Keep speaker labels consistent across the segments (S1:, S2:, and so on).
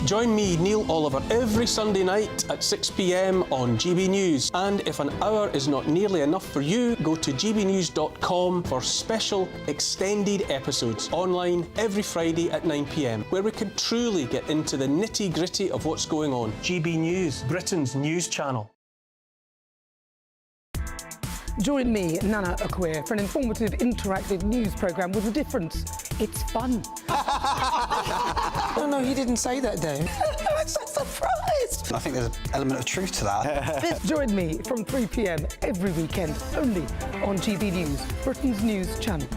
S1: Join me, Neil Oliver, every Sunday night at 6 p.m. on GB News. And if an hour is not nearly enough for you, go to gbnews.com for special extended episodes online every Friday at 9 p.m, where we can truly get into the nitty-gritty of what's going on. GB News, Britain's news channel.
S2: Join me, Nana Akwe, for an informative, interactive news programme with a difference. It's fun.
S3: No, he didn't say that, Dave.
S2: I'm so surprised.
S3: I think there's an element of truth to that.
S2: Join me from 3 p.m. every weekend, only on GB News, Britain's news channel.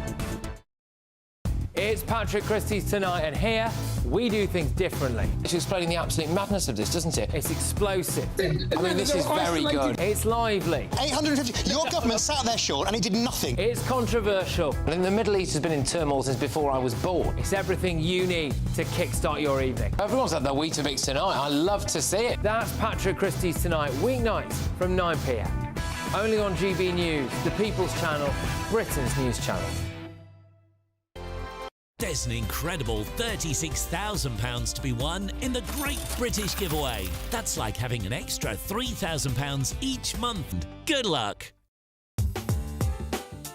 S4: It's Patrick Christie's Tonight, and here we do things differently. It's explaining the absolute madness of this, doesn't it? It's explosive. I mean, this is very good. It's lively.
S3: 850. Your government sat there, Sean, and it did nothing.
S4: It's controversial. And the Middle East has been in turmoil since before I was born. It's everything you need to kickstart your evening. Everyone's had their Weetabix tonight. I love to see it. That's Patrick Christie's Tonight, weeknights from 9 p.m. Only on GB News, the People's Channel, Britain's news channel.
S5: There's an incredible £36,000 to be won in the Great British Giveaway. That's like having an extra £3,000 each month. Good luck.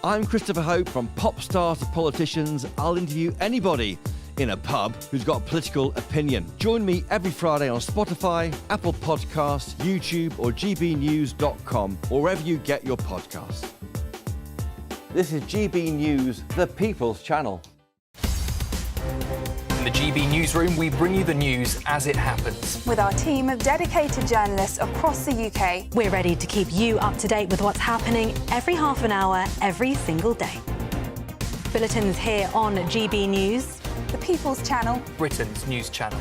S6: I'm Christopher Hope. From pop stars to politicians, I'll interview anybody in a pub who's got a political opinion. Join me every Friday on Spotify, Apple Podcasts, YouTube or gbnews.com, or wherever you get your podcasts. This is GB News, the People's Channel.
S7: In the GB Newsroom, we bring you the news as it happens.
S8: With our team of dedicated journalists across the UK,
S9: we're ready to keep you up to date with what's happening every half an hour, every single day. Bulletins here on GB News,
S8: the People's Channel,
S7: Britain's news channel.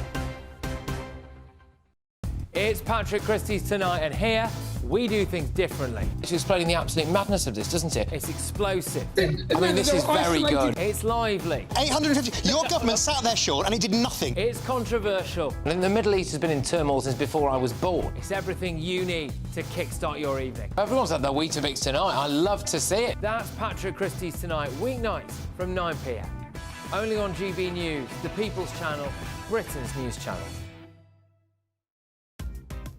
S4: It's Patrick Christie's Tonight, and here we do things differently. It's explaining the absolute madness of this, doesn't it? It's explosive. I mean, this is very good. It's lively.
S3: 850. Your government sat there, Sean, and it did nothing.
S4: It's controversial. And the Middle East has been in turmoil since before I was born. It's everything you need to kickstart your evening. Everyone's had their Weetabix tonight. I love to see it. That's Patrick Christie's Tonight, weeknights from 9 p.m. Only on GB News, the People's Channel, Britain's news channel.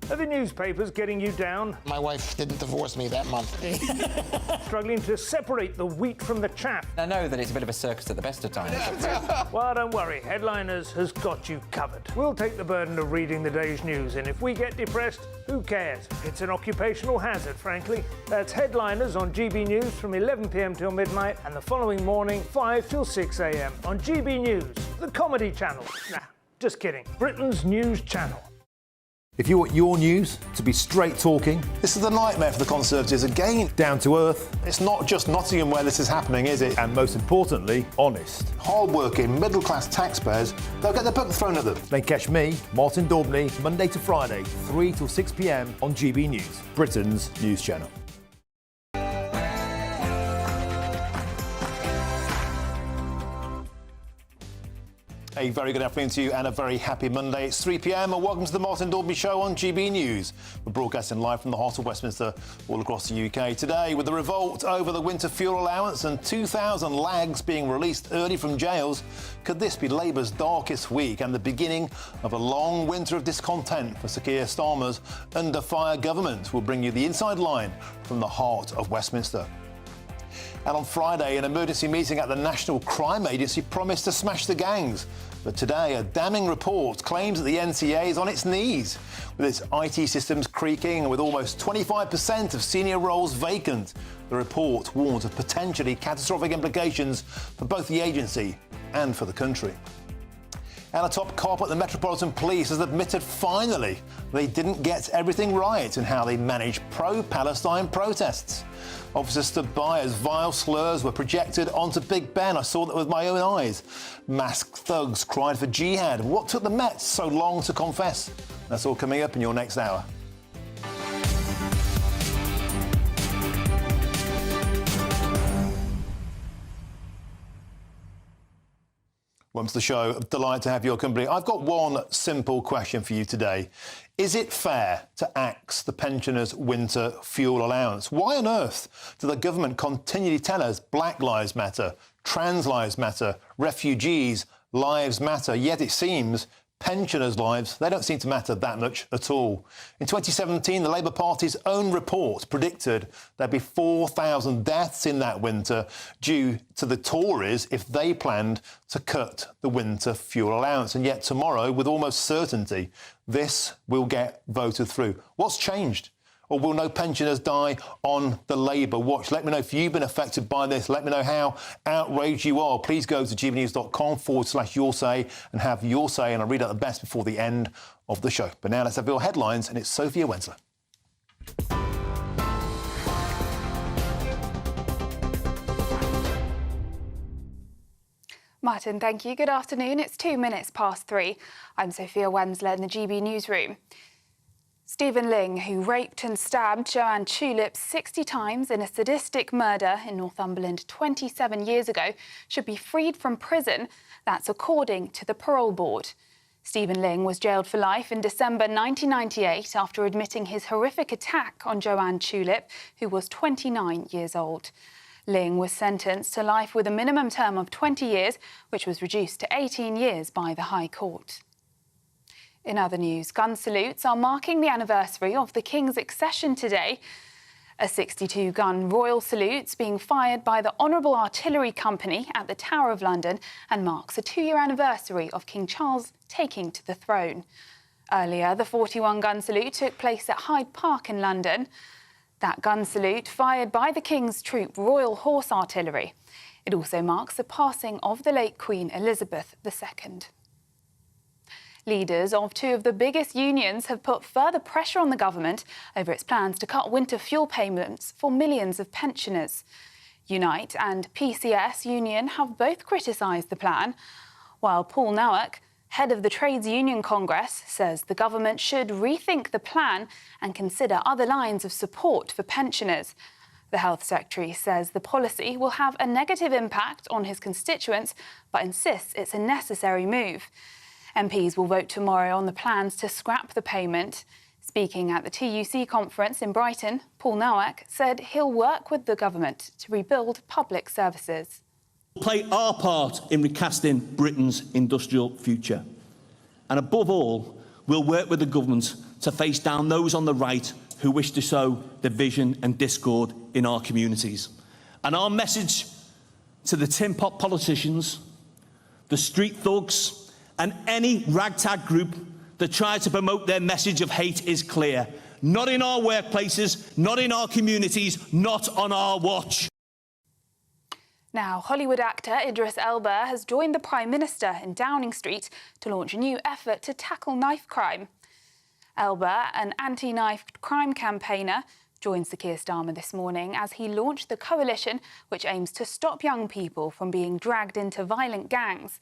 S10: Are the newspapers getting you down?
S3: My wife didn't divorce me that month.
S10: Struggling to separate the wheat from the chaff?
S11: I know that it's a bit of a circus at the best of times.
S10: Well, don't worry. Headliners has got you covered. We'll take the burden of reading the day's news, and if we get depressed, who cares? It's an occupational hazard, frankly. That's Headliners on GB News from 11 p.m. till midnight, and the following morning, 5 till 6 a.m. on GB News, the comedy channel. Nah, just kidding. Britain's news channel.
S12: If you want your news to be straight talking...
S13: This is a nightmare for the Conservatives again.
S12: Down to earth.
S13: It's not just Nottingham where this is happening, is it?
S12: And most importantly, honest.
S13: Hard-working, middle-class taxpayers, they'll get their book thrown at them.
S12: Then catch me, Martin Daubney, Monday to Friday, 3 till 6 p.m. on GB News, Britain's news channel.
S13: A very good afternoon to you and a very happy Monday. It's 3 p.m. and welcome to the Martin Daubney Show on GB News. We're broadcasting live from the heart of Westminster all across the UK today with the revolt over the winter fuel allowance and 2,000 lags being released early from jails. Could this be Labour's darkest week and the beginning of a long winter of discontent for Sir Keir Starmer's under fire government? We'll bring you the inside line from the heart of Westminster. And on Friday, an emergency meeting at the National Crime Agency promised to smash the gangs. But today, a damning report claims that the NCA is on its knees, with its IT systems creaking and with almost 25% of senior roles vacant. The report warns of potentially catastrophic implications for both the agency and for the country. And a top cop at the Metropolitan Police has admitted finally they didn't get everything right in how they managed pro-Palestine protests. Officers stood by as vile slurs were projected onto Big Ben. I saw that with my own eyes. Masked thugs cried for jihad. What took the Mets so long to confess? That's all coming up in your next hour. Welcome to the show. Delighted to have your company. I've got one simple question for you today. Is it fair to axe the pensioners' winter fuel allowance? Why on earth do the government continually tell us Black Lives Matter, Trans Lives Matter, refugees' lives matter, yet it seems pensioners' lives, they don't seem to matter that much at all. In 2017, the Labour Party's own report predicted there'd be 4,000 deaths in that winter due to the Tories if they planned to cut the winter fuel allowance. And yet tomorrow, with almost certainty, this will get voted through. What's changed? Or will no pensioners die on the Labour watch? Let me know if you've been affected by this. Let me know how outraged you are. Please go to gbnews.com/your say and have your say, and I'll read out the best before the end of the show. But now let's have your headlines, and it's Sophia Wensler.
S8: Martin, thank you. Good afternoon. It's 2 minutes past 3. I'm Sophia Wensler in the GB newsroom. Stephen Ling, who raped and stabbed Joanne Tulip 60 times in a sadistic murder in Northumberland 27 years ago, should be freed from prison. That's according to the parole board. Stephen Ling was jailed for life in December 1998 after admitting his horrific attack on Joanne Tulip, who was 29 years old. Ling was sentenced to life with a minimum term of 20 years, which was reduced to 18 years by the High Court. In other news, gun salutes are marking the anniversary of the King's accession today. A 62-gun royal salute's being fired by the Honourable Artillery Company at the Tower of London and marks a 2-year anniversary of King Charles taking to the throne. Earlier, the 41-gun salute took place at Hyde Park in London. That gun salute fired by the King's Troop Royal Horse Artillery. It also marks the passing of the late Queen Elizabeth II. Leaders of 2 of the biggest unions have put further pressure on the government over its plans to cut winter fuel payments for millions of pensioners. Unite and PCS union have both criticised the plan, while Paul Nowack, head of the Trades Union Congress, says the government should rethink the plan and consider other lines of support for pensioners. The Health Secretary says the policy will have a negative impact on his constituents, but insists it's a necessary move. MPs will vote tomorrow on the plans to scrap the payment. Speaking at the TUC conference in Brighton, Paul Nowack said he'll work with the government to rebuild public services.
S14: We'll play our part in recasting Britain's industrial future. And above all, we'll work with the government to face down those on the right who wish to sow division and discord in our communities. And our message to the tin pot politicians, the street thugs, and any ragtag group that try to promote their message of hate is clear. Not in our workplaces, not in our communities, not on our watch.
S8: Now, Hollywood actor Idris Elba has joined the Prime Minister in Downing Street to launch a new effort to tackle knife crime. Elba, an anti-knife crime campaigner, joined Sir Keir Starmer this morning as he launched the coalition which aims to stop young people from being dragged into violent gangs.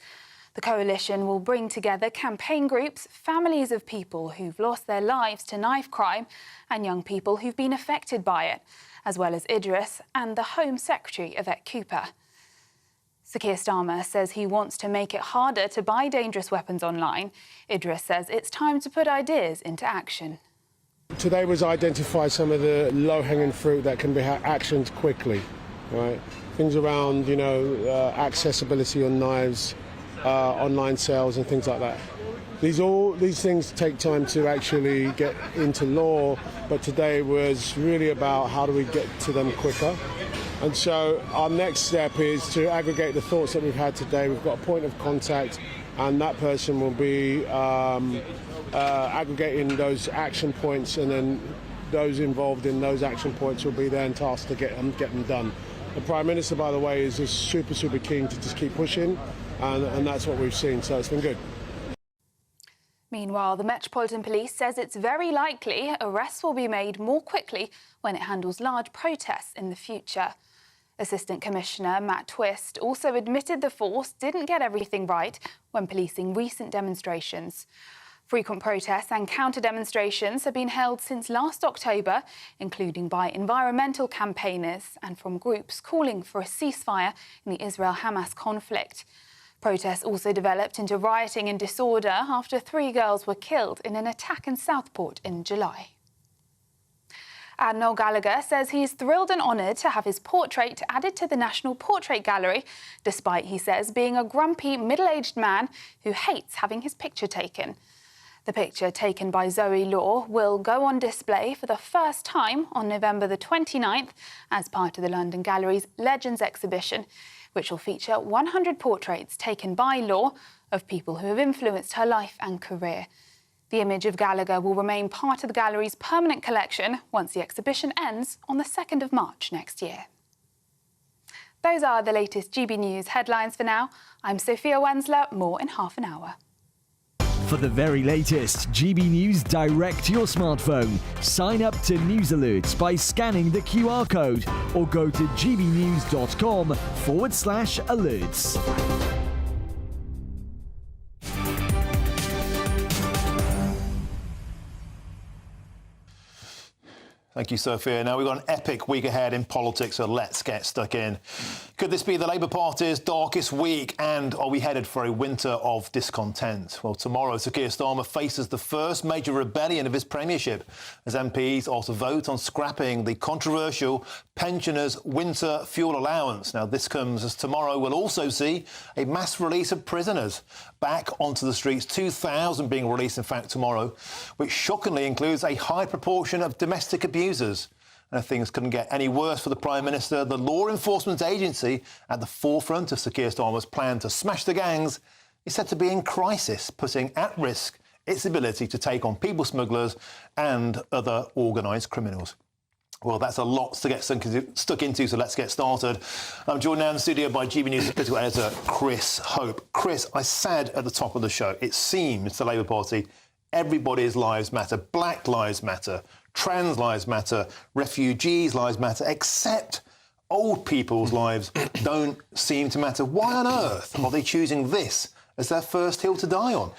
S8: The coalition will bring together campaign groups, families of people who've lost their lives to knife crime and young people who've been affected by it, as well as Idris and the Home Secretary, Yvette Cooper. Sir Keir Starmer says he wants to make it harder to buy dangerous weapons online. Idris says it's time to put ideas into action.
S15: Today was identify some of the low-hanging fruit that can be actioned quickly, right? Things around, accessibility on knives, online sales and things like that. These things take time to actually get into law, but today was really about how do we get to them quicker. And so our next step is to aggregate the thoughts that we've had today. We've got a point of contact, and that person will be aggregating those action points, and then those involved in those action points will be then tasked to get them done. The Prime Minister, by the way, is just super keen to just keep pushing, and that's what we've seen, so it's been good.
S8: Meanwhile, the Metropolitan Police says it's very likely arrests will be made more quickly when it handles large protests in the future. Assistant Commissioner Matt Twist also admitted the force didn't get everything right when policing recent demonstrations. Frequent protests and counter-demonstrations have been held since last October, including by environmental campaigners and from groups calling for a ceasefire in the Israel-Hamas conflict. Protests also developed into rioting and disorder after 3 girls were killed in an attack in Southport in July. And Noel Gallagher says he's thrilled and honoured to have his portrait added to the National Portrait Gallery, despite, he says, being a grumpy, middle-aged man who hates having his picture taken. The picture taken by Zoe Law will go on display for the first time on November the 29th as part of the London Gallery's Legends exhibition, which will feature 100 portraits taken by Law of people who have influenced her life and career. The image of Gallagher will remain part of the gallery's permanent collection once the exhibition ends on the 2nd of March next year. Those are the latest GB News headlines for now. I'm Sophia Wensler, more in half an hour.
S16: For the very latest GB News direct to your smartphone, sign up to News Alerts by scanning the QR code or go to gbnews.com/alerts.
S13: Thank you, Sophia. Now, we've got an epic week ahead in politics, so let's get stuck in. Could this be the Labour Party's darkest week, and are we headed for a winter of discontent? Well, tomorrow, Sir Keir Starmer faces the first major rebellion of his premiership as MPs also vote on scrapping the controversial pensioners' winter fuel allowance. Now, this comes as tomorrow will also see a mass release of prisoners back onto the streets, 2,000 being released, in fact, tomorrow, which shockingly includes a high proportion of domestic abusers. And things couldn't get any worse for the Prime Minister. The law enforcement agency at the forefront of Sir Keir Starmer's plan to smash the gangs is said to be in crisis, putting at risk its ability to take on people smugglers and other organised criminals. Well, that's a lot to get stuck into, so let's get started. I'm joined now in the studio by GB News political editor Chris Hope. Chris, I said at the top of the show, it seems the Labour Party, everybody's lives matter. Black lives matter. Trans lives matter. Refugees' lives matter. Except old people's lives don't seem to matter. Why on earth are they choosing this as their first hill to die on?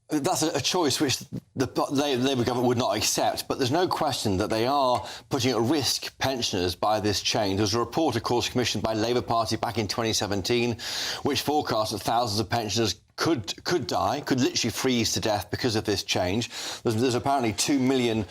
S6: That's a choice which the Labour government would not accept, but there's no question that they are putting at risk pensioners by this change. There's a report, of course, commissioned by Labour Party back in 2017, which forecast that thousands of pensioners could die, could literally freeze to death because of this change. There's apparently 2 million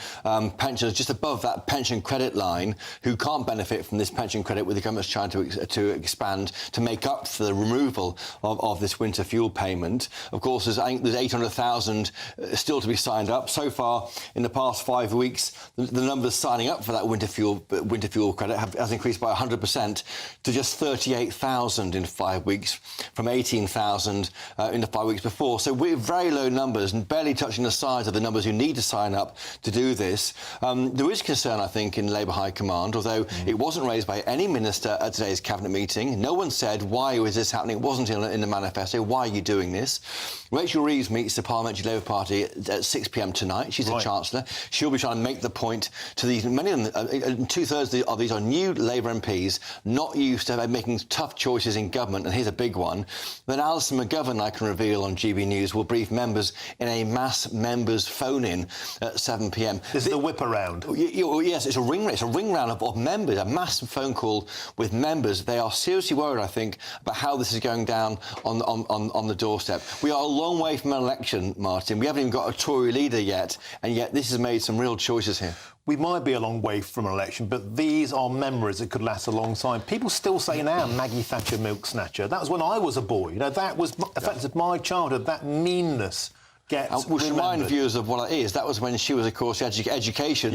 S6: pensioners just above that pension credit line who can't benefit from this pension credit, with the government's trying to expand to make up for the removal of this winter fuel payment. Of course, there's 800,000 still to be signed up. So far, in the past 5 weeks, the numbers signing up for that winter fuel credit has increased by 100% to just 38,000 in 5 weeks, from 18,000 in the 5 weeks before. So we're very low numbers and barely touching the size of the numbers who need to sign up to do this. There is concern, I think, in Labour High Command, although it wasn't raised by any minister at today's Cabinet meeting. No one said, why is this happening? It wasn't in the manifesto. Why are you doing this? Rachel Reeves meets the Parliamentary Labour Party at 6 p.m. tonight. She's the Chancellor. She'll be trying to make the point to these, many of them, two-thirds of these are new Labour MPs, not used to making tough choices in government, and here's a big one. Then Alison McGovern, I can reveal on GB News, will brief members in a mass members phone-in at 7 p.m.
S13: This is the whip around.
S6: Yes, it's a ring round of members, a mass phone call with members. They are seriously worried, I think, about how this is going down on the doorstep. We are a long way from an election, Martin. We haven't even got a Tory leader yet, and yet this has made some real choices here.
S13: We might be a long way from an election, but these are memories that could last a long time. People still say now, Maggie Thatcher milk snatcher. That was when I was a boy. You know, that was affected my childhood. That meanness gets
S6: we should remind viewers of what it is. That was when she was, of course, education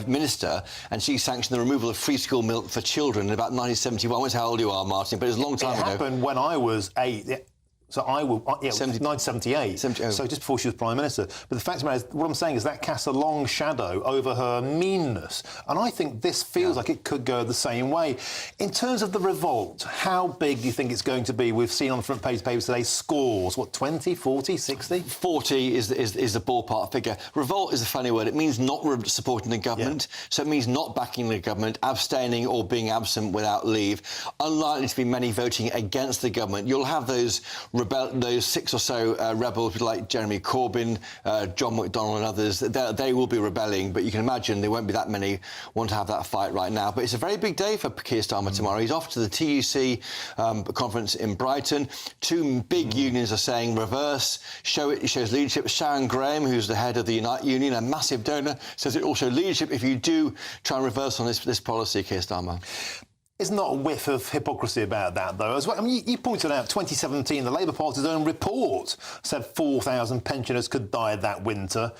S6: minister, and she sanctioned the removal of free school milk for children in about 1971. I won't say how old you are, Martin, but it was a long time ago.
S13: It happened when I was 8. So I will, 1978, so just before she was Prime Minister. But the fact of the matter is, what I'm saying is that casts a long shadow over her meanness. And I think this feels like it could go the same way. In terms of the revolt, how big do you think it's going to be? We've seen on the front page papers today scores, 20, 40, 60?
S6: 40 is the ballpark figure. Revolt is a funny word. It means not supporting the government, so it means not backing the government, abstaining or being absent without leave. Unlikely to be many voting against the government. You'll have those those 6 or so rebels like Jeremy Corbyn, John McDonnell and others, they will be rebelling, but you can imagine there won't be that many want to have that fight right now. But it's a very big day for Keir Starmer tomorrow. He's off to the TUC conference in Brighton. 2 big unions are saying reverse, it shows leadership. Sharon Graham, who's the head of the Unite Union, a massive donor, says it will show leadership if you do try and reverse on this policy, Keir Starmer.
S13: There's not a whiff of hypocrisy about that, though, as well. I mean, you pointed out 2017, the Labour Party's own report said 4,000 pensioners could die that winter.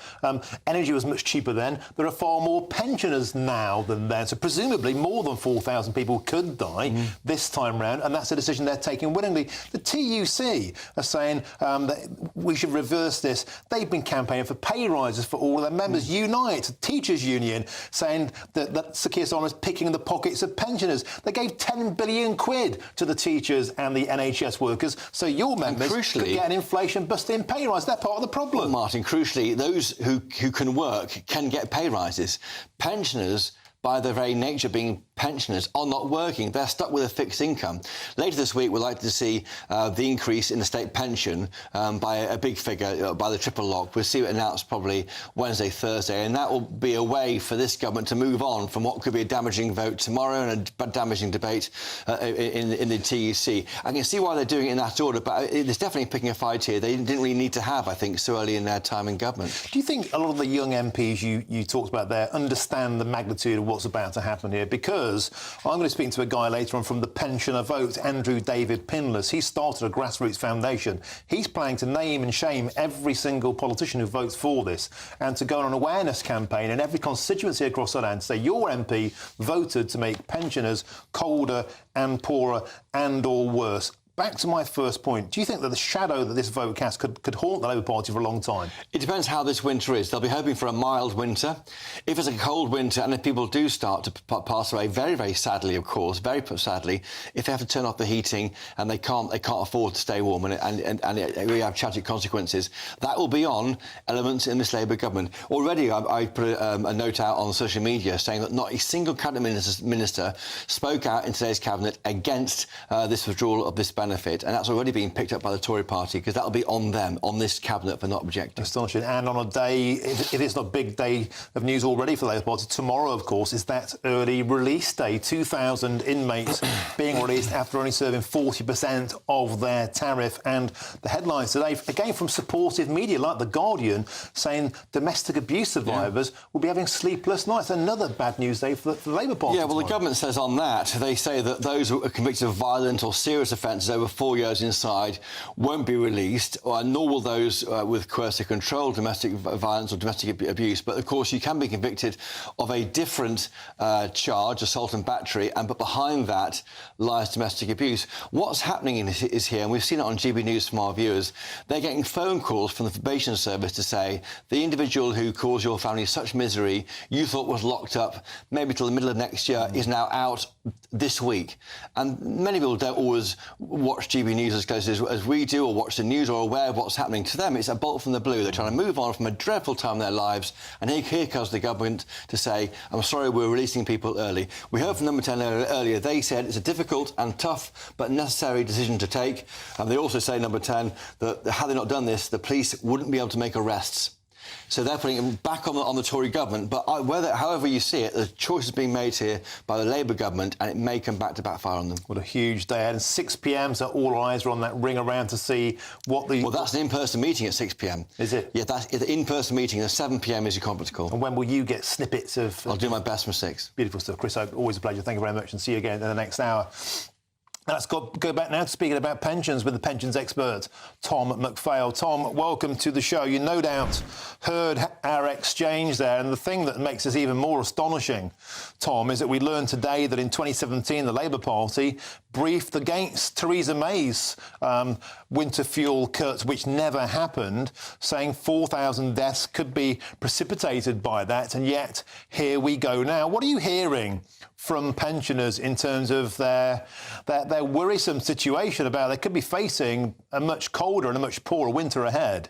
S13: Energy was much cheaper then. There are far more pensioners now than then, so presumably more than 4,000 people could die this time round, and that's a decision they're taking willingly. The TUC are saying that we should reverse this. They've been campaigning for pay rises for all of their members. Unite, Teachers' Union, saying that Sir Keir Starmer is picking the pockets of pensioners. They gave 10 billion quid to the teachers and the NHS workers, so your members could get an inflation-busting pay rise. They're part of the problem.
S6: Well, Martin, crucially, those who can work can get pay rises. Pensioners, by their very nature being pensioners, are not working. They're stuck with a fixed income. Later this week, we're likely to see the increase in the state pension by a big figure, by the triple lock. We'll see it announced probably Wednesday, Thursday, and that will be a way for this government to move on from what could be a damaging vote tomorrow and a damaging debate in the TUC. I can see why they're doing it in that order, but it's definitely picking a fight here they didn't really need to have, I think, so early in their time in government.
S13: Do you think a lot of the young MPs you talked about there understand the magnitude of what's about to happen here? Because I'm going to speak to a guy later on from the Pensioner Vote, Andrew David Pinless. He started a grassroots foundation. He's planning to name and shame every single politician who votes for this and to go on an awareness campaign in every constituency across the land to say your MP voted to make pensioners colder and poorer and or worse. Back to my first point, do you think that the shadow that this vote casts could haunt the Labour Party for a long time?
S6: It depends how this winter is. They'll be hoping for a mild winter. If it's a cold winter and if people do start to pass away, very, very sadly, of course, very sadly, if they have to turn off the heating and they can't afford to stay warm and we have tragic consequences, that will be on elements in this Labour government. Already, I put a note out on social media saying that not a single cabinet minister spoke out in today's cabinet against this withdrawal of this benefit, and that's already been picked up by the Tory party because that'll be on them, on this cabinet, for not objecting.
S13: Astonishing. And on a day, if it's not a big day of news already for the Labour Party, tomorrow, of course, is that early release day. 2,000 inmates being released after only serving 40% of their tariff. And the headlines today, again from supportive media like The Guardian, saying domestic abuse survivors will be having sleepless nights. Another bad news day for the Labour Party.
S6: Yeah, well, the government says on that, they say that those who are convicted of violent or serious offences over 4 years inside won't be released, nor will those with coercive control, domestic violence or domestic abuse. But, of course, you can be convicted of a different charge, assault and battery, but behind that lies domestic abuse. What's happening is here, and we've seen it on GB News from our viewers, they're getting phone calls from the probation service to say the individual who caused your family such misery you thought was locked up maybe till the middle of next year is now out this week. And many people don't always watch GB News as closely as we do, or watch the news, or aware of what's happening. To them, it's a bolt from the blue. They're trying to move on from a dreadful time in their lives, and here comes the government to say, I'm sorry, we're releasing people early. We heard from Number 10 earlier. They said it's a difficult and tough but necessary decision to take. And they also say, Number 10, that had they not done this, the police wouldn't be able to make arrests. So they're putting it back on the Tory government. But however you see it, the choice is being made here by the Labour government, and it may come back to backfire on them.
S13: What a huge day. And 6 p.m, so all eyes are on that ring around to see what the...
S6: Well, that's an in-person meeting at 6 p.m.
S13: Is it?
S6: Yeah, that's the in-person meeting, and 7 p.m. is your conference call.
S13: And when will you get snippets of...
S6: I'll do my best from 6.
S13: Beautiful stuff. Chris, always a pleasure. Thank you very much, and see you again in the next hour. Let's go back now to speaking about pensions with the pensions expert, Tom McPhail. Tom, welcome to the show. You no doubt heard our exchange there, and the thing that makes this even more astonishing, Tom, is that we learned today that in 2017 the Labour Party briefed against Theresa May's winter fuel cut, which never happened, saying 4,000 deaths could be precipitated by that, and yet here we go now. What are you hearing from pensioners in terms of their worrisome situation about they could be facing a much colder and a much poorer winter ahead?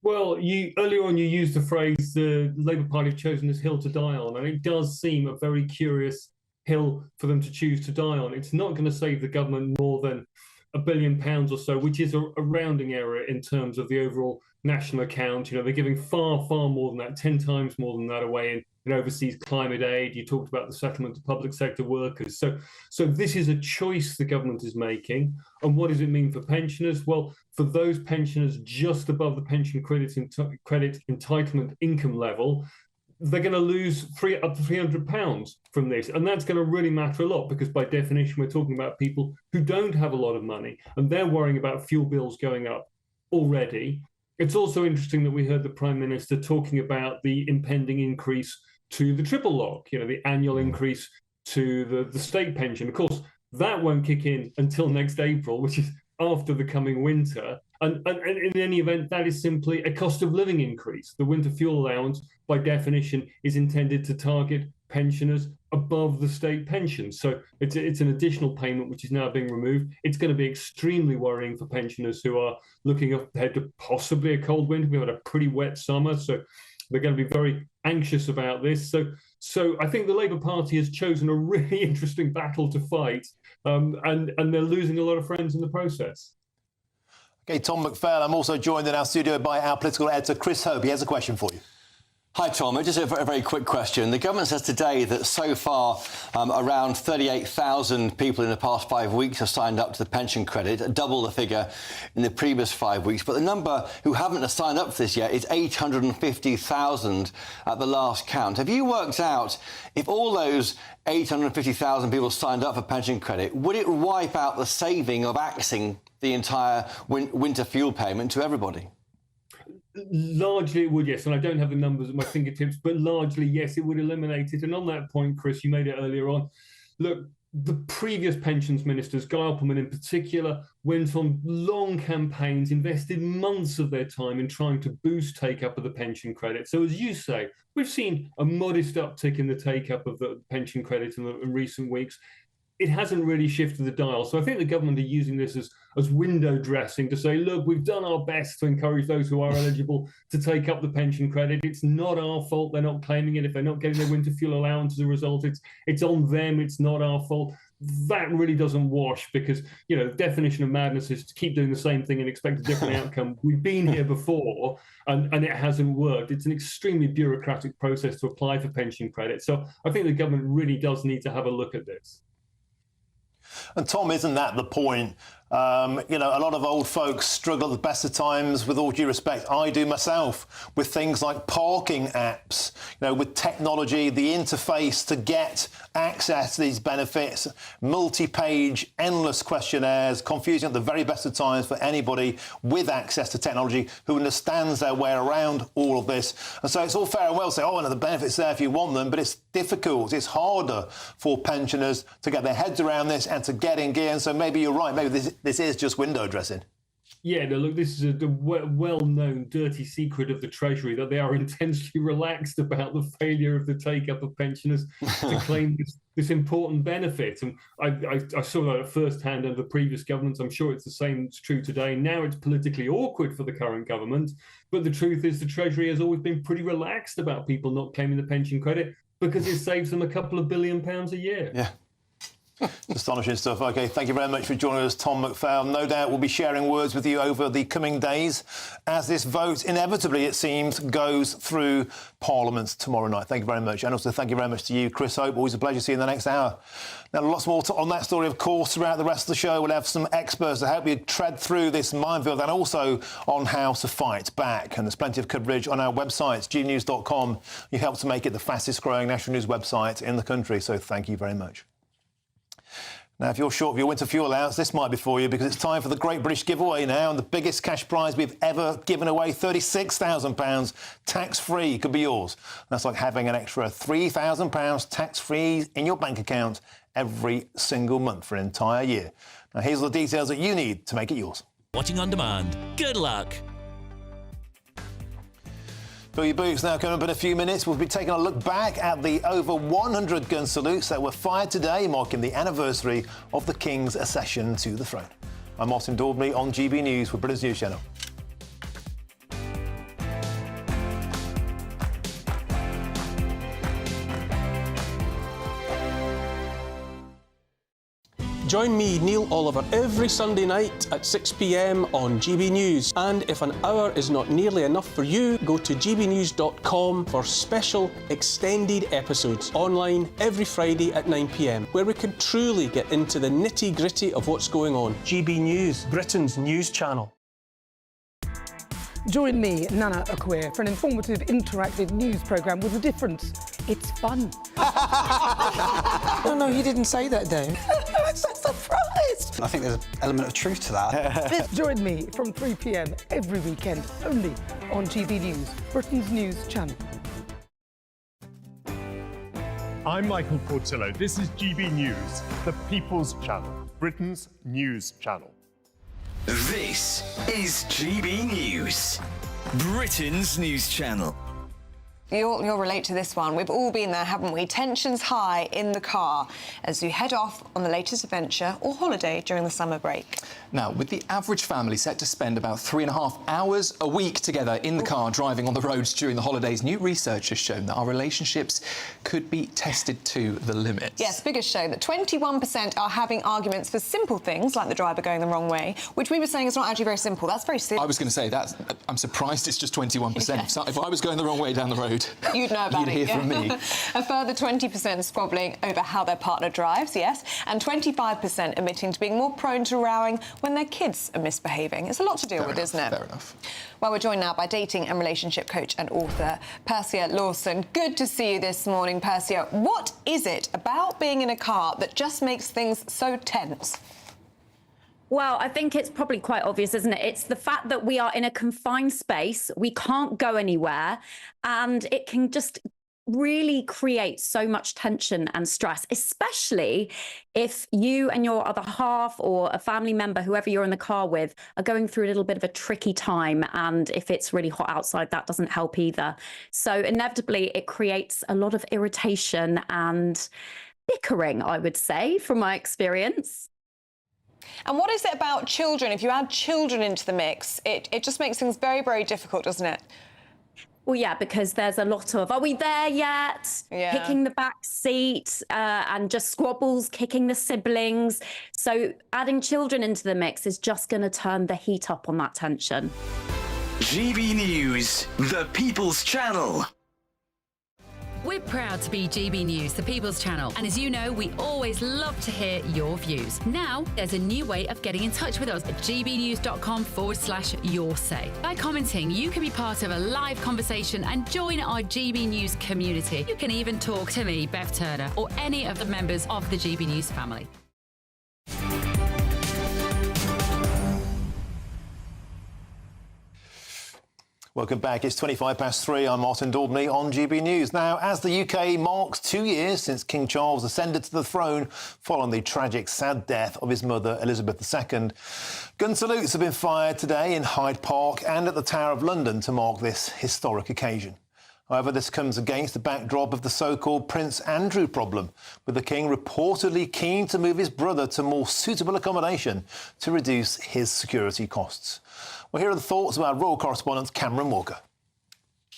S17: Well, earlier on you used the phrase the Labour Party have chosen this hill to die on, and it does seem a very curious hill for them to choose to die on. It's not going to save the government more than £1 billion or so, which is a rounding error in terms of the overall national account. You know, they're giving far, far more than that, 10 times more than that away in overseas climate aid. You talked about the settlement of public sector workers. So this is a choice the government is making. And what does it mean for pensioners? Well, for those pensioners just above the pension credit entitlement income level, they're going to lose up to £300 from this. And that's going to really matter a lot, because by definition, we're talking about people who don't have a lot of money, and they're worrying about fuel bills going up already. It's also interesting that we heard the Prime Minister talking about the impending increase to the triple lock, you know, the annual increase to the state pension. Of course, that won't kick in until next April, which is after the coming winter. And in any event, that is simply a cost of living increase. The winter fuel allowance, by definition, is intended to target pensioners above the state pension. So it's an additional payment which is now being removed. It's going to be extremely worrying for pensioners who are looking ahead to possibly a cold winter. We've had a pretty wet summer, so they're going to be very anxious about this. So I think the Labour Party has chosen a really interesting battle to fight, and they're losing a lot of friends in the process.
S13: OK, Tom McPhail, I'm also joined in our studio by our political editor, Chris Hope. He has a question for you.
S6: Hi, Tom. Just a very quick question. The government says today that so far around 38,000 people in the past 5 weeks have signed up to the pension credit, double the figure in the previous 5 weeks. But the number who haven't signed up for this yet is 850,000 at the last count. Have you worked out if all those 850,000 people signed up for pension credit, would it wipe out the saving of axing the entire winter fuel payment to everybody?
S17: Largely it would, yes, and I don't have the numbers at my fingertips, but largely, yes, it would eliminate it. And on that point, Chris, you made it earlier on, look, the previous pensions ministers, Guy Opperman in particular, went on long campaigns, invested months of their time in trying to boost take-up of the pension credit. So as you say, we've seen a modest uptick in the take-up of the pension credit in recent weeks. It hasn't really shifted the dial. So I think the government are using this as window dressing to say, look, we've done our best to encourage those who are eligible to take up the pension credit. It's not our fault they're not claiming it. If they're not getting their winter fuel allowance as a result, it's on them. It's not our fault. That really doesn't wash, because, you know, the definition of madness is to keep doing the same thing and expect a different outcome. We've been here before and it hasn't worked. It's an extremely bureaucratic process to apply for pension credit. So I think the government really does need to have a look at this.
S13: And Tom, isn't that the point? You know, a lot of old folks struggle at the best of times, with all due respect. I do myself, with things like parking apps, you know, with technology, the interface to get access to these benefits, multi-page, endless questionnaires, confusing at the very best of times for anybody with access to technology who understands their way around all of this. And so it's all fair and well to say, oh, no, the benefits there if you want them, but it's difficult. It's harder for pensioners to get their heads around this and to get in gear. And so maybe you're right. Maybe this is just window dressing.
S17: Yeah, no, look, this is a well-known dirty secret of the Treasury, that they are intensely relaxed about the failure of the take-up of pensioners to claim this important benefit. And I saw that at first hand under the previous governments. I'm sure it's the same. It's true today. Now it's politically awkward for the current government. But the truth is the Treasury has always been pretty relaxed about people not claiming the pension credit, because it saves them a couple of £1 billion a year.
S13: Yeah. Astonishing stuff. OK, thank you very much for joining us, Tom McPhail. No doubt we'll be sharing words with you over the coming days as this vote, inevitably, it seems, goes through Parliament tomorrow night. Thank you very much. And also thank you very much to you, Chris Hope. Always a pleasure to see you in the next hour. Now, lots more on that story, of course, throughout the rest of the show. We'll have some experts to help you tread through this minefield, and also on how to fight back. And there's plenty of coverage on our website, GBNews.com. You helped to make it the fastest growing national news website in the country. So thank you very much. Now, if you're short of your winter fuel allowance, this might be for you, because it's time for the Great British Giveaway now, and the biggest cash prize we've ever given away, £36,000 tax-free, could be yours. That's like having an extra £3,000 tax-free in your bank account every single month for an entire year. Now, here's all the details that you need to make it yours.
S5: Watching on demand. Good luck.
S13: Fill your boots now. Coming up in a few minutes, we'll be taking a look back at the over 100 gun salutes that were fired today, marking the anniversary of the King's accession to the throne. I'm Martin Daubney on GB News for Britain's News Channel.
S1: Join me, Neil Oliver, every Sunday night at 6 p.m. on GB News. And if an hour is not nearly enough for you, go to gbnews.com for special extended episodes online every Friday at 9 p.m, where we can truly get into the nitty-gritty of what's going on. GB News, Britain's news channel.
S2: Join me, Nana Akweer, for an informative, interactive news programme with a difference. It's fun.
S18: No, you didn't say that, Dave.
S2: I'm so surprised.
S3: I think there's an element of truth to that.
S2: Join me from 3 p.m. every weekend, only on GB News, Britain's news channel.
S19: I'm Michael Portillo. This is GB News, the People's Channel, Britain's news channel.
S16: This is GB News, Britain's news channel.
S20: You'll relate to this one. We've all been there, haven't we? Tensions high in the car as you head off on the latest adventure or holiday during the summer break.
S7: Now, with the average family set to spend about 3.5 hours a week together in the car driving on the roads during the holidays, new research has shown that our relationships could be tested to the limit.
S20: Yes, figures show that 21% are having arguments for simple things like the driver going the wrong way, which we were saying is not actually very simple. That's very serious.
S7: I was going to say that. I'm surprised it's just 21%. Yeah. So if I was going the wrong way down the road,
S20: you'd know about
S7: it. You'd hear from me.
S20: A further 20% squabbling over how their partner drives, yes, and 25% admitting to being more prone to rowing when their kids are misbehaving. It's a lot to deal with, isn't it?
S7: Fair enough.
S20: Well, we're joined now by dating and relationship coach and author Persia Lawson. Good to see you this morning, Persia. What is it about being in a car that just makes things so tense?
S21: Well, I think it's probably quite obvious, isn't it? It's the fact that we are in a confined space, we can't go anywhere, and it can just really create so much tension and stress, especially if you and your other half or a family member, whoever you're in the car with, are going through a little bit of a tricky time. And if it's really hot outside, that doesn't help either. So inevitably, it creates a lot of irritation and bickering, I would say, from my experience.
S20: And what is it about children? If you add children into the mix, it just makes things very, very difficult, doesn't it?
S21: Well, yeah, because there's a lot of, are we there yet?
S20: Yeah.
S21: Kicking the back seat and just squabbles, kicking the siblings. So adding children into the mix is just going to turn the heat up on that tension.
S16: GB News, the People's Channel.
S22: We're proud to be GB News, the People's Channel. And as you know, we always love to hear your views. Now, there's a new way of getting in touch with us at gbnews.com/your-say. By commenting, you can be part of a live conversation and join our GB News community. You can even talk to me, Bev Turner, or any of the members of the GB News family.
S13: Welcome back. It's 3:25. I'm Martin Daubney on GB News. Now, as the UK marks 2 years since King Charles ascended to the throne following the tragic, sad death of his mother, Elizabeth II, gun salutes have been fired today in Hyde Park and at the Tower of London to mark this historic occasion. However, this comes against the backdrop of the so-called Prince Andrew problem, with the King reportedly keen to move his brother to more suitable accommodation to reduce his security costs. Well, here are the thoughts of our royal correspondent, Cameron Walker.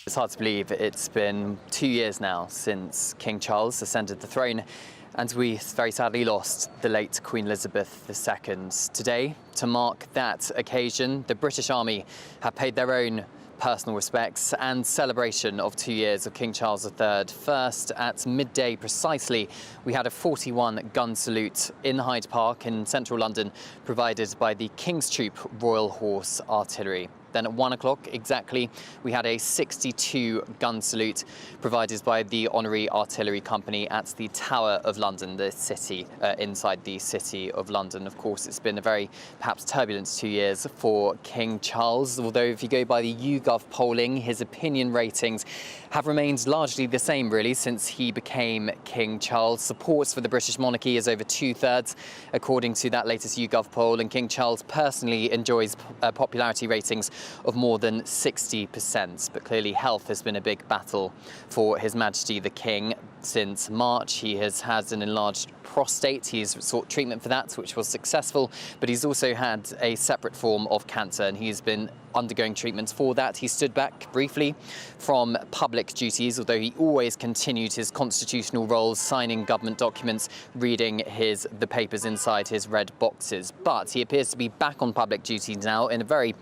S23: It's hard to believe it's been 2 years now since King Charles ascended the throne, and we very sadly lost the late Queen Elizabeth II. Today, to mark that occasion, the British Army have paid their own personal respects and celebration of 2 years of King Charles III. First, at midday precisely, we had a 41 gun salute in Hyde Park in central London, provided by the King's Troop Royal Horse Artillery. Then at 1 o'clock exactly, we had a 62 gun salute provided by the Honorary Artillery Company at the Tower of London, the city, inside the City of London. Of course, it's been a very perhaps turbulent 2 years for King Charles, although if you go by the YouGov polling, his opinion ratings have remained largely the same, really, since he became King Charles. Support for the British monarchy is over 2/3, according to that latest YouGov poll, and King Charles personally enjoys popularity ratings of more than 60%. But clearly health has been a big battle for His Majesty the King. Since March, he has had an enlarged prostate. He's sought treatment for that, which was successful, but he's also had a separate form of cancer, and he's been undergoing treatments for that. He stood back briefly from public duties, although he always continued his constitutional roles, signing government documents, reading the papers inside his red boxes. But he appears to be back on public duties now in a very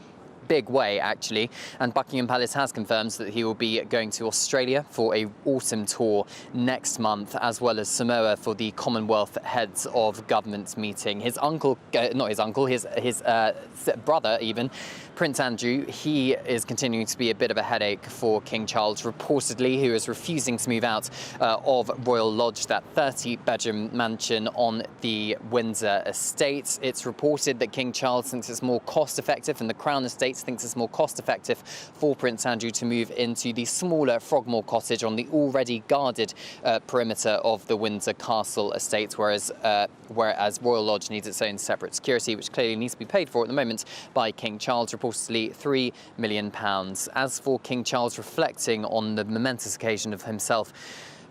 S23: big way, actually, and Buckingham Palace has confirmed that he will be going to Australia for a autumn tour next month, as well as Samoa for the Commonwealth Heads of Government meeting. His uncle, not his uncle, his brother even, Prince Andrew, he is continuing to be a bit of a headache for King Charles, reportedly, who is refusing to move out of Royal Lodge, that 30-bedroom mansion on the Windsor estate. It's reported that King Charles thinks it's more cost-effective, and the Crown Estate thinks it's more cost-effective for Prince Andrew to move into the smaller Frogmore cottage on the already guarded perimeter of the Windsor Castle estate, whereas Royal Lodge needs its own separate security, which clearly needs to be paid for at the moment by King Charles, reportedly £3 million. As for King Charles reflecting on the momentous occasion of himself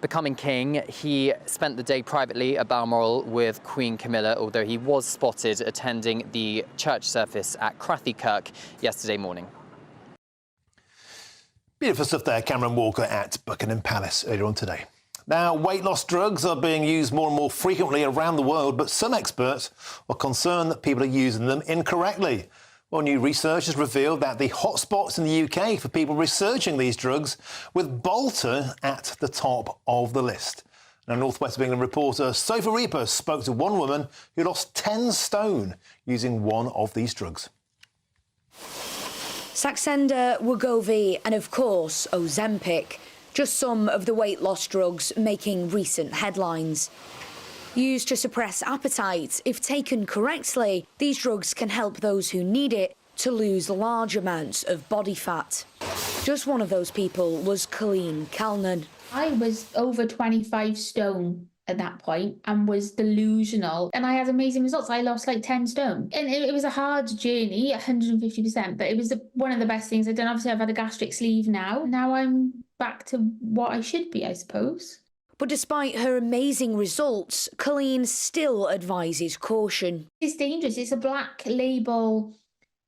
S23: becoming king, he spent the day privately at Balmoral with Queen Camilla, although he was spotted attending the church service at Crathy Kirk yesterday morning.
S13: Beautiful stuff there, Cameron Walker at Buckingham Palace earlier on today. Now, weight loss drugs are being used more and more frequently around the world, but some experts are concerned that people are using them incorrectly. Well, new research has revealed that the hotspots in the UK for people researching these drugs, with Bolton at the top of the list. Now, North West of England reporter Sophie Reaper spoke to one woman who lost 10 stone using one of these drugs.
S4: Saxenda, Wegovy and, of course, Ozempic. Just some of the weight loss drugs making recent headlines. Used to suppress appetite, if taken correctly, these drugs can help those who need it to lose large amounts of body fat. Just one of those people was Colleen Calnan.
S9: I was over 25 stone at that point and was delusional, and I had amazing results. I lost like 10 stone, and it was a hard journey, 150%, but it was one of the best things I've done. Obviously, I've had a gastric sleeve now. Now I'm back to what I should be, I suppose.
S4: But despite her amazing results, Colleen still advises caution.
S9: It's dangerous. It's a black label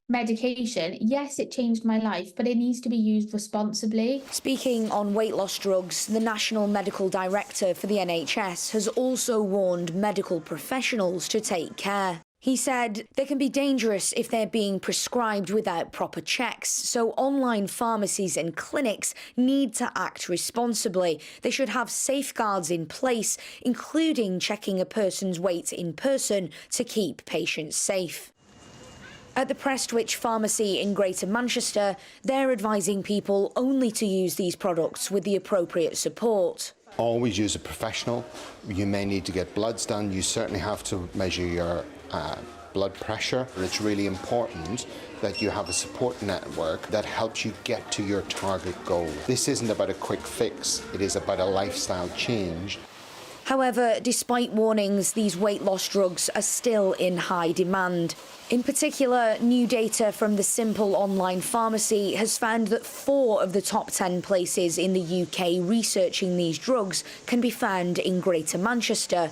S9: medication. Yes, it changed my life, but it needs to be used responsibly.
S4: Speaking on weight loss drugs, the National Medical Director for the NHS has also warned medical professionals to take care. He said they can be dangerous if they're being prescribed without proper checks, so online pharmacies and clinics need to act responsibly. They should have safeguards in place, including checking a person's weight in person to keep patients safe. At the Prestwich Pharmacy in Greater Manchester, they're advising people only to use these products with the appropriate support.
S18: Always use a professional. You may need to get bloods done. You certainly have to measure your blood pressure. It's really important that you have a support network that helps you get to your target goal. This isn't about a quick fix, it is about a lifestyle change.
S4: However, despite warnings, these weight loss drugs are still in high demand. In particular, new data from the Simple online pharmacy has found that 4 of the top 10 places in the UK researching these drugs can be found in Greater Manchester,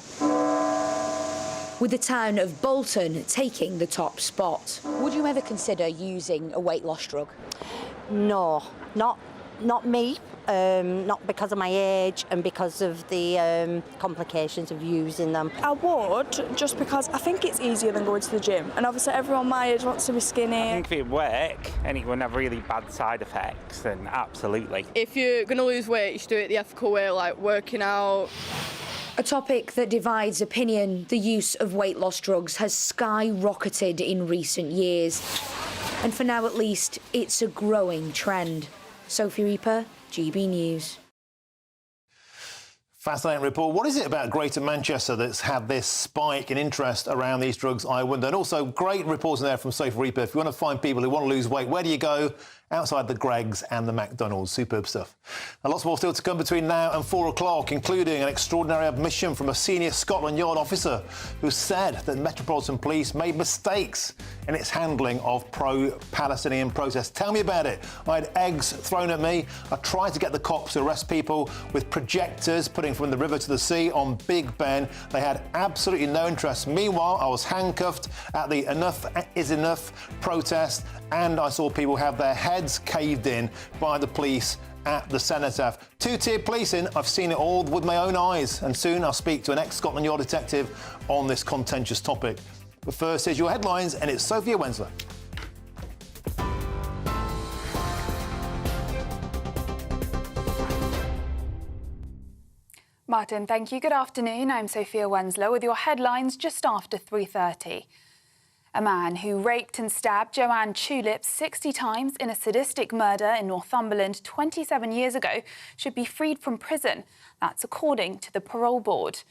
S4: with the town of Bolton taking the top spot.
S24: Would you ever consider using a weight loss drug? No, not me. Not because of my age and because of the complications of using them.
S25: I would, just because I think it's easier than going to the gym. And obviously everyone my age wants to be skinny.
S26: I think if it work and it wouldn't have really bad side effects, then absolutely.
S25: If you're going to lose weight, you should do it the ethical way, like working out.
S4: A topic that divides opinion, the use of weight loss drugs has skyrocketed in recent years. And for now at least, it's a growing trend. Sophie Reaper, GB News.
S13: Fascinating report. What is it about Greater Manchester that's had this spike in interest around these drugs, I wonder? And also, great reporting there from Sophie Reaper. If you want to find people who want to lose weight, where do you go? outside the Greggs and the McDonald's. Superb stuff. And lots more still to come between now and 4 o'clock, including an extraordinary admission from a senior Scotland Yard officer who said that Metropolitan Police made mistakes in its handling of pro-Palestinian protests. Tell me about it. I had eggs thrown at me. I tried to get the cops to arrest people with projectors putting from the river to the sea on Big Ben. They had absolutely no interest. Meanwhile, I was handcuffed at the Enough is Enough protest, and I saw people have their heads caved in by the police at the Cenotaph. Two-tier policing, I've seen it all with my own eyes, and soon I'll speak to an ex-Scotland Yard detective on this contentious topic. But first, here's your headlines, and it's Sophia Wensler.
S8: Martin, thank you. Good afternoon. I'm Sophia Wensler with your headlines just after 3:30. A man who raped and stabbed Joanne Tulip 60 times in a sadistic murder in Northumberland 27 years ago should be freed from prison. That's according to the parole board.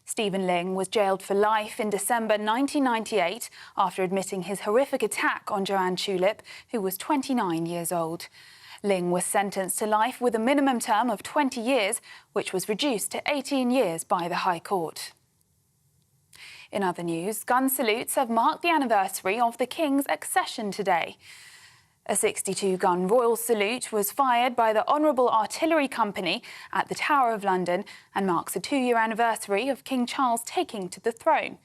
S8: Stephen Ling was jailed for life in December 1998 after admitting his horrific attack on Joanne Tulip, who was 29 years old. Ling was sentenced to life with a minimum term of 20 years, which was reduced to 18 years by the High Court. In other news, gun salutes have marked the anniversary of the King's accession today. A 62-gun royal salute was fired by the Honourable Artillery Company at the Tower of London and marks a 2-year anniversary of King Charles taking to the throne.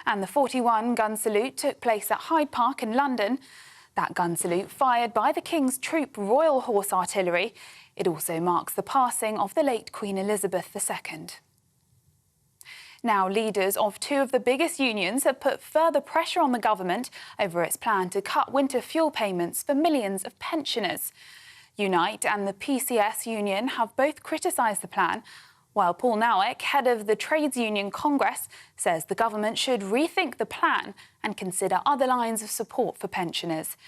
S8: And the 41-gun salute took place at Hyde Park in London. That gun salute fired by the King's Troop Royal Horse Artillery. It also marks the passing of the late Queen Elizabeth II. Now, leaders of 2 of the biggest unions have put further pressure on the government over its plan to cut winter fuel payments for millions of pensioners. Unite and the PCS union have both criticised the plan, while Paul Nowick, head of the Trades Union Congress, says the government should rethink the plan and consider other lines of support for pensioners.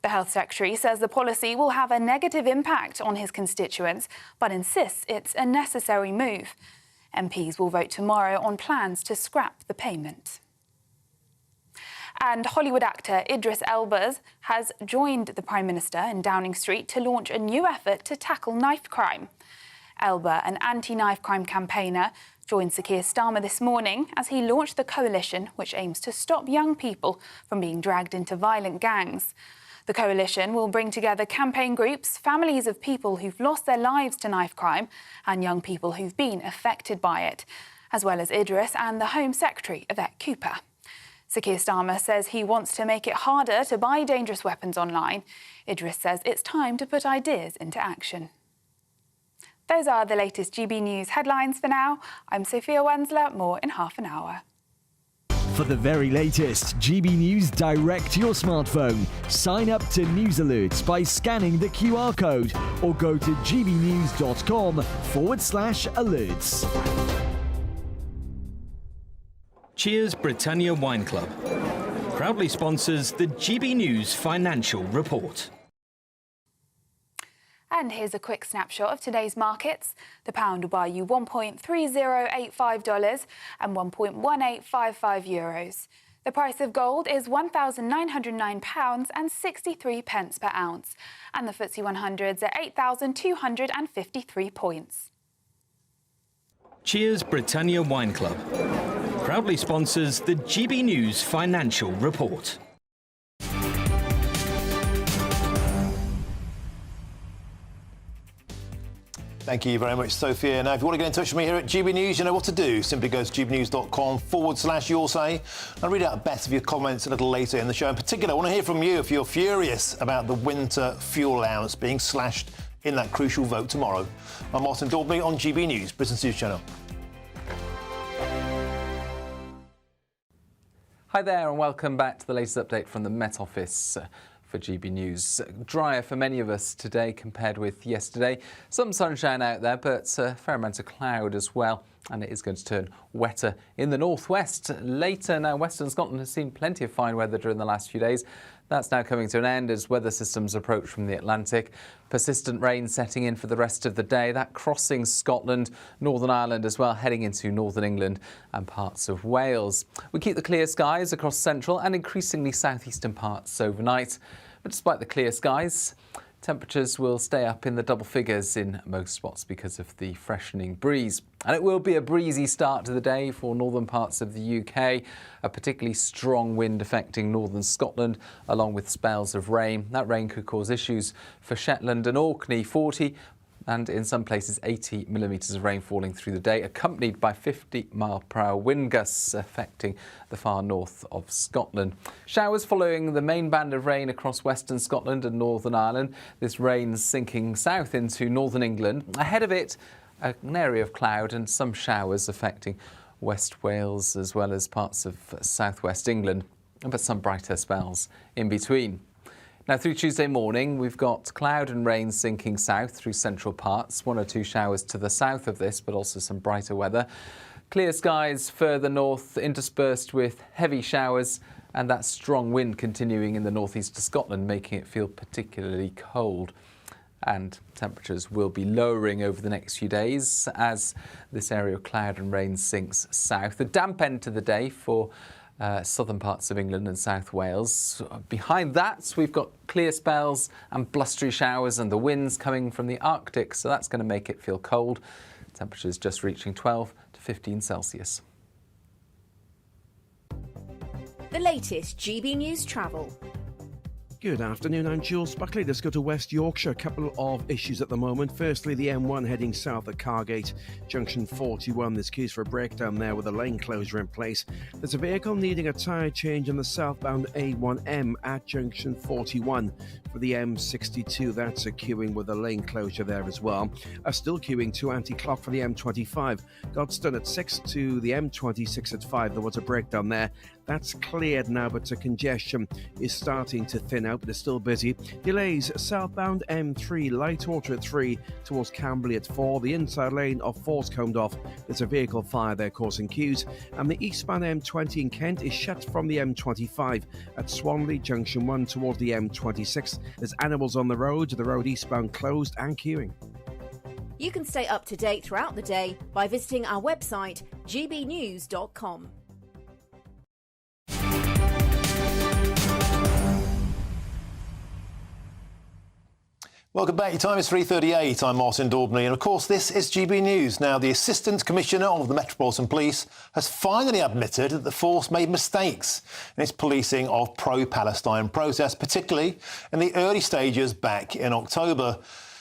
S8: The Health Secretary says the policy will have a negative impact on his constituents, but insists it's a necessary move. MPs will vote tomorrow on plans to scrap the payment. And Hollywood actor Idris Elba has joined the Prime Minister in Downing Street to launch a new effort to tackle knife crime. Elba, an anti-knife crime campaigner, joined Sir Keir Starmer this morning as he launched the coalition which aims to stop young people from being dragged into violent gangs. The coalition will bring together campaign groups, families of people who've lost their lives to knife crime and young people who've been affected by it, as well as Idris and the Home Secretary, Yvette Cooper. Sir Keir Starmer says he wants to make it harder to buy dangerous weapons online. Idris says it's time to put ideas into action. Those are the latest GB News headlines for now. I'm Sophia Wensler, more in half an hour.
S16: For the very latest GB News direct to your smartphone, sign up to News Alerts by scanning the QR code or go to gbnews.com/alerts.
S10: Cheers Britannia Wine Club proudly sponsors the GB News Financial Report.
S8: And here's a quick snapshot of today's markets. The pound will buy you $1.3085 and €1.1855. The price of gold is £1,909 and 63 pence per ounce. And the FTSE 100's at 8,253 points.
S10: Cheers Britannia Wine Club proudly sponsors the GB News Financial Report.
S13: Thank you very much, Sophia. Now, if you want to get in touch with me here at GB News, you know what to do. Simply go to gbnews.com/your say. I'll read out a bet of your comments a little later in the show. In particular, I want to hear from you if you're furious about the winter fuel allowance being slashed in that crucial vote tomorrow. I'm Martin Daubney on GB News, Britain's News Channel.
S11: Hi there and welcome back to the latest update from the Met Office. For GB News. Drier for many of us today compared with yesterday. Some sunshine out there, but a fair amount of cloud as well. And it is going to turn wetter in the northwest later. Now, Western Scotland has seen plenty of fine weather during the last few days. That's now coming to an end as weather systems approach from the Atlantic. Persistent rain setting in for the rest of the day. That crossing Scotland, Northern Ireland as well, heading into Northern England and parts of Wales. We keep the clear skies across central and increasingly southeastern parts overnight. But despite the clear skies, Temperatures will stay up in the double figures in most spots because of the freshening breeze. And it will be a breezy start to the day for northern parts of the UK. A particularly strong wind affecting northern Scotland, along with spells of rain. That rain could cause issues for Shetland and Orkney. 40 and in some places 80 millimetres of rain falling through the day, accompanied by 50-mile-per-hour wind gusts affecting the far north of Scotland. Showers following the main band of rain across western Scotland and Northern Ireland. This rain sinking south into northern England. Ahead of it, an area of cloud and some showers affecting West Wales as well as parts of southwest England, but some brighter spells in between. Now, through Tuesday morning, we've got cloud and rain sinking south through central parts. 1 or 2 showers to the south of this, but also some brighter weather. Clear skies further north, interspersed with heavy showers, and that strong wind continuing in the northeast of Scotland, making it feel particularly cold. And temperatures will be lowering over the next few days as this area of cloud and rain sinks south. A damp end to the day for southern parts of England and South Wales. Behind that, we've got clear spells and blustery showers and the winds coming from the Arctic, so that's going to make it feel cold. Temperatures just reaching 12 to 15 Celsius.
S5: The latest GB News travel.
S6: Good afternoon, I'm Jules Buckley. Let's go to West Yorkshire. A couple of issues at the moment. Firstly, the M1 heading south at Cargate, junction 41. There's queues for a breakdown there with a lane closure in place. There's a vehicle needing a tyre change on the southbound A1M at junction 41. For the M62, that's a queuing with a lane closure there as well. Still queuing to anti-clock for the M25. Godstone at 6 to the M26 at 5. There was a breakdown there. That's cleared now, but the congestion is starting to thin out, but it's still busy. Delays southbound M3, Lightwater at 3 towards Camberley at 4. The inside lane of 4's combed off. There's a vehicle fire there causing queues. And the eastbound M20 in Kent is shut from the M25 at Swanley Junction 1 towards the M26. There's animals on the road eastbound closed and queuing.
S5: You can stay up to date throughout the day by visiting our website, gbnews.com.
S13: Welcome back. Your time is 3:38. I'm Martin Daubney, and of course this is GB News. Now, the Assistant Commissioner of the Metropolitan Police has finally admitted that the force made mistakes in its policing of pro-Palestine protests, particularly in the early stages back in October.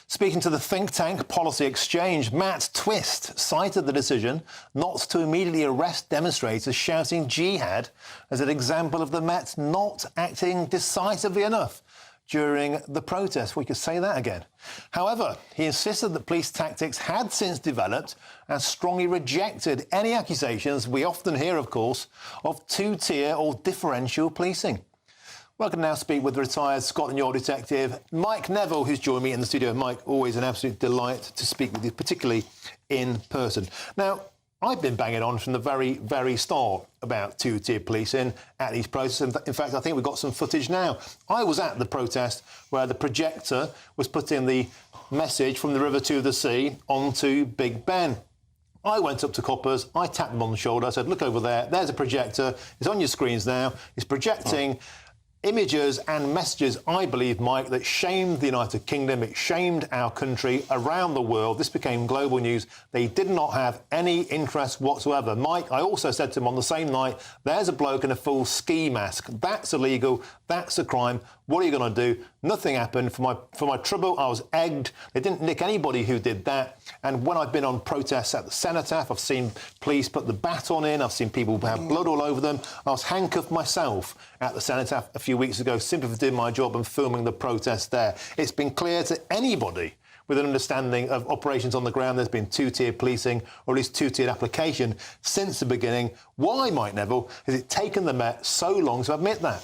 S13: Speaking to the think tank Policy Exchange, Matt Twist cited the decision not to immediately arrest demonstrators shouting jihad as an example of the Met not acting decisively enough during the protest. We could say that again. However, he insisted that police tactics had since developed and strongly rejected any accusations we often hear, of course, of two-tier or differential policing. Well, I can now speak with retired Scotland Yard detective Mike Neville, who's joined me in the studio. Mike, always an absolute delight to speak with you, particularly in person. Now, I've been banging on from the very, very start about two-tier policing at these protests. In fact, I think we've got some footage now. I was at the protest where the projector was putting the message from the river to the sea onto Big Ben. I went up to coppers, I tapped them on the shoulder, I said, look over there, there's a projector, it's on your screens now, it's projecting images and messages, I believe, Mike, that shamed the United Kingdom, it shamed our country around the world. This became global news. They did not have any interest whatsoever. Mike, I also said to him on the same night, there's a bloke in a full ski mask. That's illegal. That's a crime. What are you going to do? Nothing happened. For my trouble, I was egged. They didn't nick anybody who did that. And when I've been on protests at the Cenotaph, I've seen police put the baton in. I've seen people have blood all over them. I was handcuffed myself at the Cenotaph a few weeks ago simply for doing my job and filming the protest there. It's been clear to anybody with an understanding of operations on the ground there's been two-tier policing, or at least two-tiered application since the beginning. Why, Mike Neville, has it taken the Met so long to admit that?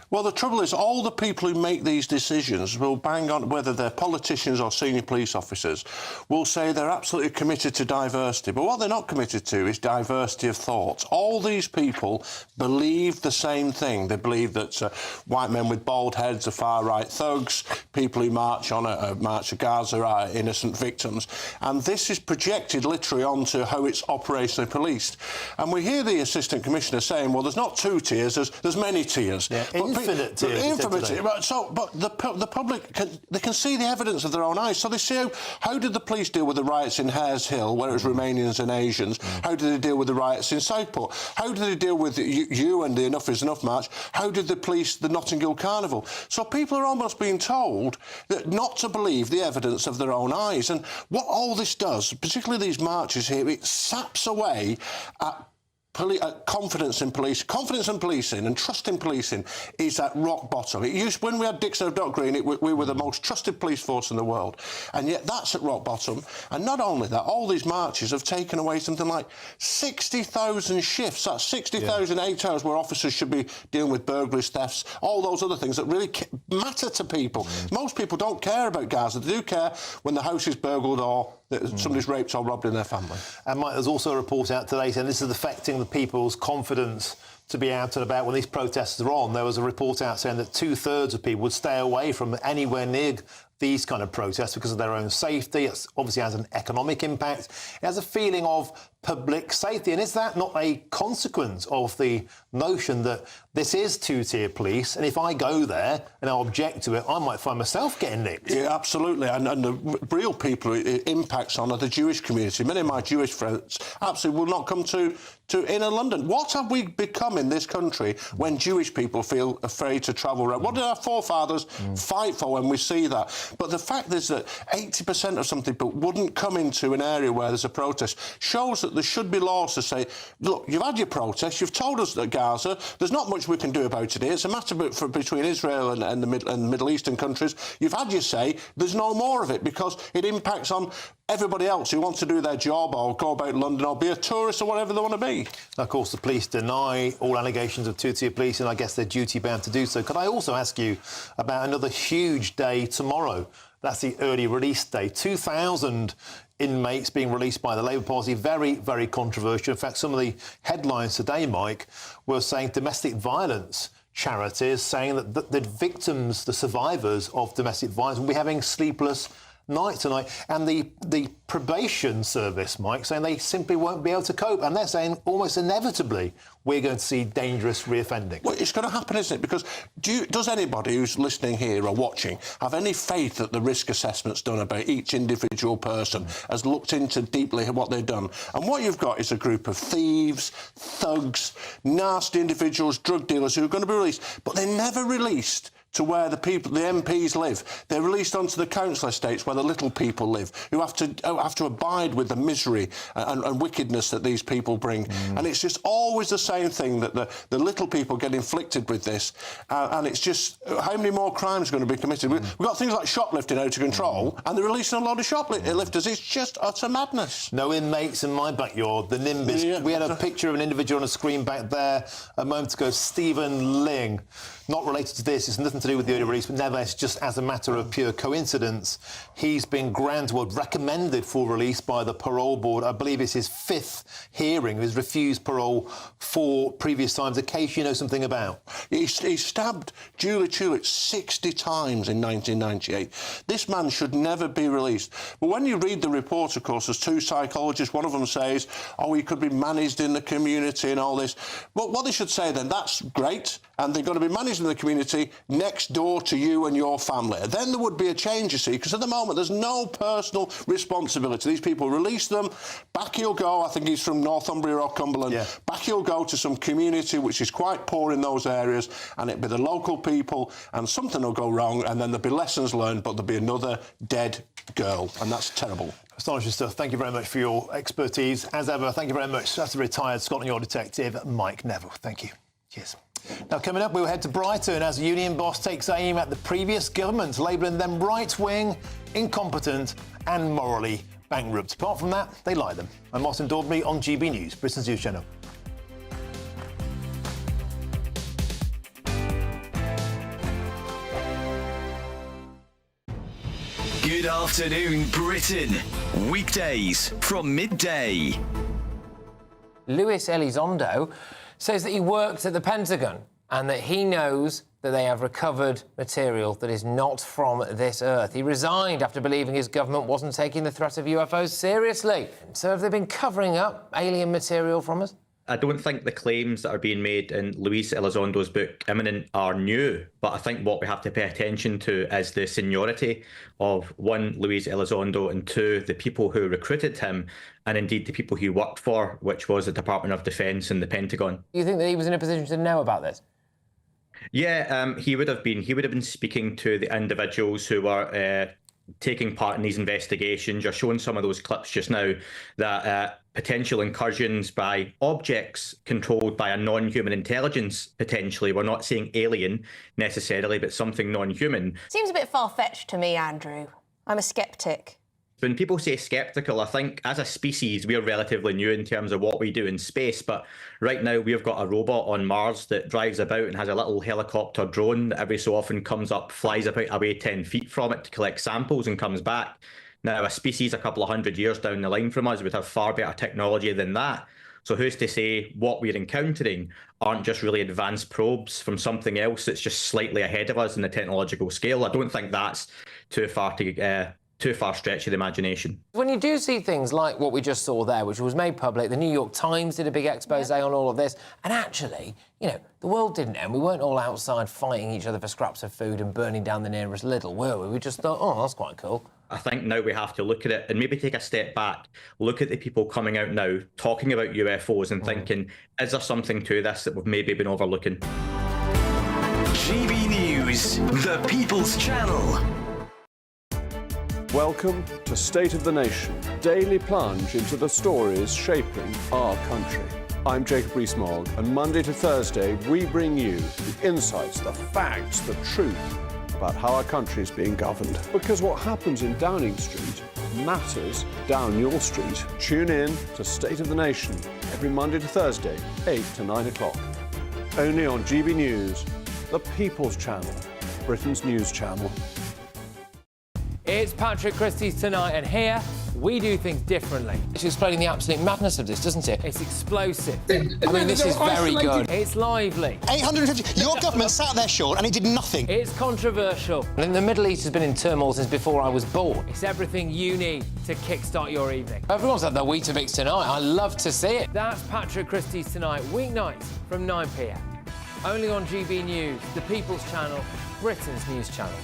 S12: Well, the trouble is all the people who make these decisions will bang on, whether they're politicians or senior police officers, will say they're absolutely committed to diversity. But what they're not committed to is diversity of thought. All these people believe the same thing. They believe that white men with bald heads are far-right thugs, people who march on a march of Gaza are innocent victims. And this is projected literally onto how it's operationally policed. And we hear the Assistant Commissioner saying, well, there's not two tiers, there's many tiers.
S13: Yeah.
S12: But
S13: infinite tears.
S12: But the public can see the evidence of their own eyes. So they see how did the police deal with the riots in Hares Hill, where it was Romanians and Asians? How did they deal with the riots in Southport? How did they deal with you and the Enough is Enough march? How did the police the Notting Hill Carnival? So people are almost being told that not to believe the evidence of their own eyes. And what all this does, particularly these marches here, it saps away at confidence in police. Confidence in policing and trust in policing is at rock bottom. When we had Dixon of Dock Green, we were the most trusted police force in the world. And yet that's at rock bottom. And not only that, all these marches have taken away something like 60,000 shifts. That's 60,000 8 hours where officers should be dealing with burglaries, thefts, all those other things that really matter to people. Most people don't care about Gaza. They do care when the house is burgled or that somebody's raped or robbed in their family.
S13: And Mike, there's also a report out today saying this is affecting the people's confidence to be out and about when these protests are on. There was a report out saying that 2/3 of people would stay away from anywhere near these kind of protests because of their own safety. It obviously has an economic impact. It has a feeling of public safety. And is that not a consequence of the notion that this is two-tier police, and if I go there and I object to it, I might find myself getting nicked?
S12: Yeah, absolutely. And the real people it impacts on are the Jewish community. Many of my Jewish friends absolutely will not come to inner London. What have we become in this country when Jewish people feel afraid to travel around? What did our forefathers fight for when we see that? But the fact is that 80% of some people wouldn't come into an area where there's a protest shows that there should be laws to say, look, you've had your protest, you've told us that Gaza, there's not much we can do about it here. It's a matter between Israel and the Middle Eastern countries. You've had your say, there's no more of it because it impacts on everybody else who wants to do their job or go about London or be a tourist or whatever they want to be.
S13: Of course, the police deny all allegations of two-tier police, and I guess they're duty-bound to do so. Could I also ask you about another huge day tomorrow? That's the early release day. 2,000 inmates being released by the Labour Party. Very, very controversial. In fact, some of the headlines today, Mike, were saying domestic violence charities saying that the victims, the survivors of domestic violence, will be having sleepless night tonight, and the probation service, Mike, saying they simply won't be able to cope, and they're saying almost inevitably we're going to see dangerous reoffending.
S12: Well, it's going to happen, isn't it? Because does anybody who's listening here or watching have any faith that the risk assessment's done about each individual person has looked into deeply what they've done? And what you've got is a group of thieves, thugs, nasty individuals, drug dealers who are going to be released, but they're never released to where the MPs live. They're released onto the council estates where the little people live, who have to abide with the misery and wickedness that these people bring. And it's just always the same thing, that the little people get inflicted with this. And it's just, how many more crimes are going to be committed? We've got things like shoplifting out of control, and they're releasing a lot of shoplifters. It's just utter madness.
S13: No inmates in my backyard, the Nimbus. Yeah. We had a picture of an individual on a screen back there a moment ago, Stephen Ling. Not related to this, it's nothing to do with the early release, but nevertheless, just as a matter of pure coincidence, he's been recommended for release by the parole board. I believe it's his 5th hearing. He's refused parole 4 previous times, a case you know something about.
S12: He stabbed Julie Tulitt 60 times in 1998. This man should never be released. But when you read the report, of course, there's 2 psychologists. One of them says, he could be managed in the community and all this. But what they should say then, that's great, and they're going to be managed in the community next door to you and your family. Then there would be a change, you see, because at the moment there's no personal responsibility. These people release them, back he'll go. I think he's from Northumbria or Cumberland. Yeah. Back he'll go to some community which is quite poor in those areas, and it'll be the local people, and something will go wrong, and then there'll be lessons learned, but there'll be another dead girl, and that's terrible.
S13: Astonishing stuff. Thank you very much for your expertise. As ever, thank you very much. That's the retired Scotland Yard detective, Mike Neville. Thank you. Cheers. Now, coming up, we'll head to Brighton as a union boss takes aim at the previous government, labelling them right-wing, incompetent and morally bankrupt. Apart from that, they lie them. I'm Martin Daubney on GB News, Britain's news channel.
S16: Good afternoon, Britain. Weekdays from midday.
S1: Luis Elizondo says that he worked at the Pentagon and that he knows that they have recovered material that is not from this Earth. He resigned after believing his government wasn't taking the threat of UFOs seriously. So have they been covering up alien material from us?
S2: I don't think the claims that are being made in Luis Elizondo's book, Imminent, are new. But I think what we have to pay attention to is the seniority of, one, Luis Elizondo, and two, the people who recruited him, and indeed the people he worked for, which was the Department of Defence and the Pentagon.
S1: You think that he was in a position to know about this?
S2: Yeah, he would have been. He would have been speaking to the individuals who were taking part in these investigations. You're showing some of those clips just now that potential incursions by objects controlled by a non-human intelligence, potentially. We're not saying alien necessarily, but something non-human.
S20: Seems a bit far-fetched to me, Andrew. I'm a sceptic.
S2: When people say sceptical, I think as a species, we're relatively new in terms of what we do in space. But right now, we've got a robot on Mars that drives about and has a little helicopter drone that every so often comes up, flies about away 10 feet from it to collect samples and comes back. Now, a species a couple of hundred years down the line from us would have far better technology than that. So who's to say what we're encountering aren't just really advanced probes from something else that's just slightly ahead of us in the technological scale? I don't think that's too far stretch of the imagination.
S1: When you do see things like what we just saw there, which was made public, the New York Times did a big expose on all of this, and actually, you know, the world didn't end. We weren't all outside fighting each other for scraps of food and burning down the nearest Lidl, were we? We just thought, oh, that's quite cool.
S2: I think now we have to look at it and maybe take a step back, look at the people coming out now, talking about UFOs and thinking, is there something to this that we've maybe been overlooking?
S16: GB News, the People's Channel.
S3: Welcome to State of the Nation, daily plunge into the stories shaping our country. I'm Jacob Rees-Mogg, and Monday to Thursday we bring you the insights, the facts, the truth about how our country is being governed. Because what happens in Downing Street matters down your street. Tune in to State of the Nation every Monday to Thursday, 8 to 9 o'clock. Only on GB News, the People's Channel, Britain's news channel.
S1: It's Patrick Christie's Tonight, and here we do things differently. It's explaining the absolute madness of this, doesn't it? It's explosive. I mean, this is very good. It's lively.
S14: 850. Your government sat there, Sean, and it did nothing.
S1: It's controversial. And the Middle East has been in turmoil since before I was born. It's everything you need to kickstart your evening. Everyone's had their Weetabix tonight. I love to see it. That's Patrick Christie's Tonight, weeknights from 9 p.m. Only on GB News, the People's Channel, Britain's news channel.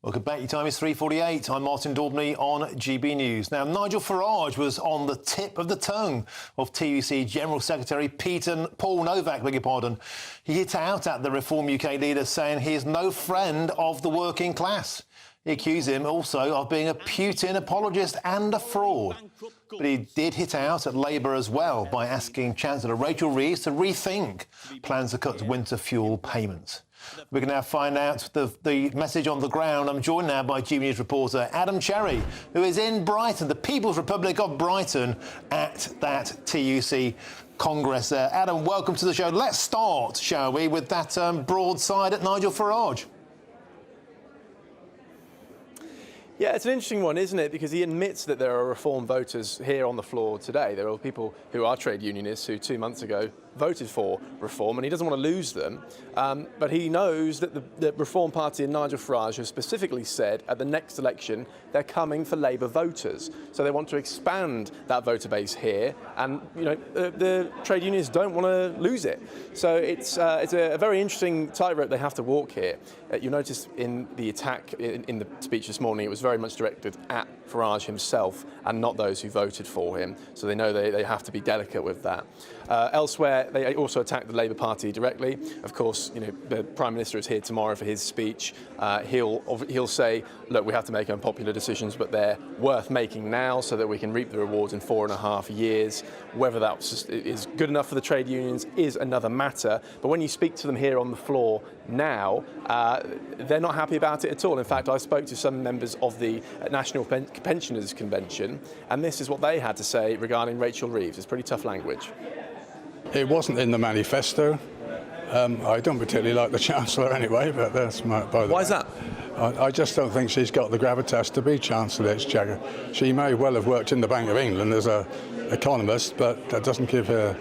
S13: Welcome back. Your time is 3:48. I'm Martin Daubney on GB News. Now, Nigel Farage was on the tip of the tongue of TUC General Secretary Paul Novak, beg your pardon. He hit out at the Reform UK leader, saying he is no friend of the working class. He accused him also of being a Putin apologist and a fraud. But he did hit out at Labour as well by asking Chancellor Rachel Reeves to rethink plans to cut winter fuel payments. We can now find out the message on the ground. I'm joined now by GB News reporter Adam Cherry, who is in Brighton, the People's Republic of Brighton, at that TUC Congress there. Adam, welcome to the show. Let's start, shall we, with that broadside at Nigel Farage.
S15: Yeah, it's an interesting one, isn't it? Because he admits that there are Reform voters here on the floor today. There are people who are trade unionists who 2 months ago voted for Reform, and he doesn't want to lose them. But he knows that the Reform Party and Nigel Farage have specifically said at the next election they're coming for Labour voters. So they want to expand that voter base here, and you know the trade unions don't want to lose it. So it's a very interesting tightrope they have to walk here. You'll notice in the attack in the speech this morning, it was very much directed at Farage himself and not those who voted for him. So they know they have to be delicate with that. Elsewhere, they also attacked the Labour Party directly. Of course, you know, the Prime Minister is here tomorrow for his speech. He'll say, look, we have to make unpopular decisions, but they're worth making now so that we can reap the rewards in 4.5 years. Whether that is good enough for the trade unions is another matter. But when you speak to them here on the floor now, they're not happy about it at all. In fact, I spoke to some members of the National Pensioners Convention, and this is what they had to say regarding Rachel Reeves. It's pretty tough language.
S17: It wasn't in the manifesto. I don't particularly like the Chancellor anyway, but that's by the way.
S15: Why is that?
S17: I just don't think she's got the gravitas to be Chancellor of the Exchequer. She may well have worked in the Bank of England as an economist, but that doesn't give her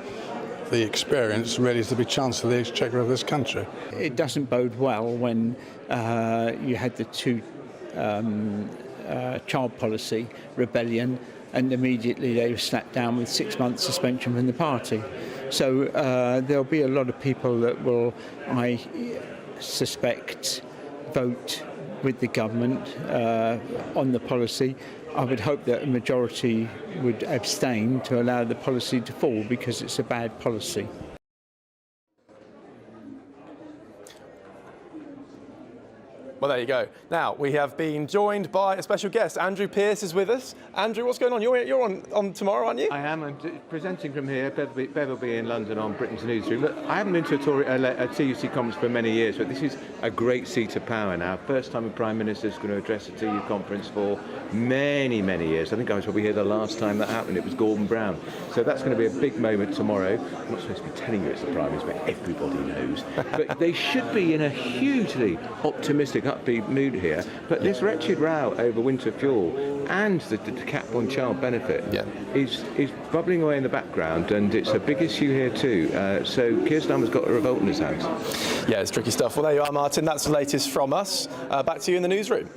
S17: the experience really to be Chancellor of the Exchequer of this country.
S19: It doesn't bode well when you had the two
S7: child policy rebellion, and immediately they were slapped down with 6 months suspension from the party. So there'll be a lot of people that will, I suspect, vote with the government on the policy. I would hope that a majority would abstain to allow the policy to fall because it's a bad policy.
S15: Well, there you go. Now, we have been joined by a special guest. Andrew Pearce is with us. Andrew, what's going on? You're on tomorrow, aren't you?
S9: I am. I'm presenting from here. Bev will be in London on Britain's Newsroom. Look, I haven't been to a TUC conference for many years, but this is a great seat of power now. First time a Prime Minister is going to address a TU conference for many, many years. I think I was probably here the last time that happened. It was Gordon Brown. So that's going to be a big moment tomorrow. I'm not supposed to be telling you it's the Prime Minister, but everybody knows. But they should be in a hugely optimistic, upbeat mood here, but this wretched row over winter fuel and the cap on child benefit is bubbling away in the background, and it's a big issue here too. So Keir Starmer's got a revolt in his hands.
S15: Yeah, it's tricky stuff. Well, there you are, Martin. That's the latest from us. Back to you in the newsroom.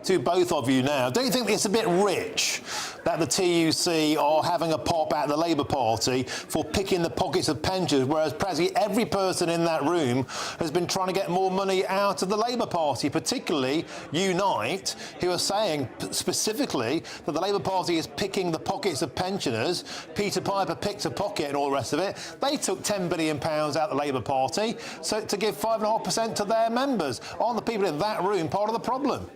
S13: To both of you now, don't you think it's a bit rich that the TUC are having a pop at the Labour Party for picking the pockets of pensioners, whereas practically every person in that room has been trying to get more money out of the Labour Party, particularly Unite, who are saying specifically that the Labour Party is picking the pockets of pensioners. Peter Piper picked a pocket and all the rest of it. They took £10 billion out of the Labour Party so to give 5.5% to their members. Aren't the people in that room part of the problem?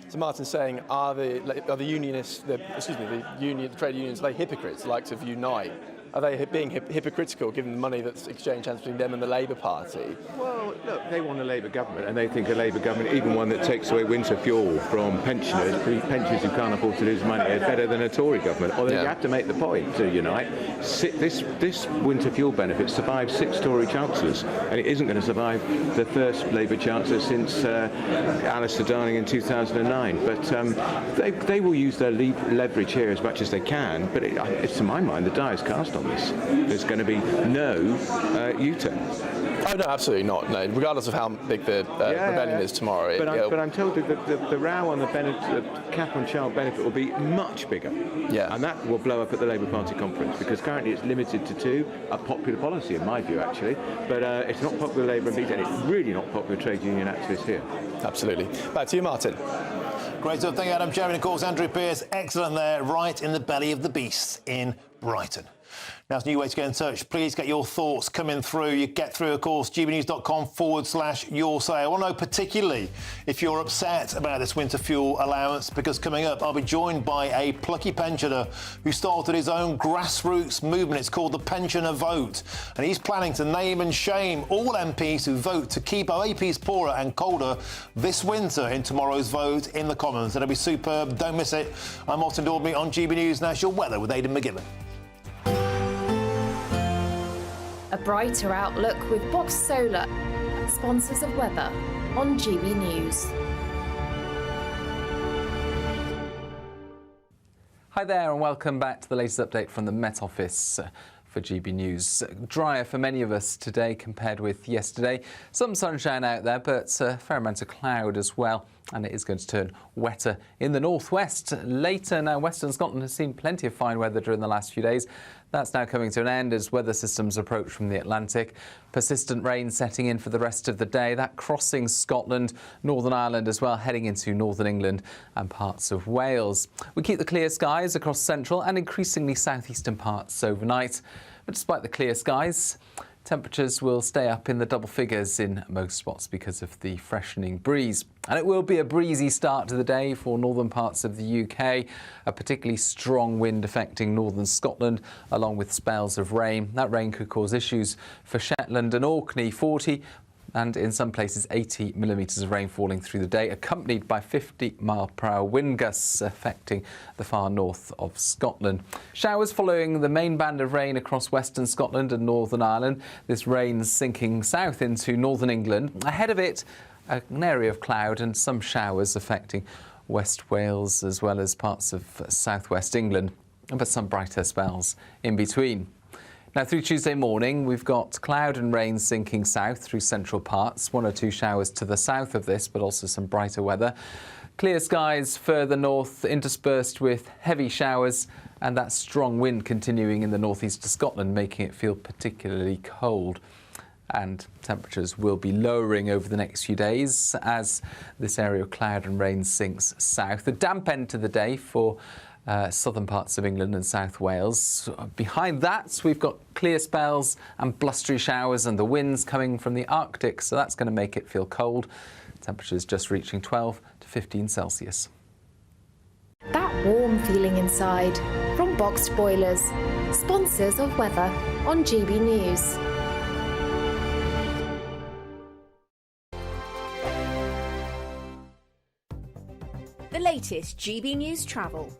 S15: So Martin's saying, are the unionists, the trade unions, are they hypocrites, the likes of Unite? Are they being hypocritical given the money that's exchanged hands between them and the Labour Party?
S9: Well, look, they want a Labour government, and they think a Labour government, even one that takes away winter fuel from pensioners who can't afford to lose money, is better than a Tory government. Although you have to make the point to Unite, this winter fuel benefit survived 6 Tory chancellors, and it isn't going to survive the first Labour chancellor since Alistair Darling in 2009. But they will use their leverage here as much as they can, but it's to my mind the die is cast on this. There's going to be no U-turn.
S15: Oh no, absolutely not. No, regardless of how big the rebellion is tomorrow.
S9: But I'm told that the row on the cap on child benefit will be much bigger. Yeah. And that will blow up at the Labour Party conference, because currently it's limited to 2, a popular policy in my view actually, but it's not popular Labour MPs, and it's really not popular trade union activists here.
S15: Absolutely. Back to you, Martin.
S13: Great stuff. Thank you, Adam Jerry. And of course, Andrew Pearce, excellent there, right in the belly of the beast in Brighton. Now, it's a new way to get in touch. Please get your thoughts coming through. You get through, of course, gbnews.com/your say. I want to know particularly if you're upset about this winter fuel allowance, because coming up, I'll be joined by a plucky pensioner who started his own grassroots movement. It's called the Pensioner Vote. And he's planning to name and shame all MPs who vote to keep our APs poorer and colder this winter in tomorrow's vote in the Commons. It'll be superb. Don't miss it. I'm Martin Daubney on GB News National Weather with Aidan McGibbon.
S19: A brighter outlook with Box Solar, sponsors of weather on GB News.
S11: Hi there and welcome back to the latest update from the Met Office for GB News. Drier for many of us today compared with yesterday. Some sunshine out there, but a fair amount of cloud as well. And it is going to turn wetter in the northwest later. Now, Western Scotland has seen plenty of fine weather during the last few days. That's now coming to an end as weather systems approach from the Atlantic. Persistent rain setting in for the rest of the day. That crossing Scotland, Northern Ireland as well, heading into northern England and parts of Wales. We keep the clear skies across central and increasingly southeastern parts overnight. But despite the clear skies, temperatures will stay up in the double figures in most spots because of the freshening breeze. And it will be a breezy start to the day for northern parts of the UK. A particularly strong wind affecting northern Scotland, along with spells of rain. That rain could cause issues for Shetland and Orkney. 40 and in some places 80 millimetres of rain falling through the day, accompanied by 50-mile-per-hour wind gusts affecting the far north of Scotland. Showers following the main band of rain across western Scotland and Northern Ireland. This rain sinking south into northern England. Ahead of it, an area of cloud and some showers affecting West Wales as well as parts of southwest England, but some brighter spells in between. Now, through Tuesday morning, we've got cloud and rain sinking south through central parts. 1 or 2 showers to the south of this, but also some brighter weather. Clear skies further north, interspersed with heavy showers, and that strong wind continuing in the northeast of Scotland, making it feel particularly cold. And temperatures will be lowering over the next few days as this area of cloud and rain sinks south. A damp end to the day for southern parts of England and South Wales. Behind that, we've got clear spells and blustery showers and the winds coming from the Arctic, so that's going to make it feel cold. Temperatures just reaching 12 to 15 Celsius.
S19: That warm feeling inside from Boxed Boilers, sponsors of weather on GB News.
S5: The latest GB News travel.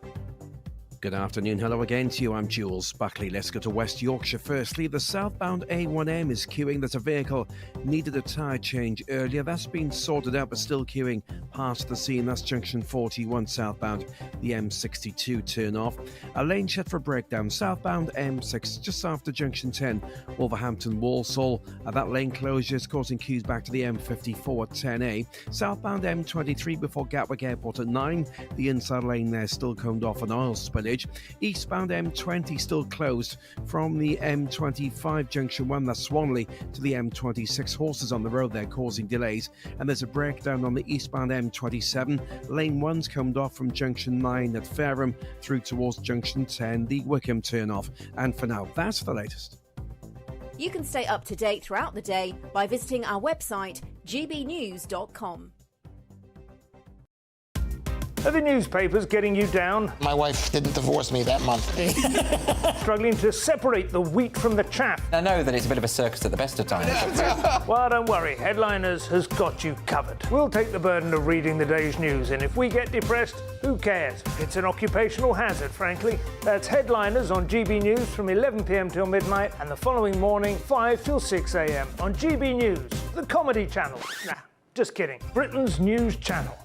S6: Good afternoon. Hello again to you. I'm Jules Buckley. Let's go to West Yorkshire firstly. The southbound A1M is queuing. There's a vehicle needed a tyre change earlier. That's been sorted out, but still queuing past the scene. That's junction 41 southbound, the M62 turn off. A lane shut for a breakdown. Southbound M6 just after junction 10, Wolverhampton Walsall. That lane closure is causing queues back to the M54 at 10A. Southbound M23 before Gatwick Airport at 9. The inside lane there still coned off an oil spillage. Eastbound M20 still closed from the M25 junction 1, that's Swanley, to the M26. Horses on the road there causing delays, and there's a breakdown on the eastbound M27. Lane 1's comed off from junction 9 at Fareham through towards junction 10, the Wickham turn-off. And for now, that's the latest.
S5: You can stay up to date throughout the day by visiting our website, gbnews.com.
S18: Are the newspapers getting you down?
S14: My wife didn't divorce me that month.
S18: Struggling to separate the wheat from the chaff?
S21: I know that it's a bit of a circus at the best of times.
S18: Well, don't worry, Headliners has got you covered. We'll take the burden of reading the day's news, and if we get depressed, who cares? It's an occupational hazard, frankly. That's Headliners on GB News from 11 p.m. till midnight, and the following morning, 5 till 6 a.m. on GB News, the comedy channel. Nah, just kidding. Britain's news channel.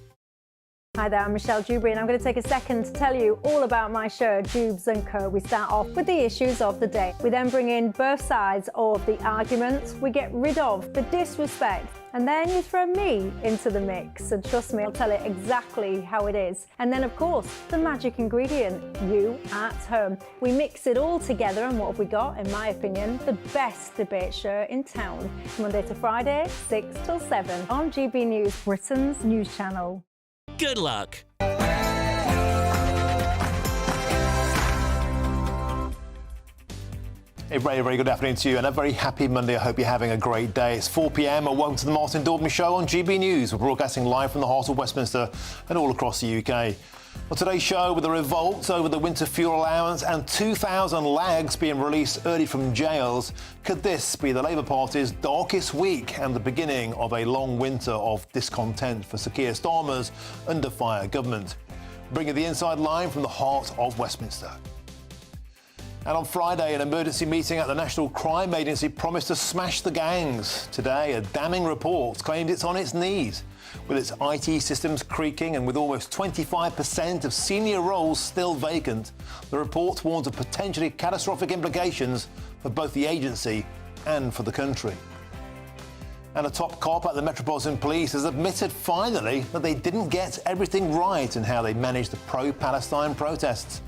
S22: Hi there, I'm Michelle Dewberry, and I'm going to take a second to tell you all about my show, Dubes & Co. We start off with the issues of the day. We then bring in both sides of the argument. We get rid of the disrespect. And then you throw me into the mix. And trust me, I'll tell it exactly how it is. And then, of course, the magic ingredient, you at home. We mix it all together, and what have we got? In my opinion, the best debate show in town. Monday to Friday, 6 till 7 on GB News, Britain's news channel.
S23: Good luck.
S13: A very, very good afternoon to you and a very happy Monday. I hope you're having a great day. It's 4 p.m. and welcome to the Martin Daubney Show on GB News. We're broadcasting live from the heart of Westminster and all across the UK. Well, today's show with a revolt over the winter fuel allowance and 2,000 lags being released early from jails. Could this be the Labour Party's darkest week and the beginning of a long winter of discontent for Sir Keir Starmer's under-fire government? Bringing the inside line from the heart of Westminster. And on Friday, an emergency meeting at the National Crime Agency promised to smash the gangs. Today, a damning report claimed it's on its knees. With its IT systems creaking and with almost 25% of senior roles still vacant, the report warns of potentially catastrophic implications for both the agency and for the country. And a top cop at the Metropolitan Police has admitted finally that they didn't get everything right in how they managed the pro-Palestine protests.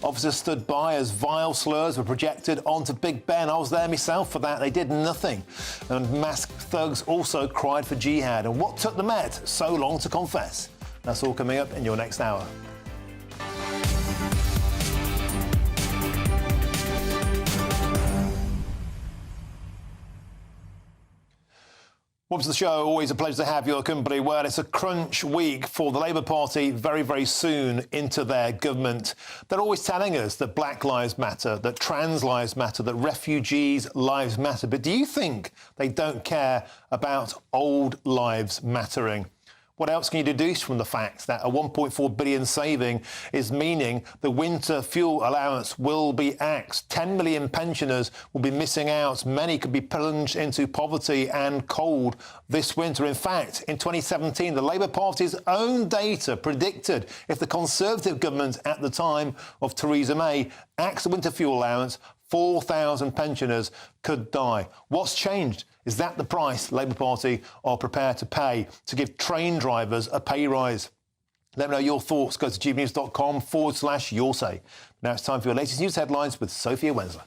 S13: Officers stood by as vile slurs were projected onto Big Ben. I was there myself for that. They did nothing. And masked thugs also cried for jihad. And what took the Met so long to confess? That's all coming up in your next hour. Welcome to the show. Always a pleasure to have your company. Well, it's a crunch week for the Labour Party very, very soon into their government. They're always telling us that Black Lives Matter, that trans lives matter, that refugees' lives matter. But do you think they don't care about old lives mattering? What else can you deduce from the fact that a 1.4 billion saving is meaning the winter fuel allowance will be axed? 10 million pensioners will be missing out. Many could be plunged into poverty and cold this winter. In fact, in 2017, the Labour Party's own data predicted if the Conservative government at the time of Theresa May axed the winter fuel allowance, 4,000 pensioners could die. What's changed? Is that the price the Labour Party are prepared to pay to give train drivers a pay rise? Let me know your thoughts. Go to gbnews.com/your say. Now it's time for your latest news headlines with Sophia Wensler.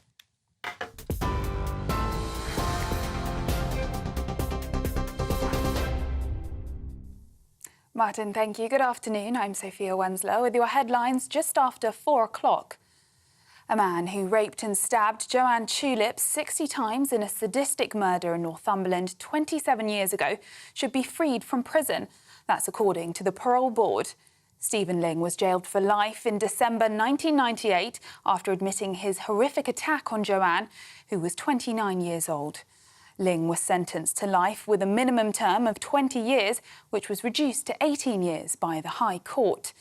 S4: Martin, thank you. Good afternoon. I'm Sophia Wensler with your headlines just after 4 o'clock. A man who raped and stabbed Joanne Tulip 60 times in a sadistic murder in Northumberland 27 years ago should be freed from prison. That's according to the parole board. Stephen Ling was jailed for life in December 1998 after admitting his horrific attack on Joanne, who was 29 years old. Ling was sentenced to life with a minimum term of 20 years, which was reduced to 18 years by the High Court.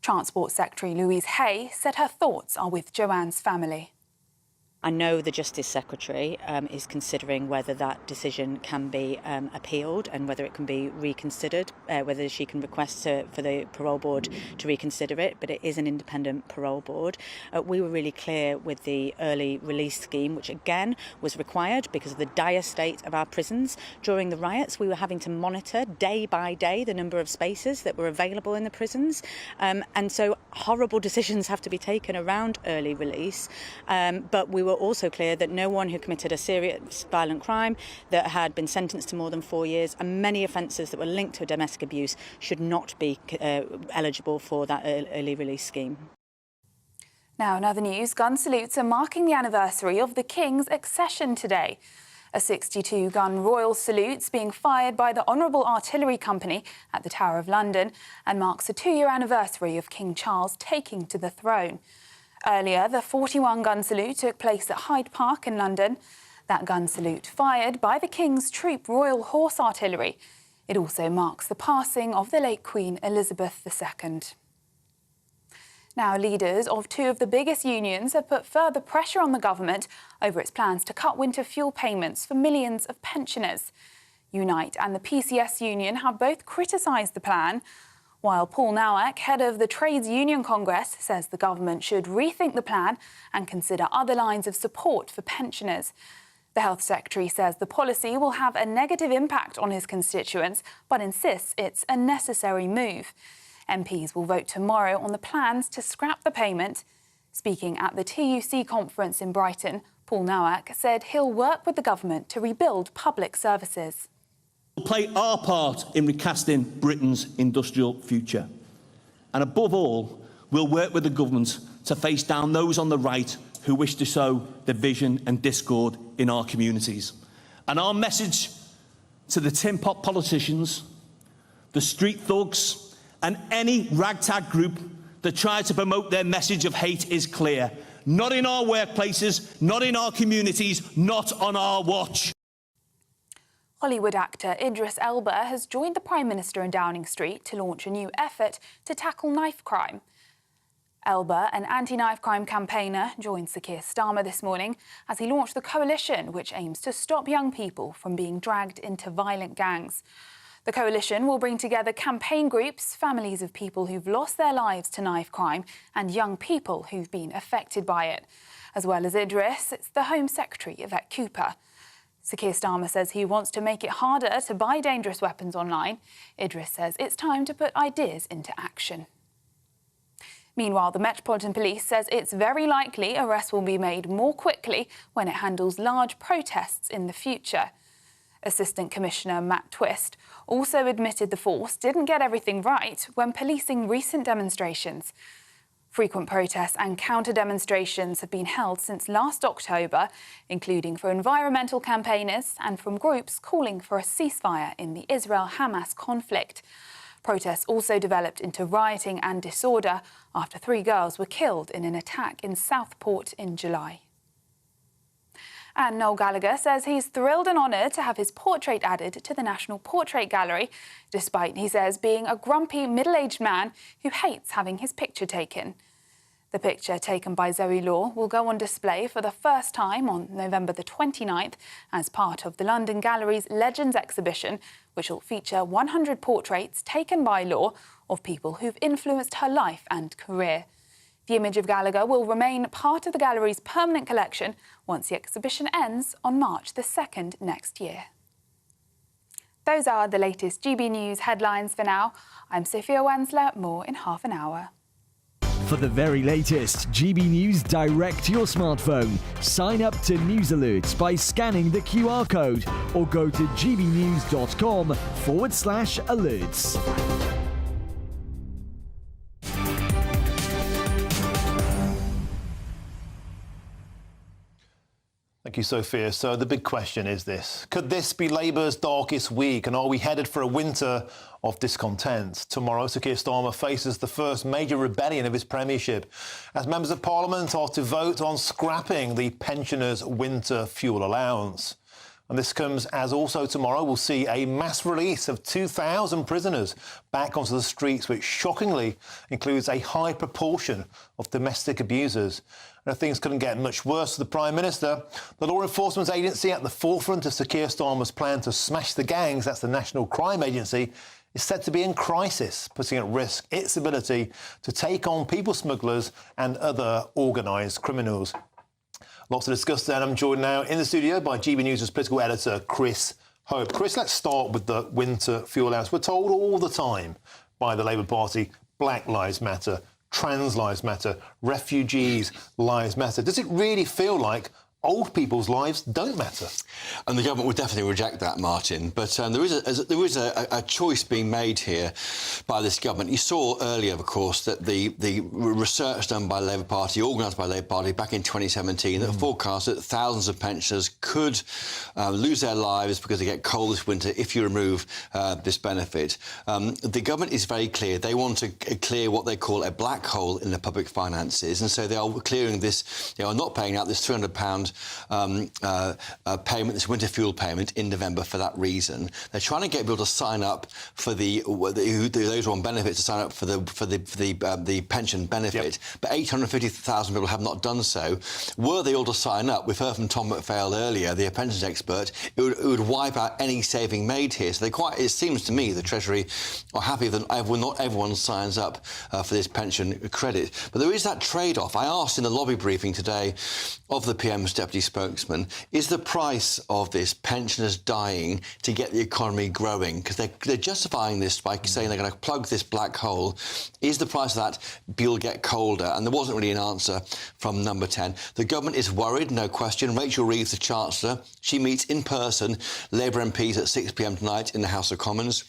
S4: Transport Secretary Louise Hay said her thoughts are with Joanne's family.
S8: I know the Justice Secretary is considering whether that decision can be appealed and whether it can be reconsidered, whether she can request for the parole board to reconsider it, but it is an independent parole board. We were really clear with the early release scheme, which again was required because of the dire state of our prisons. During the riots, we were having to monitor day by day the number of spaces that were available in the prisons. And so horrible decisions have to be taken around early release. But we were also clear that no one who committed a serious violent crime that had been sentenced to more than 4 years and many offences that were linked to domestic abuse should not be eligible for that early release scheme.
S4: Now, in other news, gun salutes are marking the anniversary of the King's accession today. A 62-gun royal salute's being fired by the Honourable Artillery Company at the Tower of London and marks a 2-year anniversary of King Charles taking to the throne. Earlier, the 41-gun salute took place at Hyde Park in London. That gun salute fired by the King's Troop Royal Horse Artillery. It also marks the passing of the late Queen Elizabeth II. Now, leaders of 2 of the biggest unions have put further pressure on the government over its plans to cut winter fuel payments for millions of pensioners. Unite and the PCS union have both criticised the plan, while Paul Nowak, head of the Trades Union Congress, says the government should rethink the plan and consider other lines of support for pensioners. The Health Secretary says the policy will have a negative impact on his constituents, but insists it's a necessary move. MPs will vote tomorrow on the plans to scrap the payment. Speaking at the TUC conference in Brighton, Paul Nowak said he'll work with the government to rebuild public services.
S23: We'll play our part in recasting Britain's industrial future. And above all, we'll work with the government to face down those on the right who wish to sow division and discord in our communities. And our message to the tin pot politicians, the street thugs, and any ragtag group that try to promote their message of hate is clear. Not in our workplaces, not in our communities, not on our watch.
S4: Hollywood actor Idris Elba has joined the Prime Minister in Downing Street to launch a new effort to tackle knife crime. Elba, an anti-knife crime campaigner, joined Sir Keir Starmer this morning as he launched the coalition which aims to stop young people from being dragged into violent gangs. The coalition will bring together campaign groups, families of people who've lost their lives to knife crime and young people who've been affected by it. As well as Idris, it's the Home Secretary, Yvette Cooper. Sir Keir Starmer says he wants to make it harder to buy dangerous weapons online. Idris says it's time to put ideas into action. Meanwhile, the Metropolitan Police says it's very likely arrests will be made more quickly when it handles large protests in the future. Assistant Commissioner Matt Twist also admitted the force didn't get everything right when policing recent demonstrations. Frequent protests and counter-demonstrations have been held since last October, including for environmental campaigners and from groups calling for a ceasefire in the Israel-Hamas conflict. Protests also developed into rioting and disorder after 3 girls were killed in an attack in Southport in July. And Noel Gallagher says he's thrilled and honoured to have his portrait added to the National Portrait Gallery, despite, he says, being a grumpy middle-aged man who hates having his picture taken. The picture taken by Zoe Law will go on display for the first time on November the 29th as part of the London Gallery's Legends exhibition, which will feature 100 portraits taken by Law of people who've influenced her life and career. The image of Gallagher will remain part of the gallery's permanent collection once the exhibition ends on March the 2nd next year. Those are the latest GB News headlines for now. I'm Sophia Wensler, more in half an hour.
S16: For the very latest GB News direct to your smartphone, sign up to News Alerts by scanning the QR code or go to gbnews.com/alerts.
S13: Thank you, Sophia. So the big question is this. Could this be Labour's darkest week? And are we headed for a winter of discontent? Tomorrow, Sir Keir Starmer faces the first major rebellion of his premiership as members of Parliament are to vote on scrapping the pensioners' winter fuel allowance. And this comes as also tomorrow we'll see a mass release of 2,000 prisoners back onto the streets, which shockingly includes a high proportion of domestic abusers. And if things couldn't get much worse for the Prime Minister, the law enforcement agency at the forefront of Sir Keir Starmer's plan to smash the gangs, that's the National Crime Agency, is said to be in crisis, putting at risk its ability to take on people smugglers and other organised criminals. Lots to discuss then. I'm joined now in the studio by GB News' political editor, Chris Hope. Chris, let's start with the winter fuel allowance. We're told all the time by the Labour Party, Black Lives Matter, Trans Lives Matter, Refugees Lives Matter. Does it really feel like old people's lives don't matter?
S10: And the government would definitely reject that, Martin. But there is a choice being made here by this government. You saw earlier, of course, that the research done by the Labour Party, organised by the Labour Party back in 2017, that forecast that thousands of pensioners could lose their lives because they get cold this winter if you remove this benefit. The government is very clear. They want to clear what they call a black hole in the public finances. And so they are clearing this. They are not paying out this £300 payment, this winter fuel payment in November for that reason. They're trying to get people to sign up for those who want benefits to sign up for the pension benefit. Yep. But 850,000 people have not done so. Were they all to sign up, we've heard from Tom McPhail earlier, the pensions expert, it would wipe out any saving made here. So it seems to me the Treasury are happy that not everyone signs up for this pension credit. But there is that trade-off. I asked in the lobby briefing today of the PM's deputy spokesman, is the price of this pensioners dying to get the economy growing? Because they're justifying this by saying they're going to plug this black hole. Is the price of that bill get colder? And there wasn't really an answer from Number 10. The government is worried, no question. Rachel Reeves, the Chancellor, she meets in person Labour MPs at 6 p.m. tonight in the House of Commons.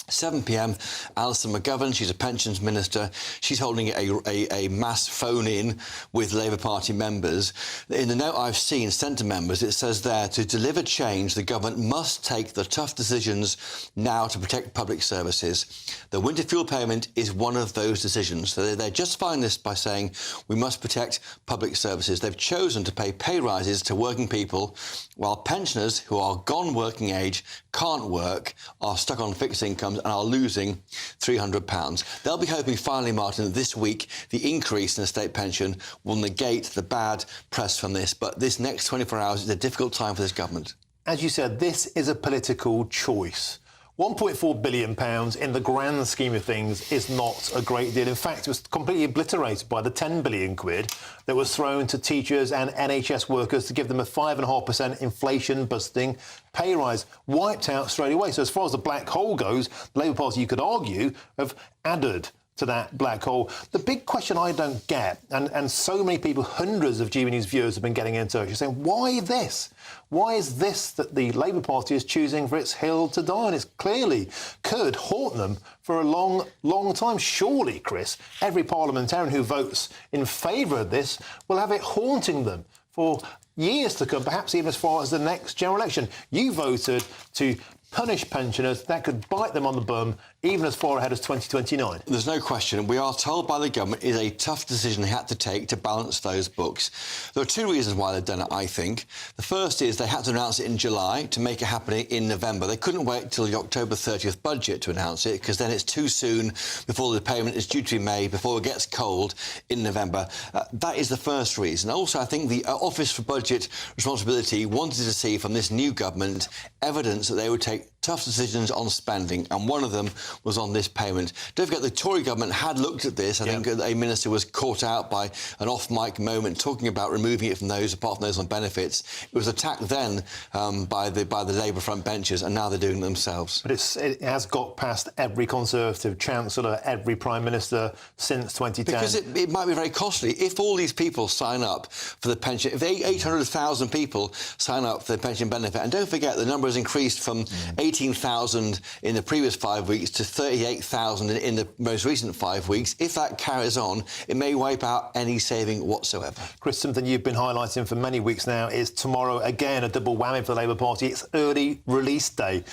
S10: 7 p.m, Alison McGovern, she's a pensions minister. She's holding a mass phone-in with Labour Party members. In the note I've seen sent to members, it says there, to deliver change, the government must take the tough decisions now to protect public services. The winter fuel payment is one of those decisions. So they're justifying this by saying we must protect public services. They've chosen to pay rises to working people, while pensioners who are gone working age, can't work, are stuck on fixed incomes and are losing £300. They'll be hoping finally, Martin, that this week the increase in the state pension will negate the bad press from this. But this next 24 hours is a difficult time for this government.
S13: As you said, this is a political choice. £1.4 billion in the grand scheme of things is not a great deal. In fact, it was completely obliterated by the 10 billion quid that was thrown to teachers and NHS workers to give them a 5.5% inflation-busting pay rise, wiped out straight away. So as far as the black hole goes, the Labour Party, you could argue, have added to that black hole. The big question I don't get, and so many people, hundreds of GB News viewers have been getting in touch, saying, why this? Why is this that the Labour Party is choosing for its hill to die on? It clearly could haunt them for a long, long time. Surely, Chris, every parliamentarian who votes in favour of this will have it haunting them for years to come, perhaps even as far as the next general election. You voted to punish pensioners. That could bite them on the bum even as far ahead as 2029.
S10: There's no question. We are told by the government it is a tough decision they had to take to balance those books. There are two reasons why they've done it, I think. The first is they had to announce it in July to make it happen in November. They couldn't wait till the October 30th budget to announce it, because then it's too soon before the payment is due to be made, before it gets cold in November. That is the first reason. Also, I think the Office for Budget Responsibility wanted to see from this new government evidence that they would take tough decisions on spending, and one of them was on this payment. Don't forget, the Tory government had looked at this. I think a minister was caught out by an off-mic moment talking about removing it from those, apart from those on benefits. It was attacked then by the Labour front benches, and now they're doing it themselves.
S13: But it has got past every Conservative Chancellor, every Prime Minister since 2010.
S10: Because it might be very costly. If all these people sign up for the pension, if 800,000 people sign up for the pension benefit, and don't forget the number has increased from 18,000 in the previous 5 weeks to 38,000 in the most recent 5 weeks. If that carries on, it may wipe out any saving whatsoever.
S13: Chris, something you've been highlighting for many weeks now is tomorrow, again, a double whammy for the Labour Party. It's early release day.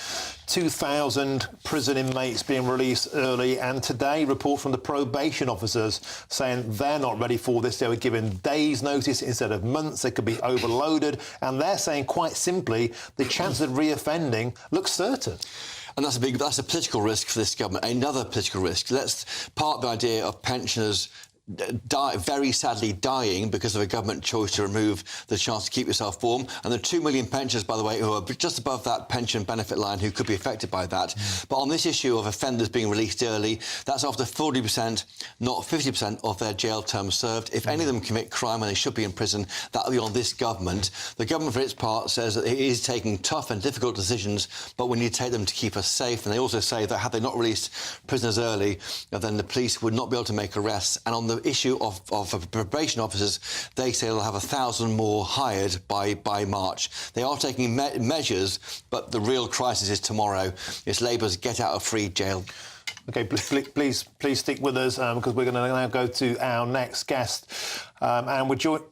S13: 2,000 prison inmates being released early, and today, report from the probation officers saying they're not ready for this. They were given days' notice instead of months. They could be overloaded, and they're saying quite simply the chance of reoffending looks certain.
S10: And that's a political risk for this government, another political risk. Let's part the idea of pensioners very sadly dying because of a government choice to remove the chance to keep yourself warm. And the 2 million pensioners, by the way, who are just above that pension benefit line who could be affected by that. But on this issue of offenders being released early, that's after 40%, not 50% of their jail term served. If any of them commit crime and they should be in prison, that'll be on this government. The government, for its part, says that it is taking tough and difficult decisions, but we need to take them to keep us safe. And they also say that had they not released prisoners early, then the police would not be able to make arrests. And on the issue of probation officers, they say they'll have 1,000 more hired by March. They are taking measures, but the real crisis is tomorrow. It's Labour's get out of free jail.
S13: OK, please stick with us, because we're going to now go to our next guest. And we're joined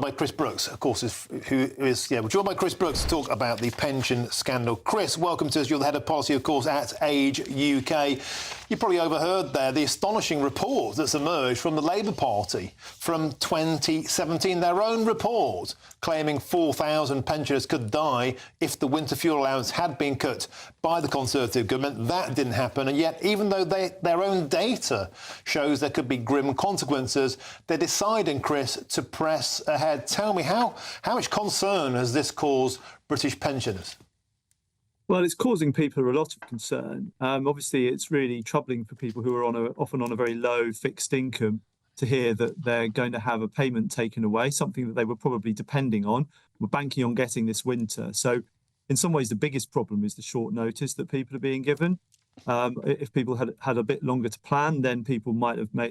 S13: by Chris Brooks, of course, we're joined by Chris Brooks to talk about the pension scandal. Chris, welcome to us. You're the head of policy, of course, at Age UK. You probably overheard there the astonishing report that's emerged from the Labour Party from 2017, their own report claiming 4,000 pensioners could die if the winter fuel allowance had been cut by the Conservative government. That didn't happen, and yet, even though their own data shows there could be grim consequences, they're deciding, Chris, to press ahead. Tell me, how much concern has this caused British pensioners?
S2: Well, it's causing people a lot of concern. Obviously, it's really troubling for people who are often on a very low fixed income to hear that they're going to have a payment taken away, something that they were probably depending on, were banking on getting this winter. So in some ways, the biggest problem is the short notice that people are being given. If people had a bit longer to plan, then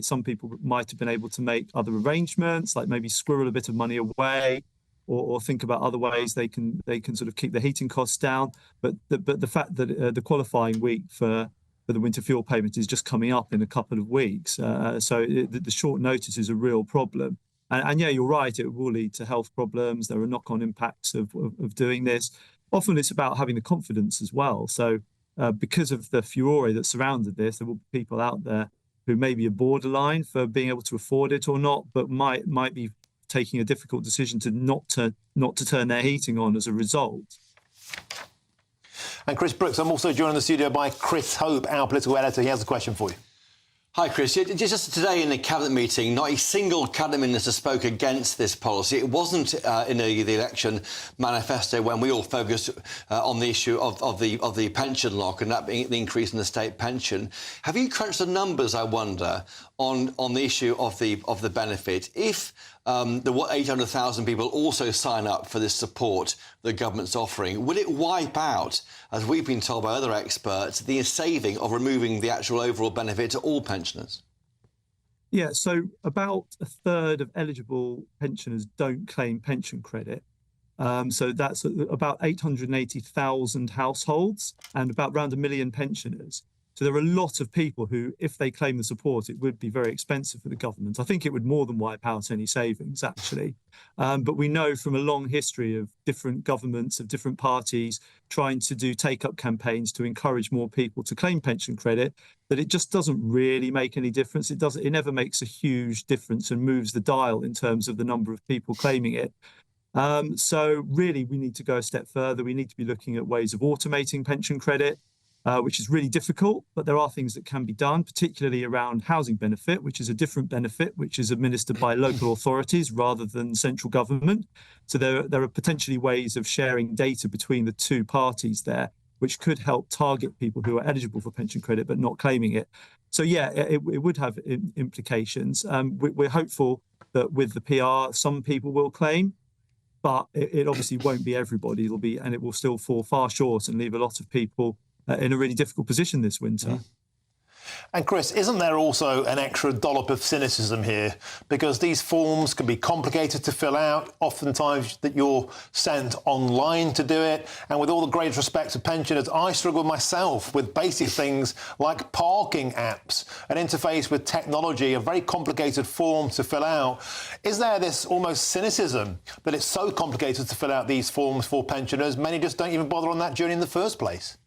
S2: some people might have been able to make other arrangements, like maybe squirrel a bit of money away, or think about other ways they can sort of keep the heating costs down. But the fact that the qualifying week for the winter fuel payment is just coming up in a couple of weeks, so the short notice is a real problem. And yeah, you're right, it will lead to health problems. There are knock-on impacts of doing this. Often it's about having the confidence as well. So because of the furore that surrounded this, there will be people out there who may be a borderline for being able to afford it or not, but might be taking a difficult decision to not to turn their heating on as a result.
S13: And Chris Brooks, I'm also joined in the studio by Chris Hope, our political editor. He has a question for you.
S10: Hi, Chris. Just today in the Cabinet meeting, not a single Cabinet Minister spoke against this policy. It wasn't in the election manifesto when we all focused on the issue of the pension lock and that being the increase in the state pension. Have you crunched the numbers, I wonder, on the issue of the benefit? If the 800,000 people also sign up for this support the government's offering, will it wipe out, as we've been told by other experts, the saving of removing the actual overall benefit to all pensioners?
S2: Yeah, so about a third of eligible pensioners don't claim pension credit. So that's about 880,000 households and about around 1 million pensioners. So there are a lot of people who, if they claim the support, it would be very expensive for the government. I think it would more than wipe out any savings, actually. But we know from a long history of different governments, of different parties, trying to do take-up campaigns to encourage more people to claim pension credit, that it just doesn't really make any difference. It never makes a huge difference and moves the dial in terms of the number of people claiming it. So really, we need to go a step further. We need to be looking at ways of automating pension credit, which is really difficult, but there are things that can be done, particularly around housing benefit, which is a different benefit, which is administered by local authorities rather than central government. So there are potentially ways of sharing data between the two parties there which could help target people who are eligible for pension credit but not claiming it. So, yeah, it would have implications. We're hopeful that with the PR, some people will claim, but it obviously won't be everybody. It will still fall far short and leave a lot of people in a really difficult position this winter.
S13: And Chris, isn't there also an extra dollop of cynicism here? Because these forms can be complicated to fill out, oftentimes that you're sent online to do it. And with all the greatest respect to pensioners, I struggle myself with basic things like parking apps, an interface with technology, a very complicated form to fill out. Is there this almost cynicism that it's so complicated to fill out these forms for pensioners, many just don't even bother on that journey in the first place?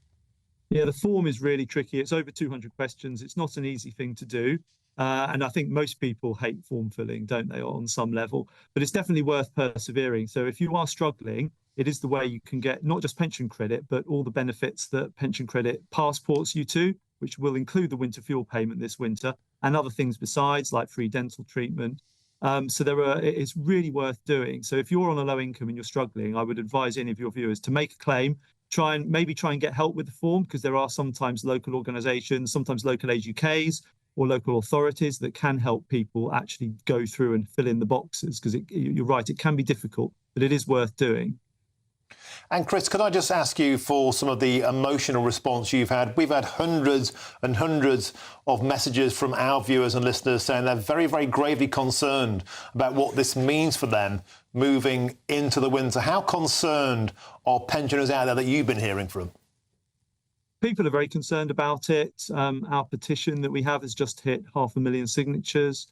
S2: Yeah, the form is really tricky. It's over 200 questions. It's not an easy thing to do. And I think most people hate form filling, don't they, on some level? But it's definitely worth persevering. So if you are struggling, it is the way you can get not just pension credit, but all the benefits that pension credit passports you to, which will include the winter fuel payment this winter and other things besides, like free dental treatment. It's really worth doing. So if you're on a low income and you're struggling, I would advise any of your viewers to make a claim. Try and get help with the form, because there are sometimes local organisations, sometimes local age UKs or local authorities that can help people actually go through and fill in the boxes, because you're right, it can be difficult, but it is worth doing.
S13: And Chris, could I just ask you for some of the emotional response you've had? We've had hundreds and hundreds of messages from our viewers and listeners saying they're very, very gravely concerned about what this means for them moving into the winter. How concerned are pensioners out there that you've been hearing from?
S2: People are very concerned about it. Our petition that we have has just hit 500,000 signatures.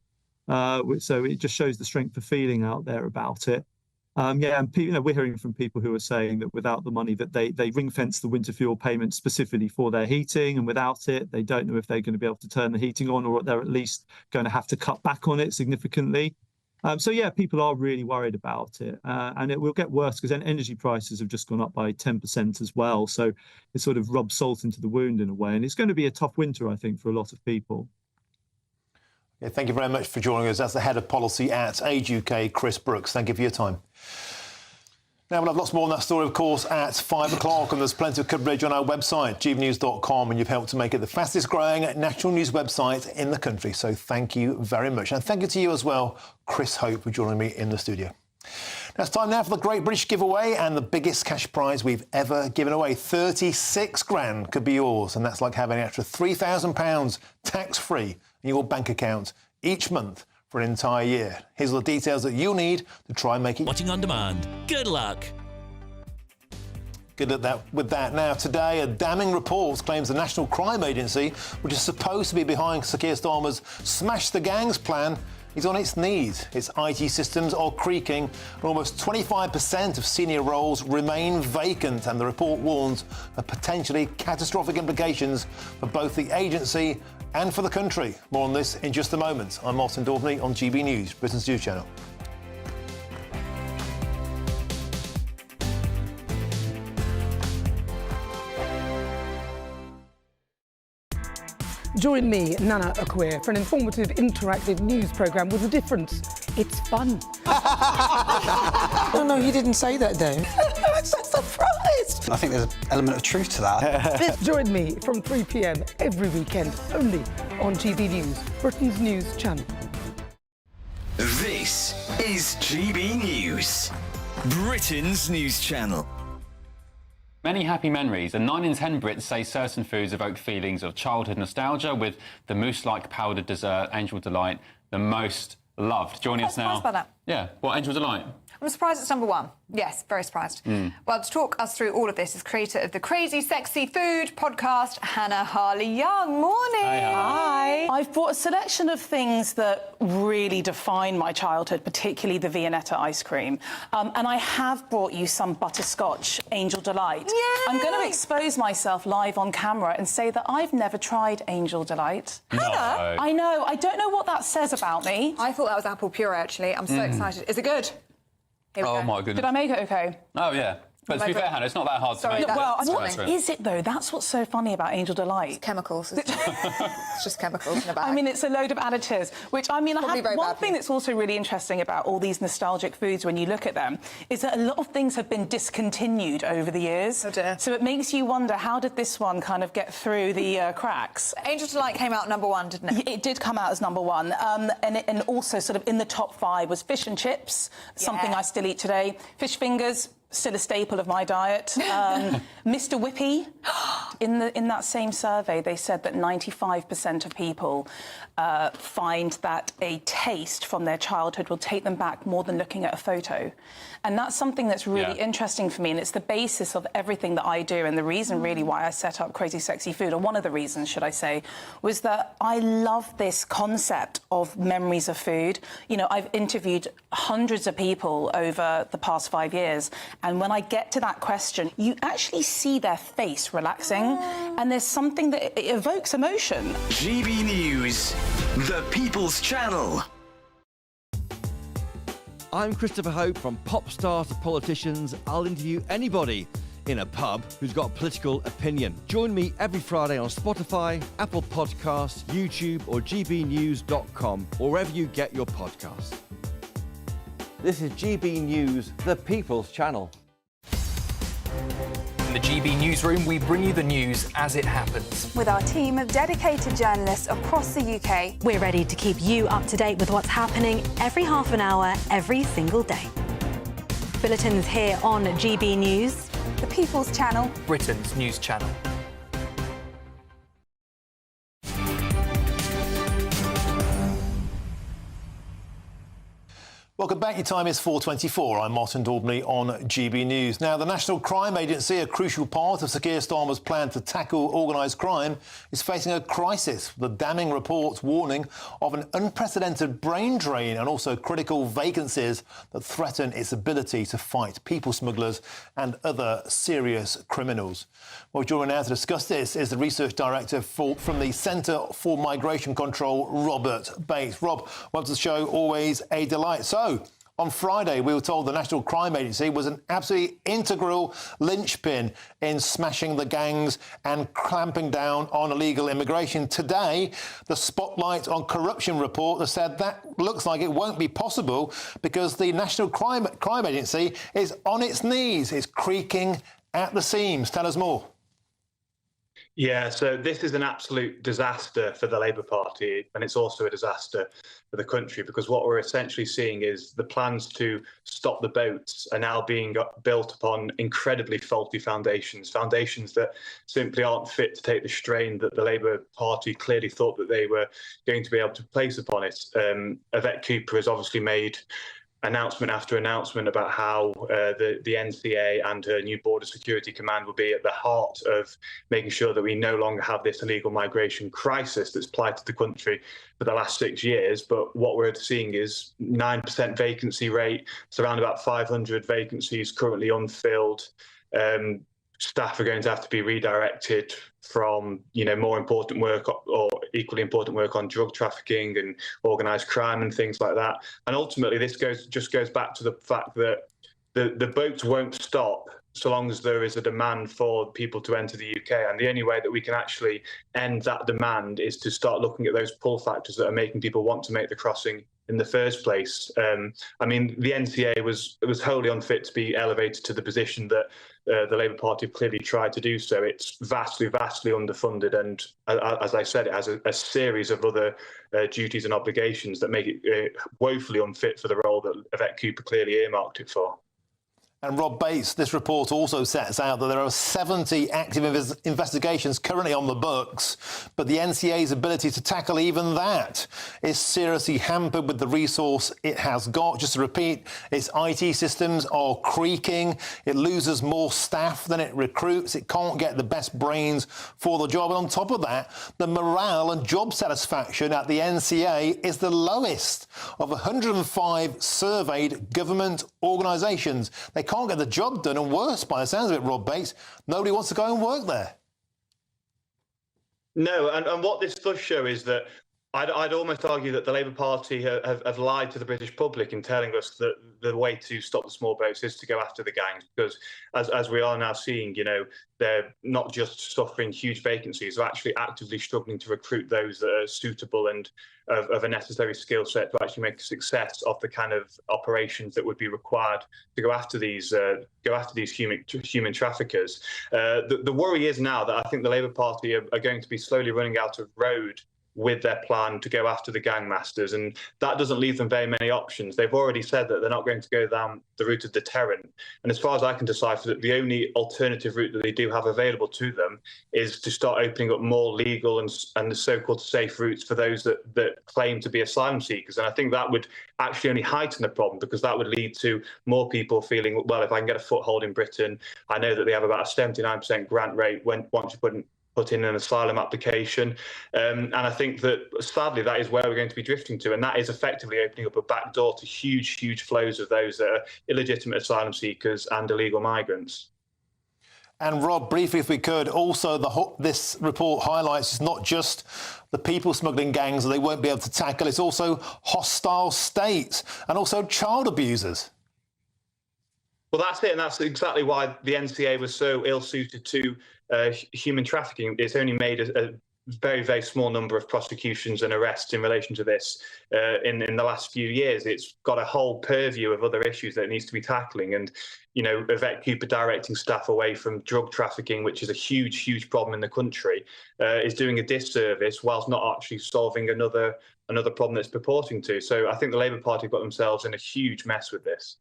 S2: So it just shows the strength of feeling out there about it. And we're hearing from people who are saying that without the money, that they ring-fence the winter fuel payment specifically for their heating, and without it, they don't know if they're going to be able to turn the heating on, or they're at least going to have to cut back on it significantly. People are really worried about it, and it will get worse because energy prices have just gone up by 10% as well. So it sort of rubs salt into the wound in a way, and it's going to be a tough winter, I think, for a lot of people.
S13: Yeah, thank you very much for joining us. That's the Head of Policy at Age UK, Chris Brooks. Thank you for your time. Now, we'll have lots more on that story, of course, at 5 o'clock, and there's plenty of coverage on our website, gbnews.com, and you've helped to make it the fastest-growing national news website in the country. So thank you very much. And thank you to you as well, Chris Hope, for joining me in the studio. Now, it's time now for the Great British Giveaway, and the biggest cash prize we've ever given away. 36 grand could be yours, and that's like having an extra £3,000 tax-free in your bank account each month for an entire year. Here's all the details that you'll need to try and make it.
S3: Watching on demand. Good luck.
S13: Good luck with that. Now, today, a damning report claims the National Crime Agency, which is supposed to be behind Sir Keir Starmer's Smash the Gangs plan, is on its knees. Its IT systems are creaking, and almost 25% of senior roles remain vacant, and the report warns of potentially catastrophic implications for both the agency and for the country. More on this in just a moment. I'm Martin Daubney on GB News, Britain's news channel.
S12: Join me, Nana Akweer, for an informative, interactive news programme with a difference. It's fun.
S20: No, he didn't say that, Dave.
S12: I'm so surprised.
S20: I think there's an element of truth to that.
S12: Join me from 3 p.m. every weekend, only on GB News, Britain's news channel.
S3: This is GB News, Britain's news channel.
S24: Many happy memories, and 9 in 10 Brits say certain foods evoke feelings of childhood nostalgia, with the mousse-like powdered dessert, Angel Delight, the most loved. Joining us now...
S25: I'm surprised by that.
S24: Yeah, well, Angel Delight?
S25: I'm surprised it's number one. Yes, very surprised. Well, to talk us through all of this is creator of the Crazy Sexy Food podcast, Hannah Harley-Young. Morning.
S26: Hi. I've brought a selection of things that really define my childhood, particularly the Viennetta ice cream. And I have brought you some butterscotch Angel Delight.
S25: Yay!
S26: I'm going to expose myself live on camera and say that I've never tried Angel Delight.
S25: Hannah?
S26: I know. I don't know what that says about me.
S25: I thought that was apple puree, actually. I'm so excited. Is it good? Here we go.
S24: My goodness.
S26: Did I make it okay?
S24: Oh, yeah. But to be fair, Hannah, it's not that hard to make.
S26: What is it, though? That's what's so funny about Angel Delight.
S25: It's chemicals. It's just chemicals in a bag.
S26: I mean, it's a load of additives, which, I mean, one thing that's also really interesting about all these nostalgic foods when you look at them is that a lot of things have been discontinued over the years.
S25: Oh dear.
S26: So it makes you wonder, how did this one kind of get through the cracks?
S25: Angel Delight came out #1, didn't it?
S26: It did come out as #1. And also sort of in the top 5 was fish and chips, something I still eat today. Fish fingers, still a staple of my diet. Mr. Whippy, in that same survey, they said that 95% of people find that a taste from their childhood will take them back more than looking at a photo. And that's something that's really interesting for me, and it's the basis of everything that I do, and the reason really why I set up Crazy Sexy Food, or one of the reasons, should I say, was that I love this concept of memories of food. You know, I've interviewed hundreds of people over the past 5 years, and when I get to that question, you actually see their face relaxing, and there's something that it evokes emotion.
S3: GB News, the People's Channel.
S1: I'm Christopher Hope. From pop stars to politicians, I'll interview anybody in a pub who's got a political opinion. Join me every Friday on Spotify, Apple Podcasts, YouTube or gbnews.com, or wherever you get your podcasts. This is GB News, the People's Channel.
S7: In the GB Newsroom, we bring you the news as it happens.
S4: With our team of dedicated journalists across the UK,
S9: we're ready to keep you up to date with what's happening every half an hour, every single day. Bulletins here on GB News,
S4: the People's Channel,
S7: Britain's news channel.
S13: Welcome back. Your time is 4:24. I'm Martin Daubney on GB News. Now, the National Crime Agency, a crucial part of Sir Keir Starmer's plan to tackle organised crime, is facing a crisis, with a damning reports warning of an unprecedented brain drain and also critical vacancies that threaten its ability to fight people smugglers and other serious criminals. Well, joining now to discuss this is the Research Director from the Centre for Migration Control, Robert Bates. Rob, welcome to the show. Always a delight. So, on Friday, we were told the National Crime Agency was an absolutely integral linchpin in smashing the gangs and clamping down on illegal immigration. Today, the Spotlight on Corruption report has said that looks like it won't be possible because the National Crime Agency is on its knees. It's creaking at the seams. Tell us more.
S11: Yeah, so this is an absolute disaster for the Labour Party, and it's also a disaster for the country, because what we're essentially seeing is the plans to stop the boats are now being built upon incredibly faulty foundations that simply aren't fit to take the strain that the Labour Party clearly thought that they were going to be able to place upon it. Yvette Cooper has obviously made announcement after announcement about how the NCA and her new Border Security Command will be at the heart of making sure that we no longer have this illegal migration crisis that's blighted the country for the last 6 years. But what we're seeing is 9% vacancy rate. It's around about 500 vacancies currently unfilled. Staff are going to have to be redirected from, more important work or equally important work on drug trafficking and organised crime and things like that. And ultimately, this just goes back to the fact that the boats won't stop so long as there is a demand for people to enter the UK. And the only way that we can actually end that demand is to start looking at those pull factors that are making people want to make the crossing in the first place. I mean, the NCA was wholly unfit to be elevated to the position that the Labour Party have clearly tried to do so. It's vastly underfunded, and as I said, it has a series of other duties and obligations that make it woefully unfit for the role that Yvette Cooper clearly earmarked it for.
S13: And Rob Bates, this report also sets out that there are 70 active investigations currently on the books, but the NCA's ability to tackle even that is seriously hampered with the resource it has got. Just to repeat, its IT systems are creaking. It loses more staff than it recruits. It can't get the best brains for the job. And on top of that, the morale and job satisfaction at the NCA is the lowest of 105 surveyed government organisations. They can't get the job done, and worse, by the sounds of it, Rob Bates, nobody wants to go and work there.
S11: No, and what this does show is that I'd almost argue that the Labour Party have lied to the British public in telling us that the way to stop the small boats is to go after the gangs, because as we are now seeing, they're not just suffering huge vacancies, they're actually actively struggling to recruit those that are suitable and of a necessary skill set to actually make a success of the kind of operations that would be required to go after these human traffickers. The worry is now that I think the Labour Party are going to be slowly running out of road with their plan to go after the gangmasters, and that doesn't leave them very many options. They've already said that they're not going to go down the route of deterrent, and as far as I can decipher, that the only alternative route that they do have available to them is to start opening up more legal and the so-called safe routes for those that claim to be asylum seekers. And I think that would actually only heighten the problem, because that would lead to more people feeling, well, if I can get a foothold in Britain, I know that they have about a 79% grant rate once you put in an asylum application. And I think that, sadly, that is where we're going to be drifting to. And that is effectively opening up a back door to huge, huge flows of those that are illegitimate asylum seekers and illegal migrants.
S13: And Rob, briefly, if we could, also this report highlights it's not just the people smuggling gangs that they won't be able to tackle, it's also hostile states and also child abusers.
S11: Well, that's it, and that's exactly why the NCA was so ill-suited to human trafficking. It's only made a very, very small number of prosecutions and arrests in relation to this in the last few years. It's got a whole purview of other issues that it needs to be tackling. And, Yvette Cooper directing staff away from drug trafficking, which is a huge, huge problem in the country, is doing a disservice whilst not actually solving another problem that's purporting to. So I think the Labour Party got themselves in a huge mess with this.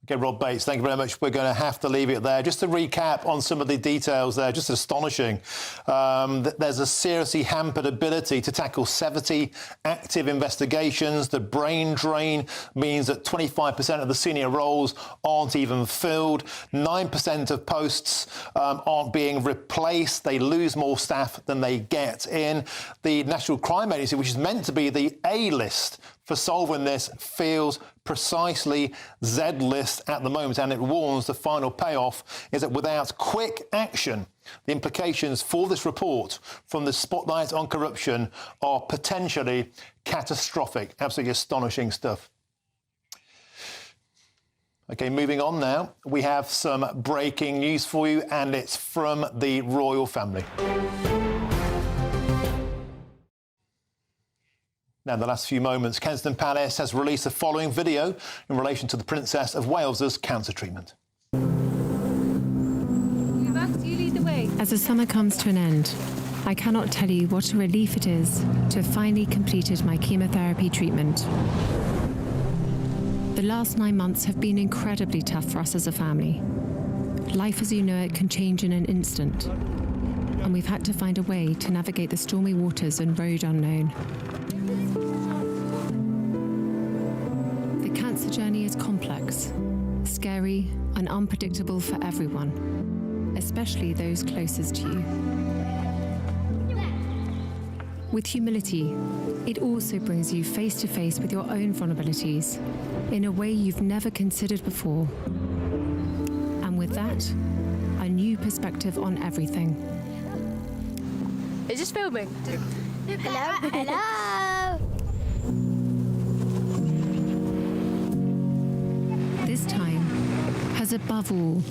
S13: OK, Rob Bates, thank you very much. We're going to have to leave it there. Just to recap on some of the details there, just astonishing. There's a seriously hampered ability to tackle 70 active investigations. The brain drain means that 25% of the senior roles aren't even filled. 9% of posts aren't being replaced. They lose more staff than they get in. The National Crime Agency, which is meant to be the A-list for solving this, feels precisely Z-list at the moment, and it warns the final payoff is that without quick action, the implications for this report from the Spotlight on Corruption are potentially catastrophic. Absolutely astonishing stuff. OK, moving on now. We have some breaking news for you, and it's from the royal family. Now, in the last few moments, Kensington Palace has released the following video in relation to the Princess of Wales's cancer treatment.
S5: As the summer comes to an end, I cannot tell you what a relief it is to have finally completed my chemotherapy treatment. The last 9 months have been incredibly tough for us as a family. Life as you know it can change in an instant, and we've had to find a way to navigate the stormy waters and road unknown. The cancer journey is complex, scary, and unpredictable for everyone, especially those closest to you. With humility, it also brings you face to face with your own vulnerabilities in a way you've never considered before. And with that, a new perspective on everything.
S6: Is this filming?
S14: Hello? Hello?
S5: This time has above all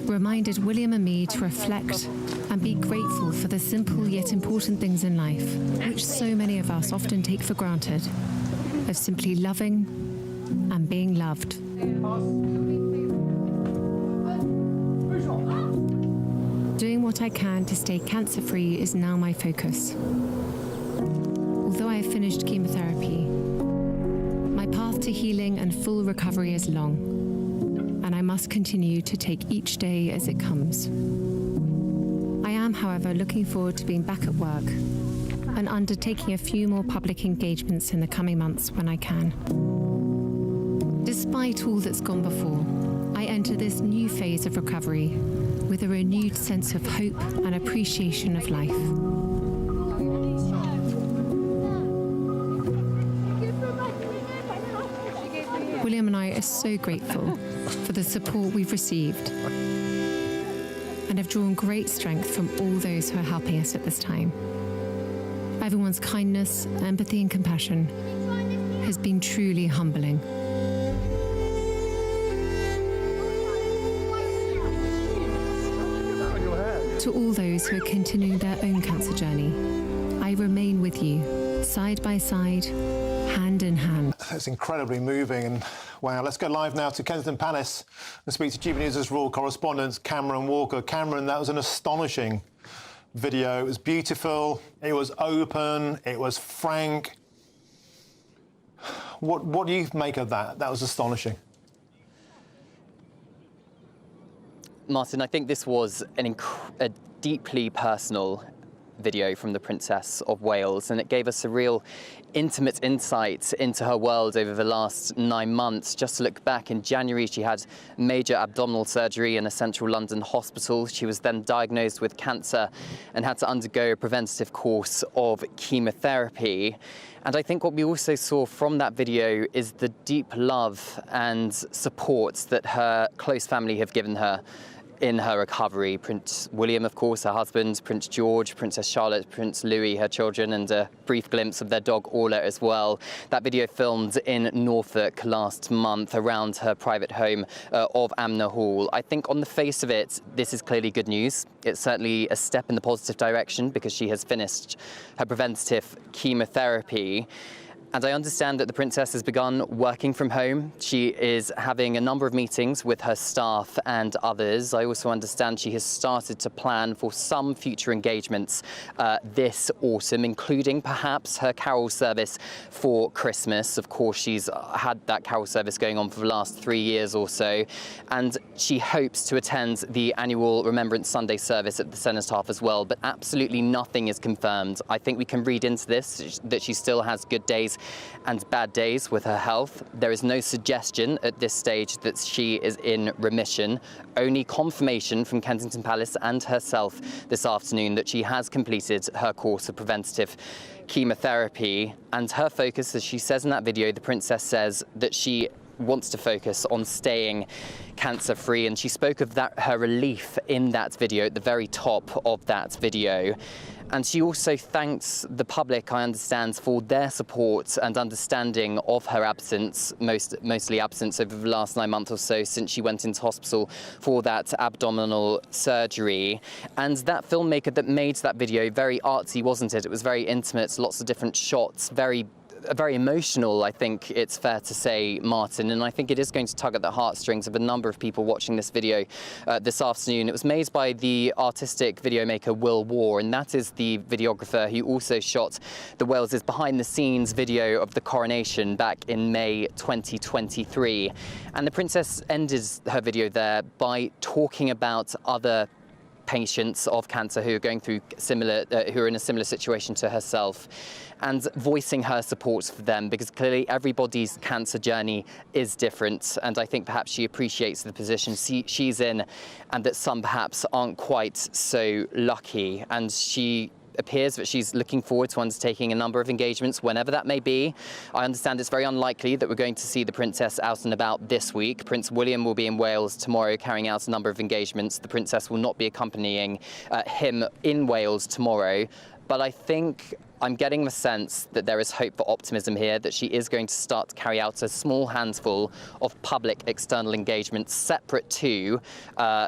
S5: reminded William and me to reflect and be grateful for the simple yet important things in life, which so many of us often take for granted, of simply loving and being loved. Doing what I can to stay cancer-free is now my focus. Although I have finished chemotherapy, my path to healing and full recovery is long, and I must continue to take each day as it comes. I am, however, looking forward to being back at work and undertaking a few more public engagements in the coming months when I can. Despite all that's gone before, I enter this new phase of recovery with a renewed sense of hope and appreciation of life. William and I are so grateful for the support we've received and have drawn great strength from all those who are helping us at this time. Everyone's kindness, empathy and compassion has been truly humbling. To all those who are continuing their own cancer journey, I remain with you, side by side, hand in hand.
S13: It's incredibly moving, and wow. Let's go live now to Kensington Palace and speak to GBNews' royal correspondent, Cameron Walker. Cameron, that was an astonishing video. It was beautiful, it was open, it was frank. What do you make of that? That was astonishing.
S15: Martin, I think this was a deeply personal video from the Princess of Wales, and it gave us a real intimate insight into her world over the last 9 months. Just to look back, in January she had major abdominal surgery in a central London hospital. She was then diagnosed with cancer and had to undergo a preventative course of chemotherapy. And I think what we also saw from that video is the deep love and support that her close family have given her in her recovery. Prince William, of course, her husband, Prince George, Princess Charlotte, Prince Louis, her children, and a brief glimpse of their dog Orla as well. That video filmed in Norfolk last month around her private home of Amner Hall. I think on the face of it, this is clearly good news. It's certainly a step in the positive direction because she has finished her preventative chemotherapy. And I understand that the Princess has begun working from home. She is having a number of meetings with her staff and others. I also understand she has started to plan for some future engagements this autumn, including perhaps her carol service for Christmas. Of course, she's had that carol service going on for the last 3 years or so. And she hopes to attend the annual Remembrance Sunday service at the Cenotaph as well. But absolutely nothing is confirmed. I think we can read into this that she still has good days and bad days with her health. There is no suggestion at this stage that she is in remission, only confirmation from Kensington Palace and herself this afternoon that she has completed her course of preventative chemotherapy. And her focus, as she says in that video, the Princess says that she wants to focus on staying cancer-free, and she spoke of that, her relief in that video, at the very top of that video. And she also thanks the public, I understand, for their support and understanding of her absence, mostly absence over the last 9 months or so since she went into hospital for that abdominal surgery. And that filmmaker that made that video, very artsy, wasn't it? It was very intimate, lots of different shots, very emotional, I think it's fair to say, Martin, and I think it is going to tug at the heartstrings of a number of people watching this video this afternoon. It was made by the artistic video maker Will War, and that is the videographer who also shot the Wales's behind-the-scenes video of the coronation back in May 2023. And the Princess ended her video there by talking about other patients of cancer who are going through who are in a similar situation to herself, and voicing her support for them, because clearly everybody's cancer journey is different, and I think perhaps she appreciates the position she's in, and that some perhaps aren't quite so lucky. And she appears that she's looking forward to undertaking a number of engagements, whenever that may be. I understand it's very unlikely that we're going to see the Princess out and about this week. Prince William will be in Wales tomorrow carrying out a number of engagements. The Princess will not be accompanying him in Wales tomorrow. But I think I'm getting the sense that there is hope for optimism here, that she is going to start to carry out a small handful of public external engagements separate to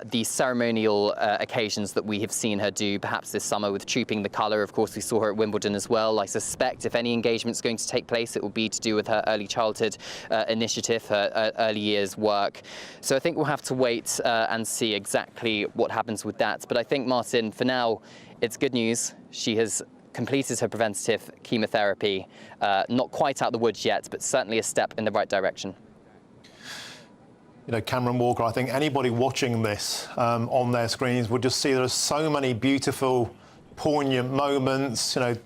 S15: the ceremonial occasions that we have seen her do, perhaps this summer with Trooping the Colour. Of course, we saw her at Wimbledon as well. I suspect if any engagement is going to take place, it will be to do with her early childhood initiative, her early years work. So I think we'll have to wait and see exactly what happens with that. But I think, Martin, for now, it's good news. She has completed her preventative chemotherapy. Not quite out the woods yet, but certainly a step in the right direction.
S13: You know, Cameron Walker, I think anybody watching this on their screens would just see there are so many beautiful, poignant moments, you know,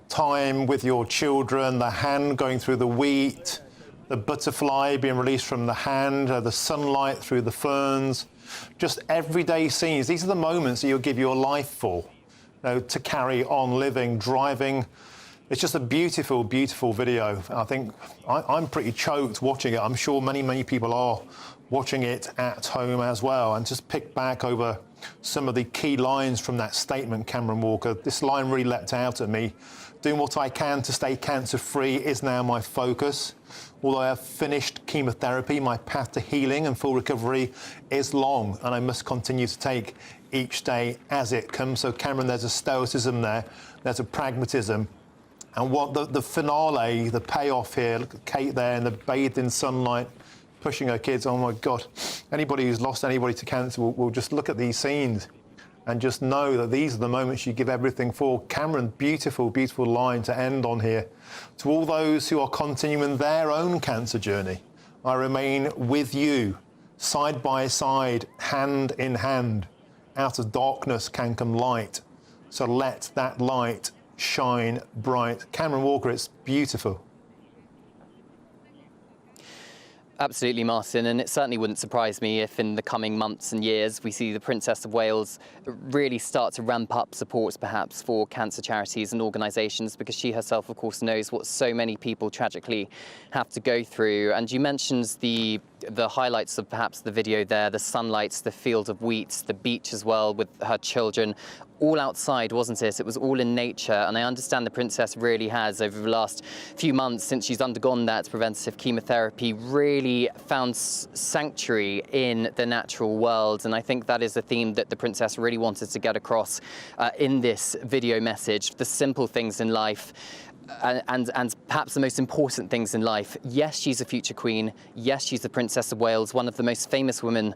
S13: time with your children, the hand going through the wheat, the butterfly being released from the hand, the sunlight through the ferns, just everyday scenes. These are the moments that you'll give your life for. To carry on living, driving. It's just a beautiful, beautiful video. I think I'm pretty choked watching it. I'm sure many, many people are watching it at home as well, and just pick back over some of the key lines from that statement, Cameron Walker. This line really leapt out at me. Doing what I can to stay cancer-free is now my focus. Although I have finished chemotherapy, my path to healing and full recovery is long, and I must continue to take each day as it comes. So, Cameron, there's a stoicism there, there's a pragmatism. And what the finale, the payoff here, look at Kate there in the bathed in sunlight, pushing her kids. Oh, my God. Anybody who's lost anybody to cancer will just look at these scenes and just know that these are the moments you give everything for. Cameron, beautiful, beautiful line to end on here. To all those who are continuing their own cancer journey, I remain with you, side by side, hand in hand. Out of darkness can come light. So let that light shine bright. Cameron Walker, it's beautiful.
S15: Absolutely, Martin, and it certainly wouldn't surprise me if in the coming months and years we see the Princess of Wales really start to ramp up supports perhaps for cancer charities and organisations, because she herself, of course, knows what so many people tragically have to go through. And you mentioned the highlights of perhaps the video there, the sunlight, the field of wheat, the beach as well with her children. All outside, wasn't it? It was all in nature. And I understand the Princess really has, over the last few months since she's undergone that preventative chemotherapy, really found sanctuary in the natural world. And I think that is a theme that the Princess really wanted to get across in this video message. The simple things in life. And perhaps the most important things in life. Yes, she's a future queen. Yes, she's the Princess of Wales, one of the most famous women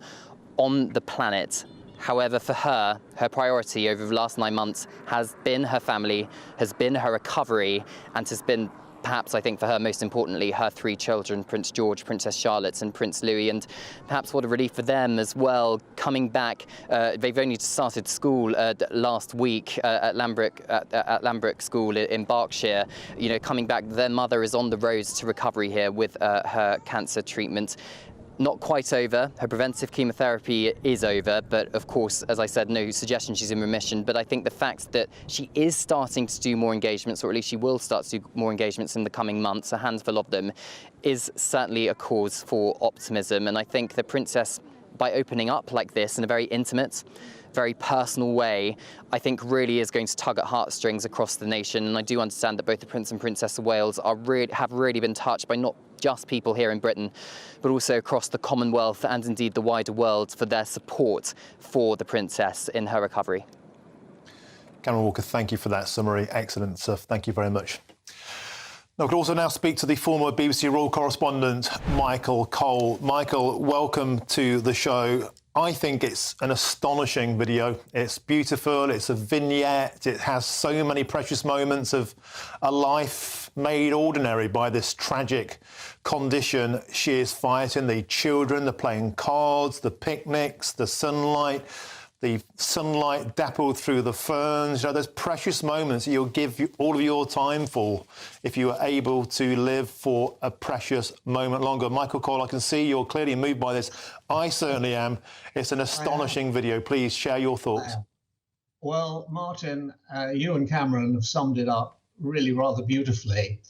S15: on the planet. However, for her, her priority over the last 9 months has been her family, has been her recovery, and has been, perhaps, I think for her, most importantly, her 3 children, Prince George, Princess Charlotte and Prince Louis. And perhaps what a relief for them as well, coming back. They've only started school last week at Lambrook School in Berkshire. You know, coming back, their mother is on the road to recovery here with her cancer treatment. Not quite over. Her preventive chemotherapy is over, but of course, as I said, no suggestion she's in remission. But I think the fact that she is starting to do more engagements, or at least she will start to do more engagements in the coming months, a handful of them, is certainly a cause for optimism. And I think the Princess, by opening up like this in a very intimate, very personal way, I think really is going to tug at heartstrings across the nation. And I do understand that both the Prince and Princess of Wales have really been touched by not just people here in Britain, but also across the Commonwealth and indeed the wider world for their support for the Princess in her recovery.
S13: Cameron Walker, thank you for that summary. Excellent stuff. Thank you very much. I could also now speak to the former BBC Royal correspondent, Michael Cole. Michael, welcome to the show. I think it's an astonishing video. It's beautiful, it's a vignette, it has so many precious moments of a life made ordinary by this tragic condition she is fighting. The children, the playing cards, the picnics, the sunlight dappled through the ferns. You know, there's precious moments that you'll give all of your time for if you are able to live for a precious moment longer. Michael Cole, I can see you're clearly moved by this. I certainly am. It's an astonishing video. Please share your thoughts.
S8: Well, Martin, you and Cameron have summed it up really rather beautifully.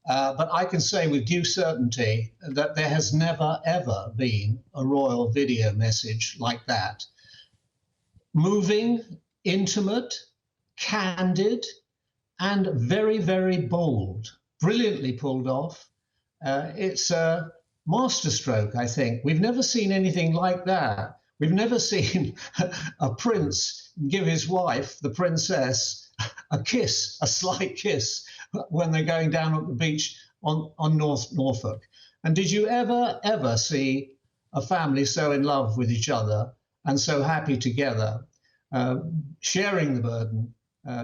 S8: But I can say with due certainty that there has never, ever been a royal video message like that. Moving, intimate, candid, and very, very bold. Brilliantly pulled off. It's a masterstroke, I think. We've never seen anything like that. We've never seen a prince give his wife, the princess, a kiss, a slight kiss, when they're going down at the beach on North Norfolk. And did you ever see a family so in love with each other and so happy together, sharing the burden,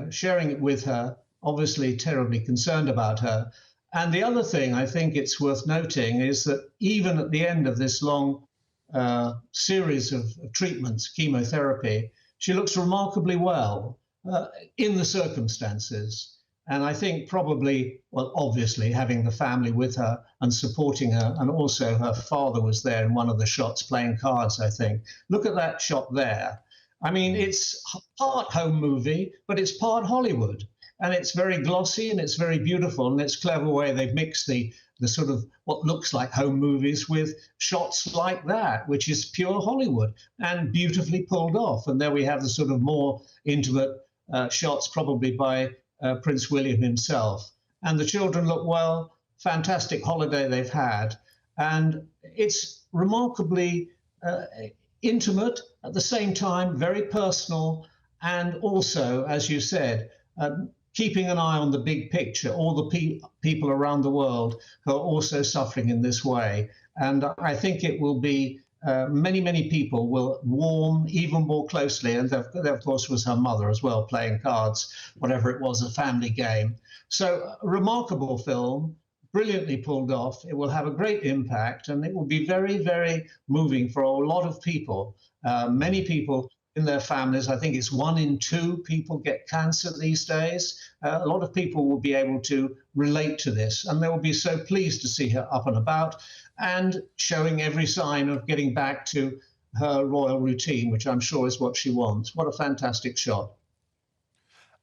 S8: sharing it with her, obviously terribly concerned about her. And the other thing I think it's worth noting is that even at the end of this long series of treatments, chemotherapy, she looks remarkably well in the circumstances. And I think probably, well, obviously having the family with her and supporting her, and also her father was there in one of the shots playing cards, I think. Look at that shot there. I mean, it's part home movie, but it's part Hollywood. And it's very glossy and it's very beautiful, and it's a clever way they've mixed the the sort of what looks like home movies with shots like that, which is pure Hollywood and beautifully pulled off. And there we have the sort of more intimate shots, probably by Prince William himself. And the children look, well, fantastic holiday they've had. And it's remarkably intimate, at the same time, very personal, and also, as you said, keeping an eye on the big picture, all the people around the world who are also suffering in this way. And I think it will be, many, many people will warm even more closely. And there, of course, was her mother as well, playing cards, whatever it was, a family game. So a remarkable film, brilliantly pulled off. It will have a great impact, and it will be very, very moving for a lot of people. Many people in their families, I think it's 1 in 2 people get cancer these days. A lot of people will be able to relate to this, and they will be so pleased to see her up and about and showing every sign of getting back to her royal routine, which I'm sure is what she wants. What a fantastic shot.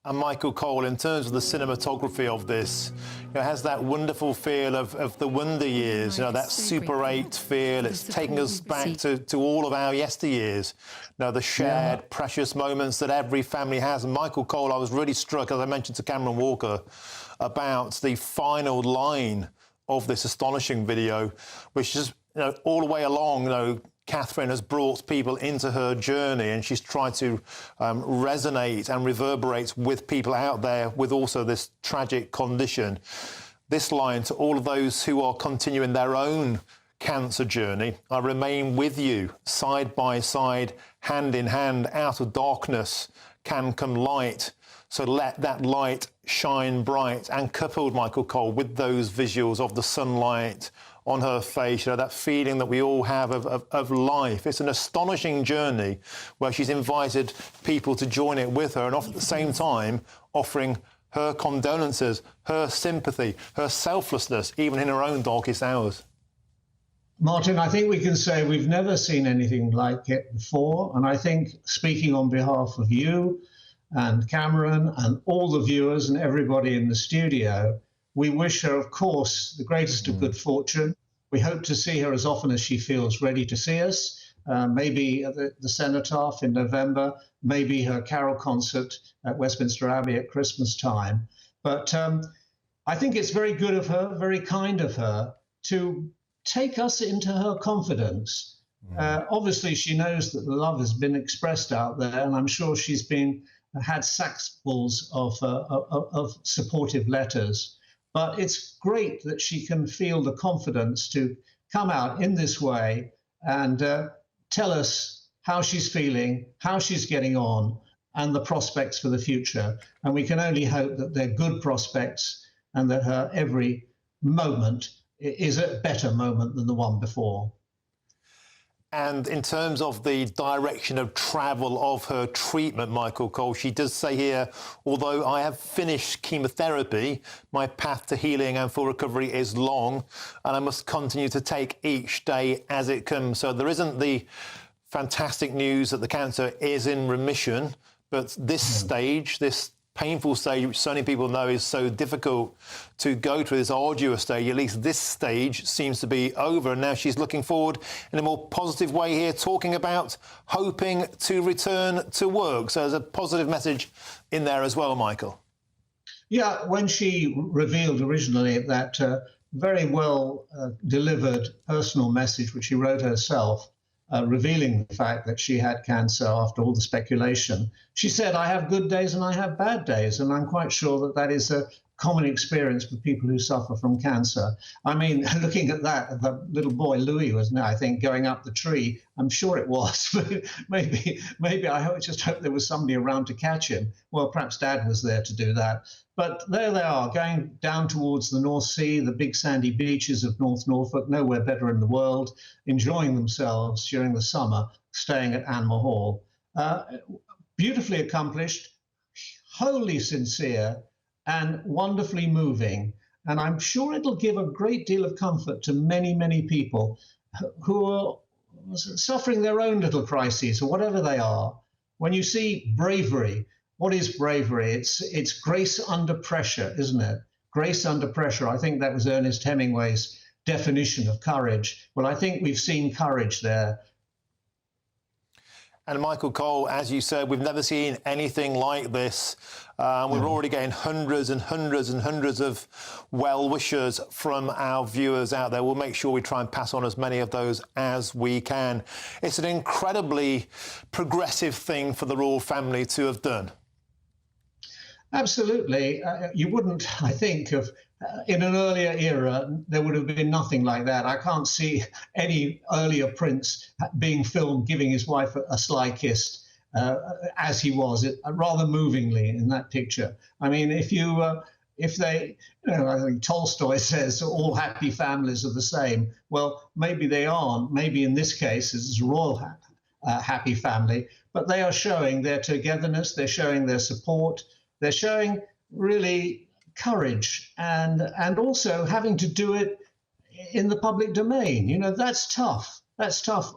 S13: And Michael Cole, in terms of the cinematography of this, it has that wonderful feel of the Wonder Years, that Super 8 feel. It's taking us back to all of our yesteryears, the shared precious moments that every family has. And Michael Cole, I was really struck, as I mentioned to Cameron Walker, about the final line of this astonishing video, which is, all the way along, Catherine has brought people into her journey, and she's tried to resonate and reverberate with people out there with also this tragic condition. This line to all of those who are continuing their own cancer journey: I remain with you, side by side, hand in hand. Out of darkness can come light. So let that light shine bright. And coupled, Michael Cole, with those visuals of the sunlight on her face, that feeling that we all have of life. It's an astonishing journey where she's invited people to join it with her, and at the same time offering her condolences, her sympathy, her selflessness, even in her own darkest hours.
S8: Martin, I think we can say we've never seen anything like it before. And I think, speaking on behalf of you and Cameron and all the viewers and everybody in the studio, we wish her, of course, the greatest of good fortune. We hope to see her as often as she feels ready to see us. Maybe at the Cenotaph in November, maybe her carol concert at Westminster Abbey at Christmas time. But I think it's very good of her, very kind of her, to take us into her confidence. Obviously, she knows that the love has been expressed out there, and I'm sure she's had sacksfuls of supportive letters. But it's great that she can feel the confidence to come out in this way and tell us how she's feeling, how she's getting on, and the prospects for the future. And we can only hope that they're good prospects and that her every moment is a better moment than the one before.
S13: And in terms of the direction of travel of her treatment, Michael Cole, she does say here, although I have finished chemotherapy, my path to healing and full recovery is long, and I must continue to take each day as it comes. So there isn't the fantastic news that the cancer is in remission, but this stage, this painful stage, which so many people know is so difficult to go through, this arduous stage, at least this stage seems to be over. And now she's looking forward in a more positive way here, talking about hoping to return to work. So there's a positive message in there as well, Michael.
S8: Yeah, when she revealed originally that very well delivered personal message, which she wrote herself, revealing the fact that she had cancer after all the speculation. She said, I have good days and I have bad days. And I'm quite sure that that is a common experience for people who suffer from cancer. I mean, looking at that, the little boy Louis was now, I think, going up the tree. I'm sure it was. maybe I just hope there was somebody around to catch him. Well, perhaps Dad was there to do that. But there they are, going down towards the North Sea, the big sandy beaches of North Norfolk, nowhere better in the world, enjoying themselves during the summer, staying at Animal Hall. Beautifully accomplished, wholly sincere, and wonderfully moving. And I'm sure it'll give a great deal of comfort to many, many people who are suffering their own little crises, or whatever they are. When you see bravery, what is bravery? It's grace under pressure, isn't it? grace under pressure. I think that was Ernest Hemingway's definition of courage. Well, I think we've seen courage there.
S13: And Michael Cole, as you said, we've never seen anything like this. We're already getting hundreds and hundreds and hundreds of well-wishers from our viewers out there. We'll make sure we try and pass on as many of those as we can. It's an incredibly progressive thing for the royal family to have done.
S8: Absolutely. You wouldn't, I think, of in an earlier era, there would have been nothing like that. I can't see any earlier prince being filmed giving his wife a sly kiss as he was, rather movingly in that picture. I mean, if they, I think Tolstoy says all happy families are the same. Well, maybe they aren't. Maybe in this case, it's a royal happy family, but they are showing their togetherness. They're showing their support. They're showing really courage and also having to do it in the public domain. You know, that's tough. That's tough.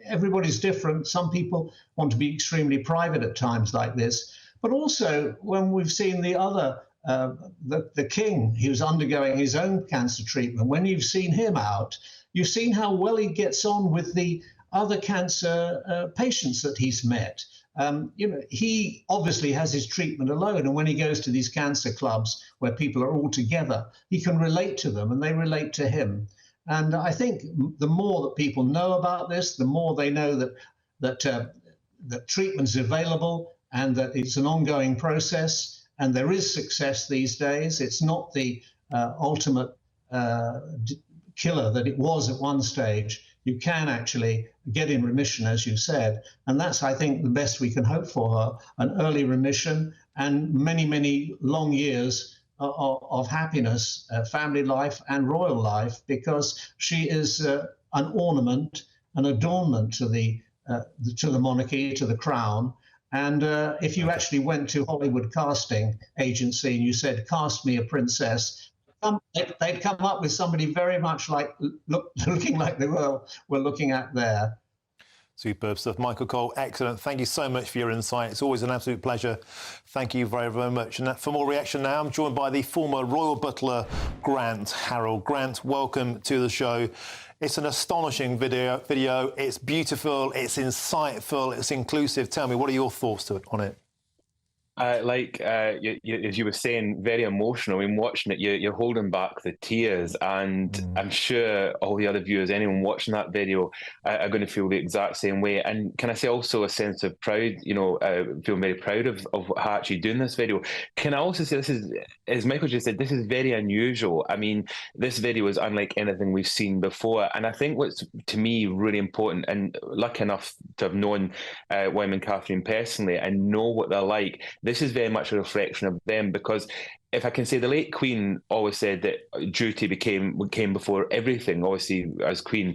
S8: Everybody's different. Some people want to be extremely private at times like this. But also when we've seen the other, the king, he was undergoing his own cancer treatment, when you've seen him out, you've seen how well he gets on with the other cancer patients that he's met. You know, he obviously has his treatment alone, and when he goes to these cancer clubs where people are all together, he can relate to them and they relate to him. And I think the more that people know about this, the more they know that treatment's available and that it's an ongoing process, and there is success these days. It's not the ultimate killer that it was at one stage. You can actually get in remission, as you said, and that's, I think, the best we can hope for her, an early remission and many, many long years of happiness, family life and royal life, because she is an ornament, an adornment to the monarchy, to the crown. And if you actually went to Hollywood casting agency and you said, cast me a princess, they'd come up with somebody very much like looking like they were looking at there.
S13: Superb stuff. Michael Cole, excellent. Thank you so much for your insight. It's always an absolute pleasure. Thank you very, very much. And for more reaction now, I'm joined by the former royal butler, Grant Harold. Grant, welcome to the show. It's an astonishing video. It's beautiful, it's insightful, it's inclusive. Tell me, what are your thoughts on it?
S17: As you were saying, very emotional. I mean, watching it, you're holding back the tears, and I'm sure all the other viewers, anyone watching that video, are going to feel the exact same way. And can I say also a sense of pride? You know, feeling very proud of her actually doing this video. Can I also say this is, as Michael just said, this is very unusual. I mean, this video is unlike anything we've seen before. And I think what's, to me, really important, and lucky enough to have known William and Catherine personally and know what they're like, this is very much a reflection of them, because if I can say, the late Queen always said that duty came before everything, obviously, as Queen.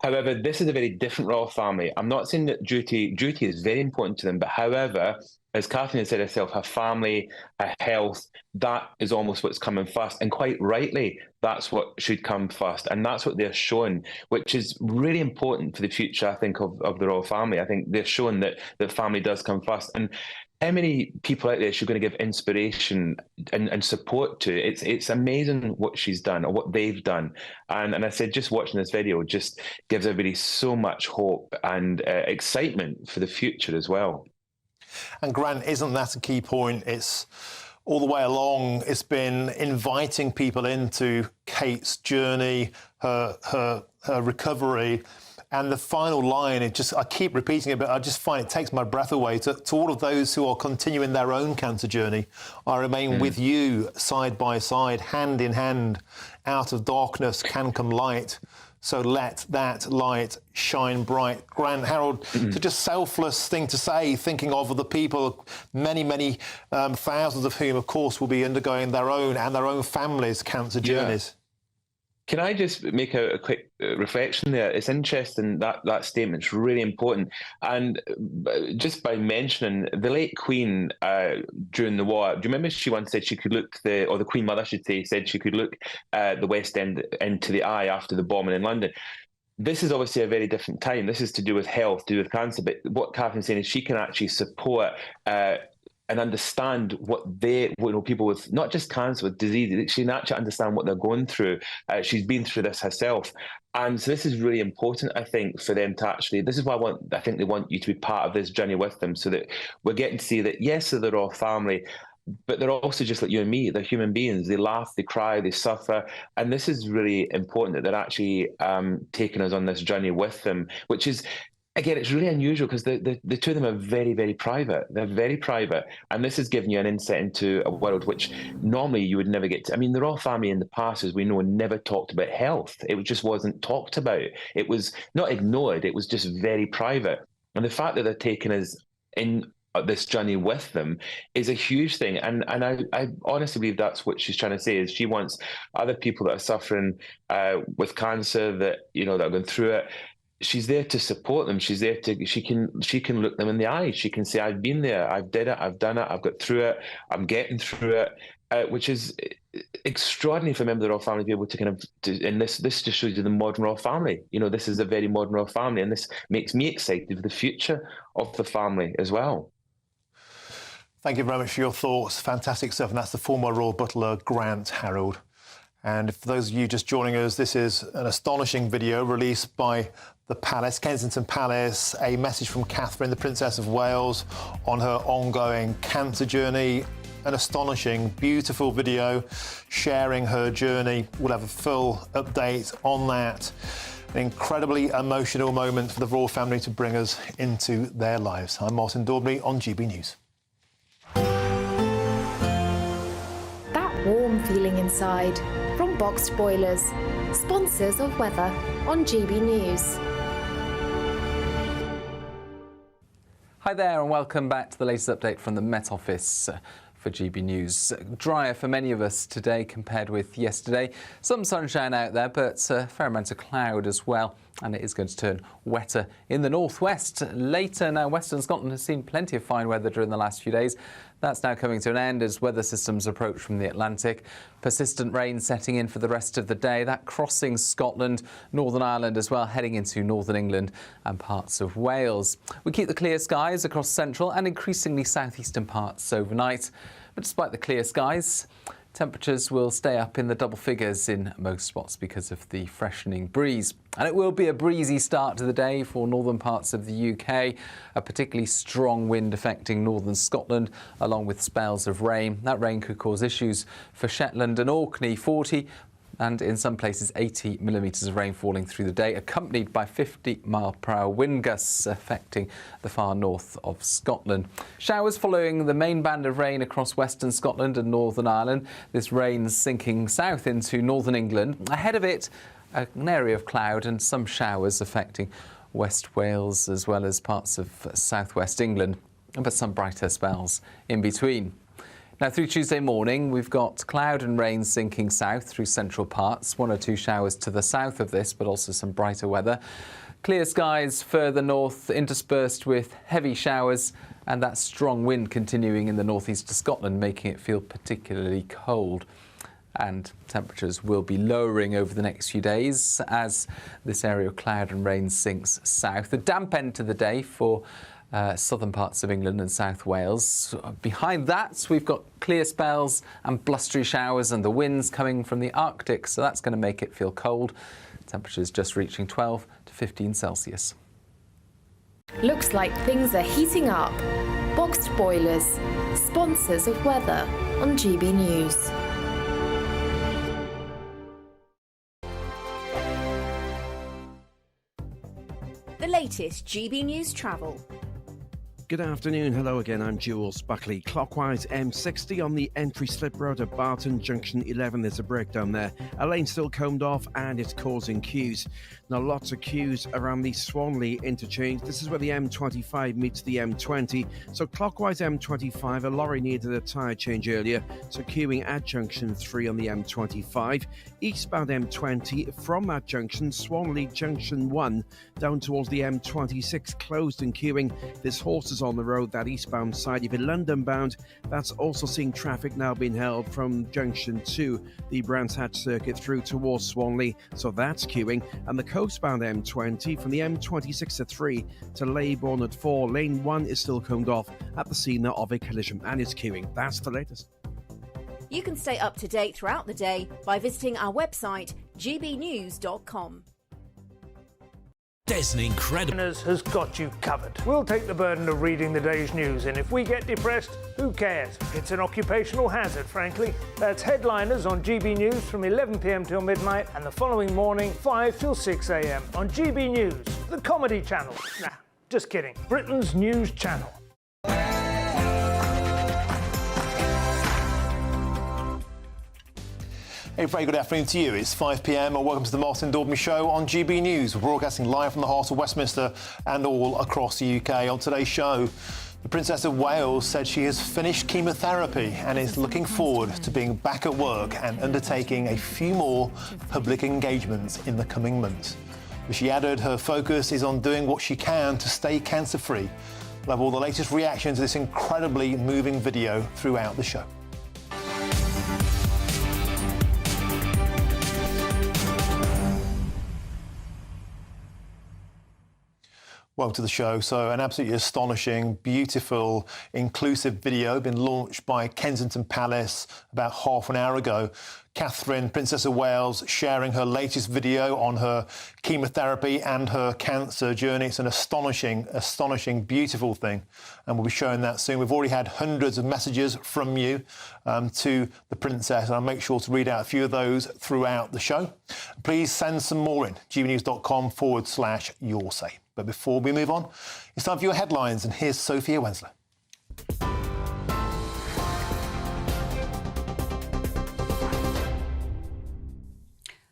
S17: However, this is a very different royal family. I'm not saying that duty is very important to them, but however, as Catherine said herself, her family, her health, that is almost what's coming first. And quite rightly, that's what should come first. And that's what they're showing, which is really important for the future, I think, of the royal family. I think they're showing that family does come first. And how many people out there she's going to give inspiration and support to? It's amazing what she's done or what they've done. And I said, just watching this video just gives everybody so much hope and excitement for the future as well.
S13: And Grant, isn't that a key point? It's all the way along, it's been inviting people into Kate's journey, her recovery. And the final line, I keep repeating it, but I just find it takes my breath away. To all of those who are continuing their own cancer journey, I remain with you side by side, hand in hand. Out of darkness can come light. So let that light shine bright. Grant Harold, it's just selfless thing to say, thinking of the people, many, many thousands of whom, of course, will be undergoing their own families' cancer journeys.
S17: Can I just make a quick reflection there? It's interesting, that statement's really important. And just by mentioning the late Queen during the war, do you remember she once said she could look, or the Queen Mother, should say, said she could look the West End into the eye after the bombing in London. This is obviously a very different time. This is to do with health, to do with cancer. But what Catherine's saying is she can actually support and understand people with not just cancer, with disease. She can actually understand what they're going through. She's been through this herself. And so this is really important, I think, for them to actually, this is why I think they want you to be part of this journey with them, so that we're getting to see that, yes, they're all family, but they're also just like you and me. They're human beings. They laugh, they cry, they suffer. And this is really important, that they're actually taking us on this journey with them, which is, again, it's really unusual because the two of them are very, very private. They're very private. And this is giving you an insight into a world which normally you would never get to. I mean, the royal family in the past, as we know, never talked about health. It just wasn't talked about. It was not ignored. It was just very private. And the fact that they're taking us in this journey with them is a huge thing. And I honestly believe that's what she's trying to say, is she wants other people that are suffering with cancer, that are going through it. She's there to support them. She's there to, she can look them in the eye. She can say, I've been there, I've did it, I've done it, I've got through it, I'm getting through it, which is extraordinary for a member of the royal family to be able to kind of, and this just shows you the modern royal family. This is a very modern royal family, and this makes me excited for the future of the family as well.
S13: Thank you very much for your thoughts. Fantastic stuff. And that's the former royal butler, Grant Harold. And for those of you just joining us, this is an astonishing video released by the Palace, Kensington Palace, a message from Catherine, the Princess of Wales, on her ongoing cancer journey. An astonishing, beautiful video sharing her journey. We'll have a full update on that. An incredibly emotional moment for the royal family to bring us into their lives. I'm Martin Daubney on GB News.
S16: That warm feeling inside from Boxed Boilers, sponsors of weather on GB News.
S18: Hi there and welcome back to the latest update from the Met Office for GB News. Drier for many of us today compared with yesterday. Some sunshine out there, but a fair amount of cloud as well. And it is going to turn wetter in the northwest later. Now, Western Scotland has seen plenty of fine weather during the last few days. That's now coming to an end as weather systems approach from the Atlantic. Persistent rain setting in for the rest of the day. That crossing Scotland, Northern Ireland as well, heading into northern England and parts of Wales. We keep the clear skies across central and increasingly southeastern parts overnight. But despite the clear skies, temperatures will stay up in the double figures in most spots because of the freshening breeze. And it will be a breezy start to the day for northern parts of the UK. A particularly strong wind affecting northern Scotland, along with spells of rain. That rain could cause issues for Shetland and Orkney. 40 and in some places 80 millimetres of rain falling through the day, accompanied by 50-mile-per-hour wind gusts affecting the far north of Scotland. Showers following the main band of rain across western Scotland and Northern Ireland. This rain sinking south into northern England. Ahead of it, an area of cloud and some showers affecting West Wales as well as parts of southwest England, but some brighter spells in between. Now, through Tuesday morning, we've got cloud and rain sinking south through central parts. 1 or 2 showers to the south of this, but also some brighter weather. Clear skies further north, interspersed with heavy showers, and that strong wind continuing in the northeast of Scotland, making it feel particularly cold. And temperatures will be lowering over the next few days as this area of cloud and rain sinks south. A damp end to the day for southern parts of England and South Wales. Behind that, we've got clear spells and blustery showers and the winds coming from the Arctic, so that's going to make it feel cold. Temperatures just reaching 12 to 15 Celsius.
S16: Looks like things are heating up. Boxed Boilers, sponsors of weather on GB News.
S19: The latest GB News travel.
S21: Good afternoon. Hello again. I'm Jules Buckley. Clockwise M60 on the entry slip road at Barton Junction 11. There's a breakdown there. A lane still combed off and it's causing queues. Now lots of queues around the Swanley interchange. This is where the M25 meets the M20. So clockwise M25, a lorry needed a tyre change earlier. So queuing at Junction 3 on the M25. Eastbound M20 from that junction, Swanley Junction 1, down towards the M26, closed and queuing. There's horses on the road, that eastbound side. If you're London bound, that's also seeing traffic now being held from Junction 2, the Brands Hatch circuit through towards Swanley, so that's queuing. And the coastbound M20 from the M26 at 3 to Leybourne at 4, lane 1 is still combed off at the scene of a collision and is queuing. That's the latest.
S19: You can stay up to date throughout the day by visiting our website, gbnews.com.
S2: There's an incredible... has got you covered. We'll take the burden of reading the day's news, and if we get depressed, who cares? It's an occupational hazard, frankly. That's Headliners on GB News from 11 p.m. till midnight, and the following morning, 5 till 6 a.m. on GB News, the comedy channel. Nah, just kidding. Britain's news channel.
S13: A very good afternoon to you. It's 5 p.m. and welcome to the Martin Daubney Show on GB News. We're broadcasting live from the heart of Westminster and all across the UK. On today's show, the Princess of Wales said she has finished chemotherapy and is looking forward to being back at work and undertaking a few more public engagements in the coming months. But she added her focus is on doing what she can to stay cancer-free. We'll have all the latest reaction to this incredibly moving video throughout the show. Welcome to the show. So an absolutely astonishing, beautiful, inclusive video been launched by Kensington Palace about half an hour ago. Catherine, Princess of Wales, sharing her latest video on her chemotherapy and her cancer journey. It's an astonishing, beautiful thing. And we'll be showing that soon. We've already had hundreds of messages from you to the Princess, and I'll make sure to read out a few of those throughout the show. Please send some more in, gbnews.com/your say. But before we move on, it's time for your headlines, and here's Sophia Wensler.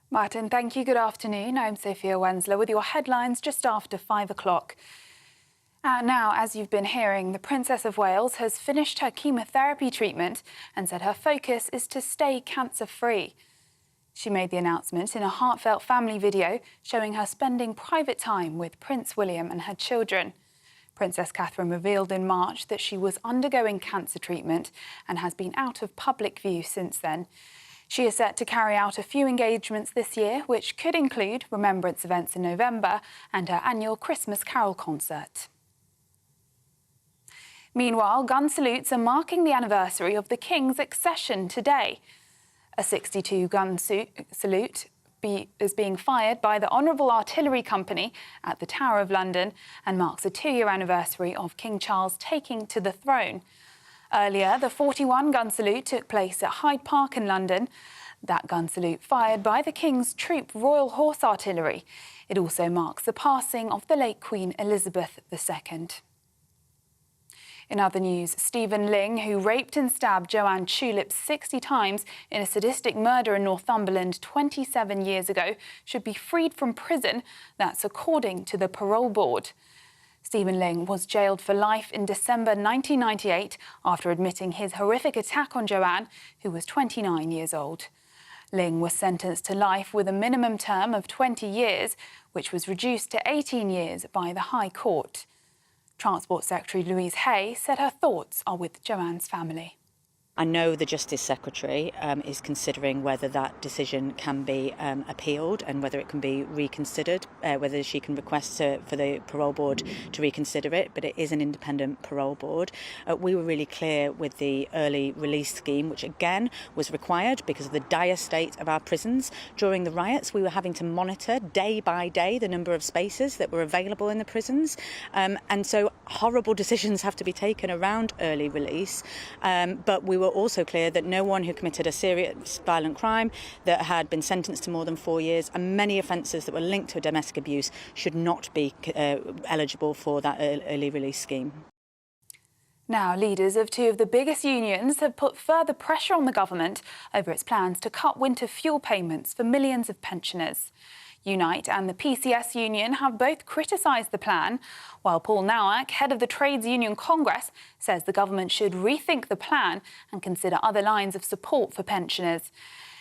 S4: Martin, thank you. Good afternoon. I'm Sophia Wensler with your headlines just after 5 o'clock. Now, as you've been hearing, the Princess of Wales has finished her chemotherapy treatment and said her focus is to stay cancer-free. She made the announcement in a heartfelt family video showing her spending private time with Prince William and her children. Princess Catherine revealed in March that she was undergoing cancer treatment and has been out of public view since then. She is set to carry out a few engagements this year, which could include remembrance events in November and her annual Christmas Carol concert. Meanwhile, gun salutes are marking the anniversary of the King's accession today. A 62-gun salute is being fired by the Honourable Artillery Company at the Tower of London and marks a 2-year anniversary of King Charles taking to the throne. Earlier, the 41-gun salute took place at Hyde Park in London. That gun salute fired by the King's Troop Royal Horse Artillery. It also marks the passing of the late Queen Elizabeth II. In other news, Stephen Ling, who raped and stabbed Joanne Tulip 60 times in a sadistic murder in Northumberland 27 years ago, should be freed from prison. That's according to the parole board. Stephen Ling was jailed for life in December 1998 after admitting his horrific attack on Joanne, who was 29 years old. Ling was sentenced to life with a minimum term of 20 years, which was reduced to 18 years by the High Court. Transport Secretary Louise Hay said her thoughts are with Joanne's family.
S10: I know the Justice Secretary is considering whether that decision can be appealed and whether it can be reconsidered, whether she can request for the parole board to reconsider it, but it is an independent parole board. We were really clear with the early release scheme, which again was required because of the dire state of our prisons. During the riots, we were having to monitor day by day the number of spaces that were available in the prisons. And so horrible decisions have to be taken around early release. But we were also clear that no one who committed a serious violent crime that had been sentenced to more than 4 years and many offences that were linked to domestic abuse should not be eligible for that early release scheme.
S4: Now, leaders of two of the biggest unions have put further pressure on the government over its plans to cut winter fuel payments for millions of pensioners. Unite and the PCS union have both criticised the plan, while Paul Nowak, head of the Trades Union Congress, says the government should rethink the plan and consider other lines of support for pensioners.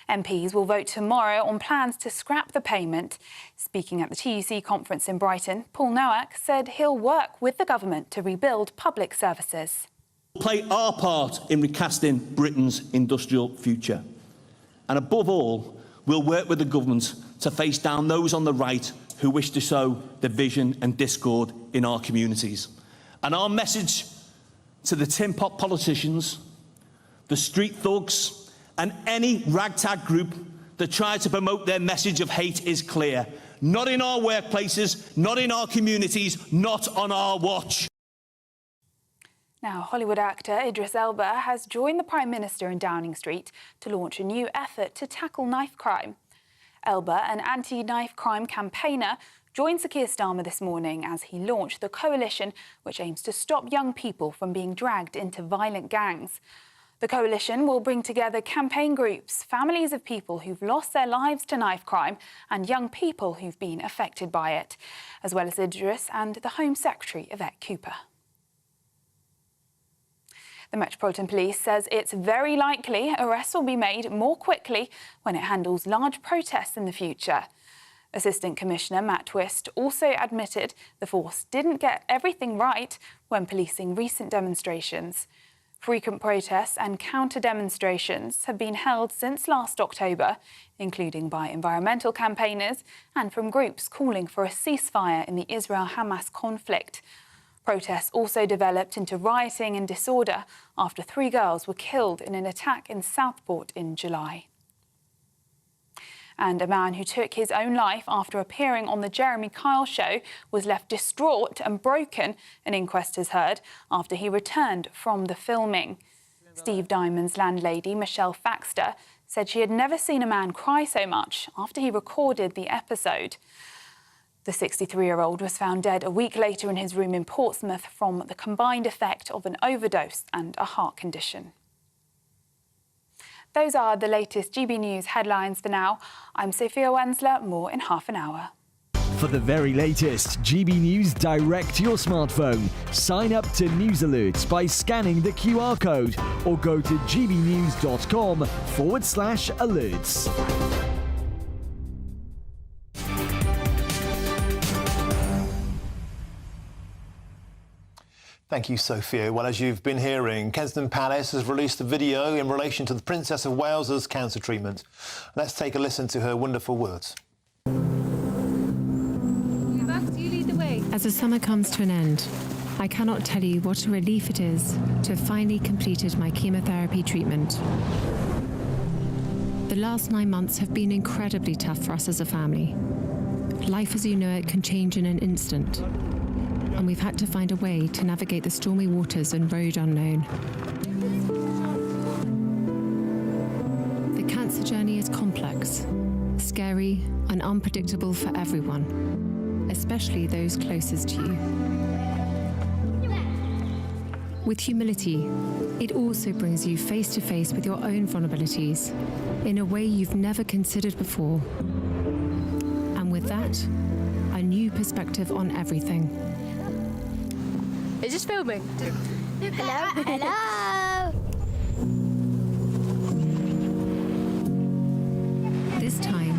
S4: MPs will vote tomorrow on plans to scrap the payment. Speaking at the TUC conference in Brighton, Paul Nowak said he'll work with the government to rebuild public services.
S12: Play our part in recasting Britain's industrial future. And above all, we'll work with the government to face down those on the right who wish to sow division and discord in our communities. And our message to the tin pot politicians, the street thugs, and any ragtag group that tries to promote their message of hate is clear. Not in our workplaces, not in our communities, not on our watch.
S4: Now, Hollywood actor Idris Elba has joined the Prime Minister in Downing Street to launch a new effort to tackle knife crime. Elba, an anti-knife crime campaigner, joined Sir Keir Starmer this morning as he launched the coalition which aims to stop young people from being dragged into violent gangs. The coalition will bring together campaign groups, families of people who've lost their lives to knife crime and young people who've been affected by it, as well as Idris and the Home Secretary, Yvette Cooper. The Metropolitan Police says it's very likely arrests will be made more quickly when it handles large protests in the future. Assistant Commissioner Matt Twist also admitted the force didn't get everything right when policing recent demonstrations. Frequent protests and counter-demonstrations have been held since last October, including by environmental campaigners and from groups calling for a ceasefire in the Israel-Hamas conflict. Protests also developed into rioting and disorder after 3 girls were killed in an attack in Southport in July. And a man who took his own life after appearing on the Jeremy Kyle show was left distraught and broken, an inquest has heard, after he returned from the filming. Steve Diamond's landlady, Michelle Faxter, said she had never seen a man cry so much after he recorded the episode. The 63-year-old was found dead a week later in his room in Portsmouth from the combined effect of an overdose and a heart condition. Those are the latest GB News headlines for now. I'm Sophia Wensler, more in half an hour.
S20: For the very latest GB News direct to your smartphone, sign up to News Alerts by scanning the QR code or go to gbnews.com/alerts.
S13: Thank you, Sophia. Well, as you've been hearing, Kensington Palace has released a video in relation to the Princess of Wales's cancer treatment. Let's take a listen to her wonderful words.
S5: As the summer comes to an end, I cannot tell you what a relief it is to have finally completed my chemotherapy treatment. The last 9 months have been incredibly tough for us as a family. Life as you know it can change in an instant, and we've had to find a way to navigate the stormy waters and road unknown. The cancer journey is complex, scary, and unpredictable for everyone, especially those closest to you. With humility, it also brings you face to face with your own vulnerabilities in a way you've never considered before. And with that, a new perspective on everything.
S6: Is this filming?
S14: Hello? Hello?
S5: This time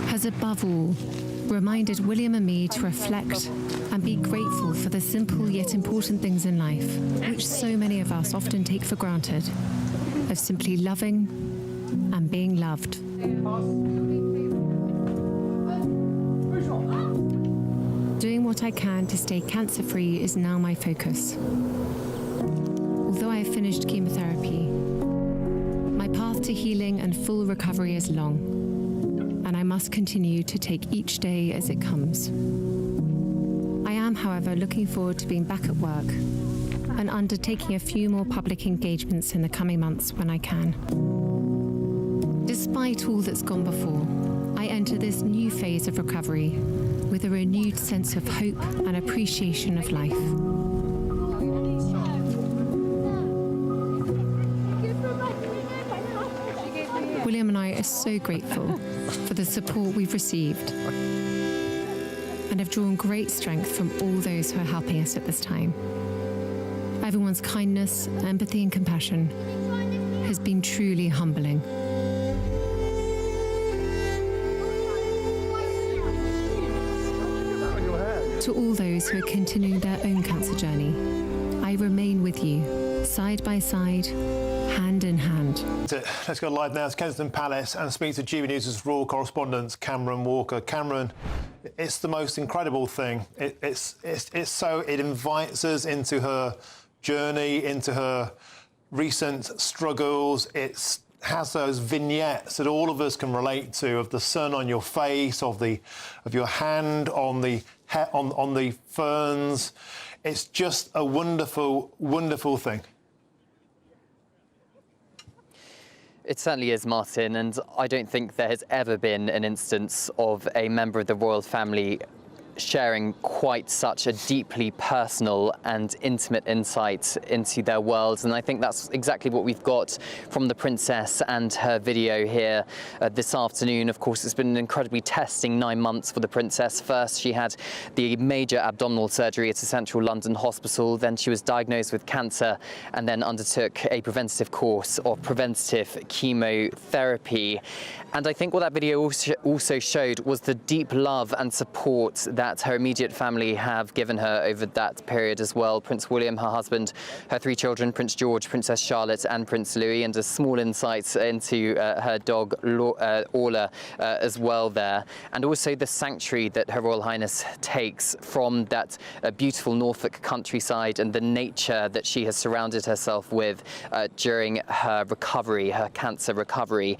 S5: has above all reminded William and me to reflect and be grateful for the simple yet important things in life, which so many of us often take for granted, of simply loving and being loved. Doing what I can to stay cancer-free is now my focus. Although I have finished chemotherapy, my path to healing and full recovery is long, and I must continue to take each day as it comes. I am, however, looking forward to being back at work and undertaking a few more public engagements in the coming months when I can. Despite all that's gone before, I enter this new phase of recovery with a renewed sense of hope and appreciation of life. William and I are so grateful for the support we've received and have drawn great strength from all those who are helping us at this time. Everyone's kindness, empathy and compassion has been truly humbling. To all those who are continuing their own cancer journey, I remain with you, side by side, hand in hand.
S13: Let's go live now to Kensington Palace and speak to GB News' royal correspondent, Cameron Walker. Cameron, it's the most incredible thing. It invites us into her journey, into her recent struggles. It has those vignettes that all of us can relate to, of the sun on your face, of your hand on the ferns. It's just a wonderful, wonderful thing.
S15: It certainly is, Martin, and I don't think there has ever been an instance of a member of the royal family sharing quite such a deeply personal and intimate insight into their worlds. And I think that's exactly what we've got from the princess and her video here this afternoon. Of course, it's been an incredibly testing 9 months for the princess. First, she had the major abdominal surgery at a central London hospital. Then she was diagnosed with cancer and then undertook a preventative course of preventative chemotherapy. And I think what that video also showed was the deep love and support that her immediate family have given her over that period as well. Prince William, her husband, her 3 children, Prince George, Princess Charlotte and Prince Louis, and a small insight into her dog Orla as well there. And also the sanctuary that Her Royal Highness takes from that beautiful Norfolk countryside and the nature that she has surrounded herself with during her recovery, her cancer recovery.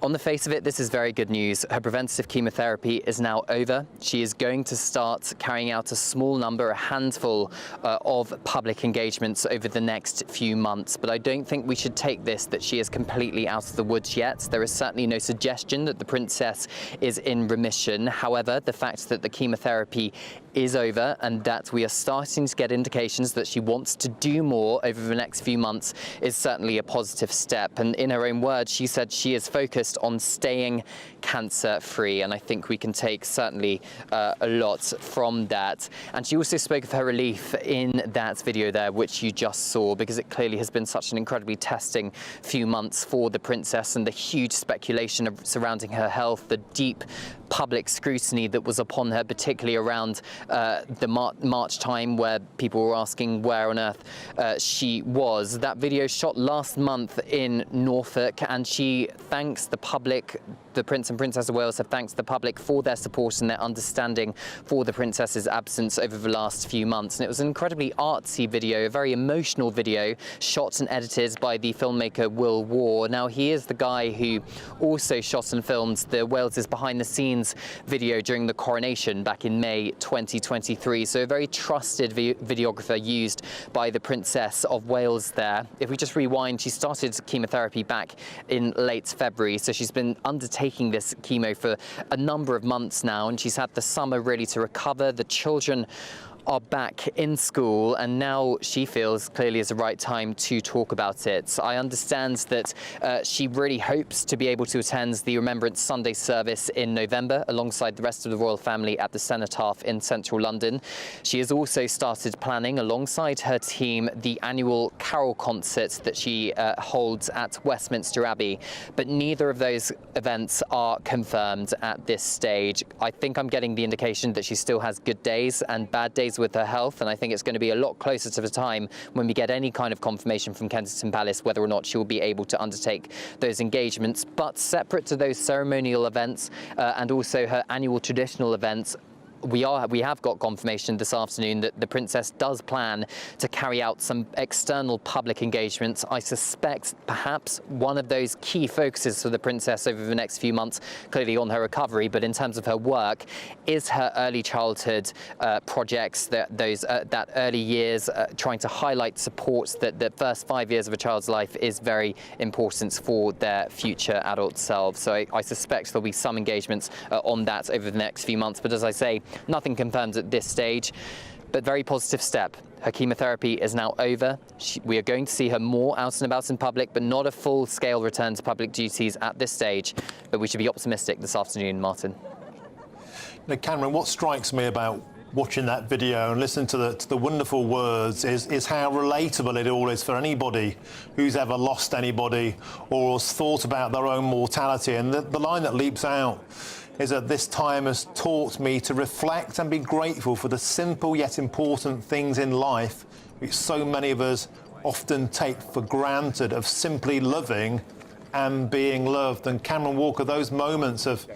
S15: On the face of it, this is very good news. Her preventative chemotherapy is now over. She is going to start carrying out a small number, a handful of public engagements over the next few months. But I don't think we should take this that she is completely out of the woods yet. There is certainly no suggestion that the princess is in remission. However, the fact that the chemotherapy is over and that we are starting to get indications that she wants to do more over the next few months is certainly a positive step. And in her own words, she said she is focused on staying cancer-free, and I think we can take certainly a lot from that. And she also spoke of her relief in that video there, which you just saw, because it clearly has been such an incredibly testing few months for the princess, and the huge speculation surrounding her health, the deep public scrutiny that was upon her, particularly around the March time, where people were asking where on earth she was. That video shot last month in Norfolk, and she thanks the public. The Prince and Princess of Wales have thanked the public for their support and their understanding for the princess's absence over the last few months. And it was an incredibly artsy video, a very emotional video, shot and edited by the filmmaker Will Waugh. Now, he is the guy who also shot and filmed the Wales's behind-the-scenes video during the coronation back in May 2023. So a very trusted videographer used by the Princess of Wales there. If we just rewind, she started chemotherapy back in late February. So she's been undertaking this chemo for a number of months now, and she's had the summer really to recover. The children are back in school, and now she feels clearly is the right time to talk about it. I understand that she really hopes to be able to attend the Remembrance Sunday service in November alongside the rest of the royal family at the Cenotaph in central London. She has also started planning alongside her team the annual carol concert that she holds at Westminster Abbey, but neither of those events are confirmed at this stage. I think I'm getting the indication that she still has good days and bad days with her health, and I think it's going to be a lot closer to the time when we get any kind of confirmation from Kensington Palace whether or not she will be able to undertake those engagements. But separate to those ceremonial events and also her annual traditional events, we have got confirmation this afternoon that the princess does plan to carry out some external public engagements. I suspect perhaps one of those key focuses for the princess over the next few months, clearly on her recovery, but in terms of her work, is her early childhood projects, that early years, trying to highlight support that the first 5 years of a child's life is very important for their future adult selves. So I suspect there'll be some engagements on that over the next few months. But as I say, nothing confirmed at this stage, but very positive step. Her chemotherapy is now over. We are going to see her more out and about in public, but not a full-scale return to public duties at this stage. But we should be optimistic this afternoon, Martin.
S13: Now, Cameron, what strikes me about watching that video and listening to the wonderful words is how relatable it all is for anybody who's ever lost anybody or has thought about their own mortality. And the line that leaps out is that this time has taught me to reflect and be grateful for the simple yet important things in life which so many of us often take for granted, of simply loving and being loved. And Cameron Walker, those moments of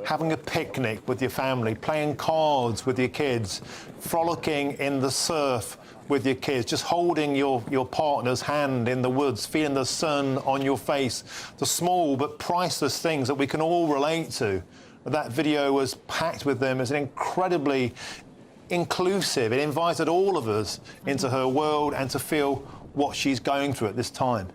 S13: having a picnic with your family, playing cards with your kids, frolicking in the surf with your kids, just holding your partner's hand in the woods, feeling the sun on your face, the small but priceless things that we can all relate to. That video was packed with them as an incredibly inclusive. It invited all of us into her world and to feel what she's going through at this time.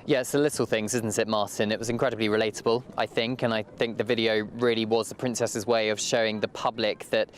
S15: Yeah, it's the little things, isn't it, Martin? It was incredibly relatable, I think, and I think the video really was the princess's way of showing the public that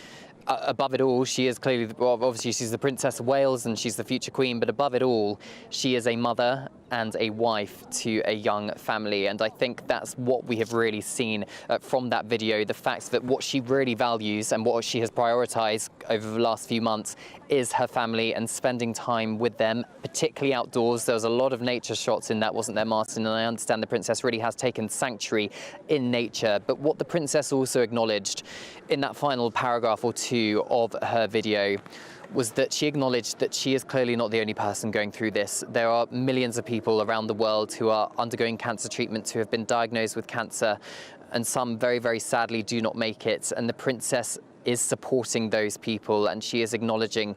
S15: above it all, she is clearly, well, obviously she's the Princess of Wales and she's the future queen, but above it all, she is a mother and a wife to a young family. And I think that's what we have really seen from that video, the fact that what she really values and what she has prioritised over the last few months is her family and spending time with them, particularly outdoors. There was a lot of nature shots in that, wasn't there, Martin? And I understand the princess really has taken sanctuary in nature. But what the princess also acknowledged in that final paragraph or two of her video was that she acknowledged that she is clearly not the only person going through this. There are millions of people around the world who are undergoing cancer treatments, who have been diagnosed with cancer, and some very, very sadly do not make it. And the princess is supporting those people, and she is acknowledging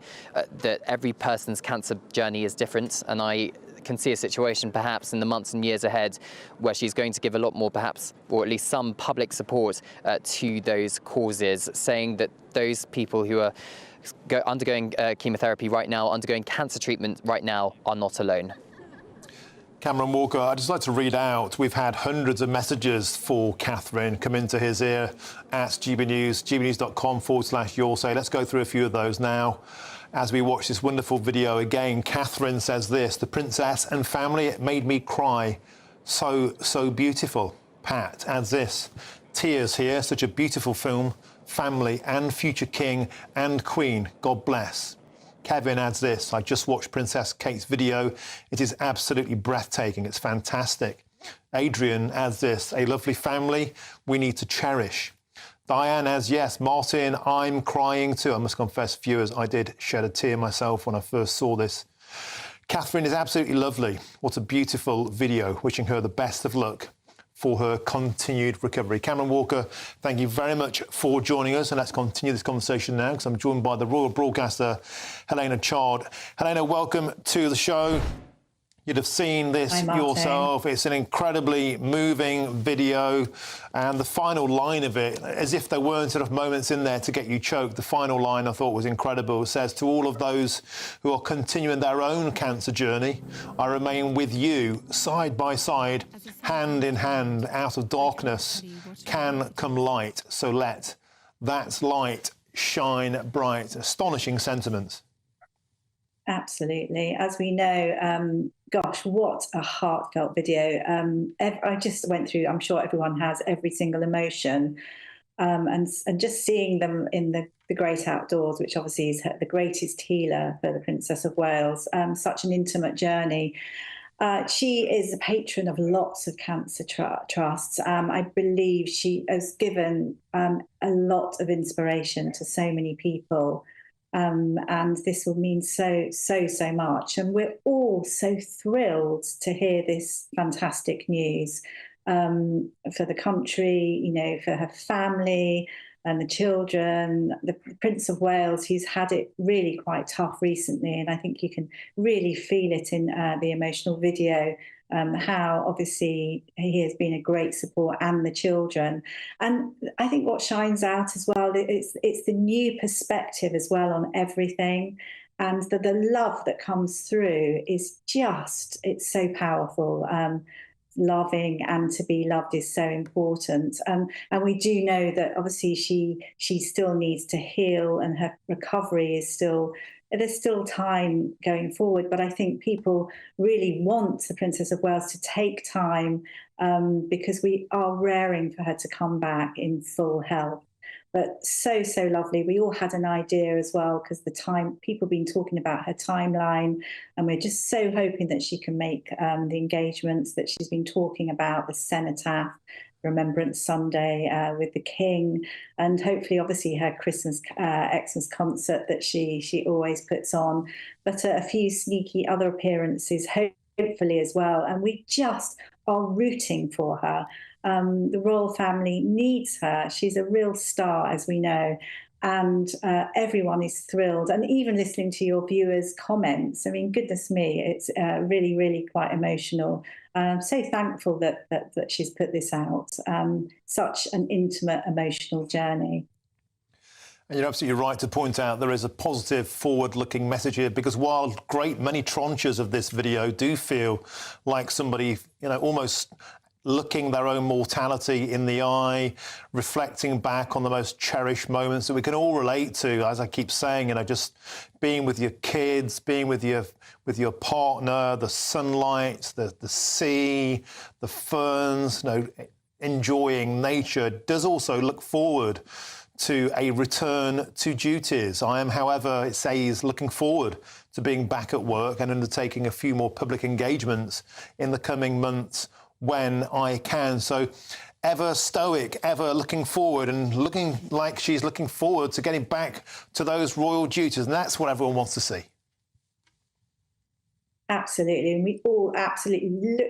S15: that every person's cancer journey is different. And I can see a situation perhaps in the months and years ahead where she's going to give a lot more, perhaps, or at least some public support to those causes, saying that those people who are undergoing chemotherapy right now, undergoing cancer treatment right now, are not alone.
S13: Cameron Walker, I'd just like to read out, we've had hundreds of messages for Catherine come into his ear at GB News, gbnews.com/yoursay. Let's go through a few of those now. As we watch this wonderful video again, Catherine says this: the princess and family, it made me cry. So beautiful. Pat adds this: tears here, such a beautiful film, family and future king and queen, God bless. Kevin adds this: I just watched Princess Kate's video. It is absolutely breathtaking. It's fantastic. Adrian adds this: a lovely family we need to cherish. Diane adds, yes, Martin, I'm crying too. I must confess, viewers, I did shed a tear myself when I first saw this. Catherine is absolutely lovely. What a beautiful video. Wishing her the best of luck for her continued recovery. Cameron Walker, thank you very much for joining us, and let's continue this conversation now because I'm joined by the royal broadcaster, Helena Chard. Helena, welcome to the show. You'd have seen this yourself. It's an incredibly moving video, and the final line of it, as if there weren't sort of moments in there to get you choked, the final line I thought was incredible. It says, to all of those who are continuing their own cancer journey, I remain with you, side by side, hand in hand. Out of darkness can come light, so let that light shine bright. Astonishing sentiments.
S3: Absolutely. As we know, gosh, what a heartfelt video. I just went through, I'm sure everyone has, every single emotion. And just seeing them in the great outdoors, which obviously is the greatest healer for the Princess of Wales, such an intimate journey. She is a patron of lots of cancer trusts. I believe she has given a lot of inspiration to so many people. And this will mean so much. And we're all so thrilled to hear this fantastic news for the country, you know, for her family and the children. The Prince of Wales, he's had it really quite tough recently, and I think you can really feel it in the emotional video. How obviously he has been a great support, and the children. And I think what shines out as well, it's the new perspective as well on everything. And the love that comes through is just, it's so powerful. Loving and to be loved is so important. And we do know that obviously she still needs to heal, and her recovery is still, there's still time going forward, but I think people really want the Princess of Wales to take time because we are raring for her to come back in full health. But so lovely. We all had an idea as well, because people have been talking about her timeline, and we're just so hoping that she can make the engagements that she's been talking about, the cenotaph, Remembrance Sunday with the King, and hopefully, obviously, her Christmas Xmas concert that she always puts on, but a few sneaky other appearances, hopefully as well. And we just are rooting for her. The royal family needs her. She's a real star, as we know. And everyone is thrilled. And even listening to your viewers' comments, I mean, goodness me, it's really, really quite emotional. I'm so thankful that she's put this out. Such an intimate, emotional journey.
S13: And you're absolutely right to point out there is a positive, forward-looking message here, because while great many tranches of this video do feel like somebody, almost looking their own mortality in the eye, reflecting back on the most cherished moments that we can all relate to, as I keep saying, just being with your kids, being with your partner, the sunlight, the sea, the ferns, enjoying nature, does also look forward to a return to duties. I am, however, it says, looking forward to being back at work and undertaking a few more public engagements in the coming months when I can. So ever stoic, ever looking forward, and looking like she's looking forward to getting back to those royal duties. And that's what everyone wants to see.
S3: Absolutely. And we all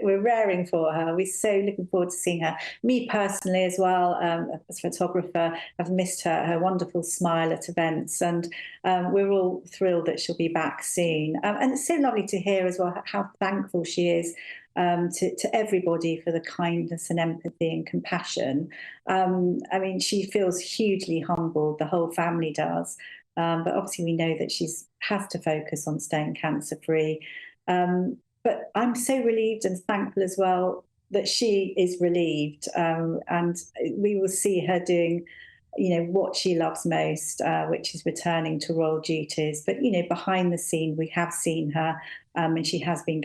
S3: we're raring for her. We're so looking forward to seeing her. Me personally as well, as a photographer, I've missed her wonderful smile at events. And we're all thrilled that she'll be back soon. And it's so lovely to hear as well how thankful she is to everybody for the kindness and empathy and compassion. I mean, she feels hugely humbled, the whole family does. But obviously we know that she has to focus on staying cancer-free. But I'm so relieved and thankful as well that she is relieved, and we will see her doing, what she loves most, which is returning to royal duties. But, behind the scene, we have seen her, and she has been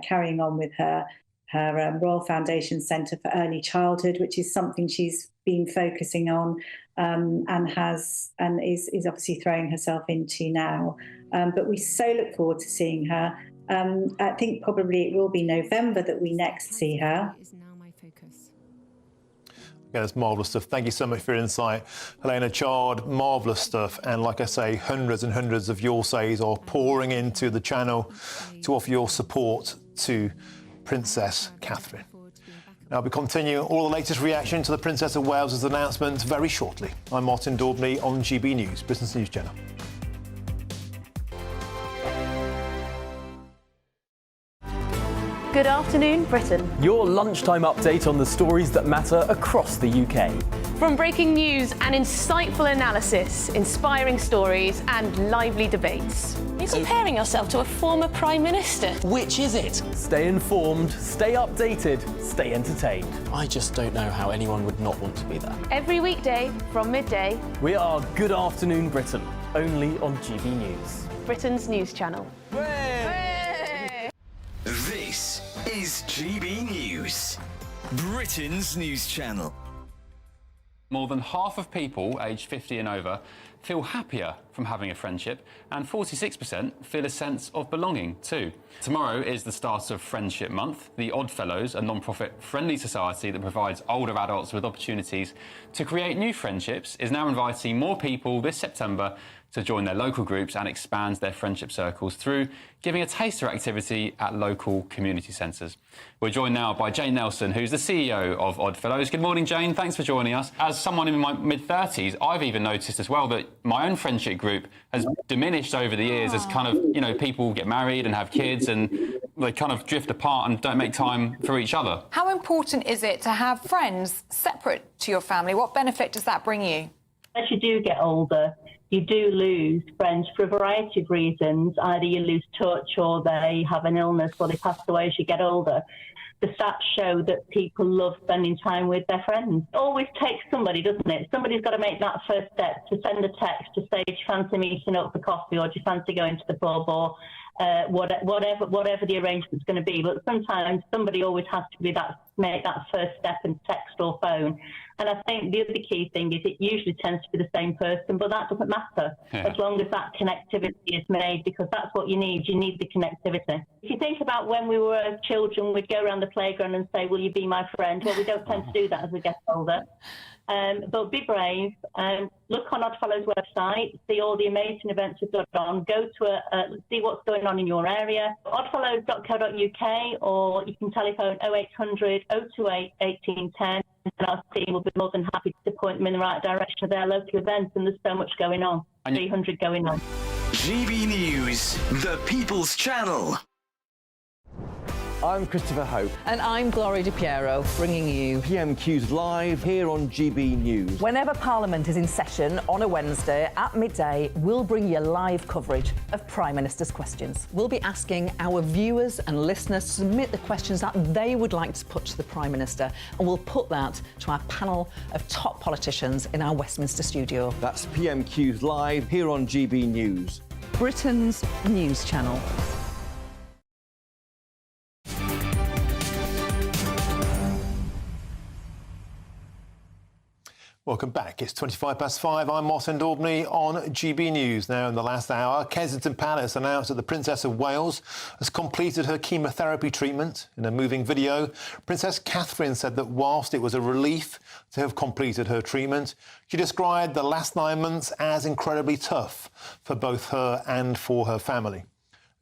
S3: carrying on with her Royal Foundation Centre for Early Childhood, which is something she's been focusing on, and is obviously throwing herself into now. But we so look forward to seeing her. I think probably it will be November that we next see her.
S13: Yeah, it's marvellous stuff. Thank you so much for your insight, Helena Chard. Marvellous stuff. And like I say, hundreds and hundreds of your says are pouring into the channel to offer your support to Princess Catherine. Now, we continue all the latest reaction to the Princess of Wales's announcement very shortly. I'm Martin Daubney on GB News, Business News Channel.
S1: Good afternoon, Britain.
S22: Your lunchtime update on the stories that matter across the UK.
S1: From breaking news and insightful analysis, inspiring stories and lively debates. You're comparing yourself to a former Prime Minister.
S22: Which is it? Stay informed, stay updated, stay entertained.
S23: I just don't know how anyone would not want to be there.
S1: Every weekday from midday.
S22: We are Good Afternoon Britain, only on GB News.
S1: Britain's news channel.
S24: This is GB News, Britain's news channel.
S25: More than half of people aged 50 and over feel happier from having a friendship, and 46% feel a sense of belonging too. Tomorrow is the start of Friendship Month. The Oddfellows, a non-profit friendly society that provides older adults with opportunities to create new friendships, is now inviting more people this September to join their local groups and expand their friendship circles through giving a taster activity at local community centres. We're joined now by Jane Nelson, who's the CEO of Oddfellows. Good morning, Jane. Thanks for joining us. As someone in my mid-30s, I've even noticed as well that my own friendship group has diminished over the years as kind of, people get married and have kids and they kind of drift apart and don't make time for each other.
S26: How important is it to have friends separate to your family? What benefit does that bring you?
S27: As you do get older, you do lose friends for a variety of reasons. Either you lose touch or they have an illness or they pass away as you get older. The stats show that people love spending time with their friends. It always takes somebody, doesn't it? Somebody's got to make that first step, to send a text to say, do you fancy meeting up for coffee, or do you fancy going to the pub, or whatever the arrangement's going to be. But sometimes somebody always has to be that make that first step and text or phone. And I think the other key thing is it usually tends to be the same person, but that doesn't matter as long as that connectivity is made, because that's what you need. You need the connectivity. If you think about when we were children, we'd go around the playground and say, will you be my friend? Well, we don't tend to do that as we get older. But be brave. Look on Oddfellow's website, see all the amazing events we've got on. Go to see what's going on in your area. Oddfellows.co.uk, or you can telephone 0800 028 1810. And our team will be more than happy to point them in the right direction of their local events. And there's so much going on, 300 going on.
S24: GB News, the People's Channel.
S7: I'm Christopher Hope.
S8: And I'm Gloria DiPiero, bringing you
S7: PMQ's Live here on GB News.
S8: Whenever Parliament is in session on a Wednesday at midday, we'll bring you live coverage of Prime Minister's questions. We'll be asking our viewers and listeners to submit the questions that they would like to put to the Prime Minister, and we'll put that to our panel of top politicians in our Westminster studio.
S7: That's PMQ's Live here on GB News,
S8: Britain's news channel.
S13: Welcome back. It's 5:25. I'm Martin Daubney on GB News. Now, in the last hour, Kensington Palace announced that the Princess of Wales has completed her chemotherapy treatment. In a moving video, Princess Catherine said that whilst it was a relief to have completed her treatment, she described the last 9 months as incredibly tough for both her and for her family.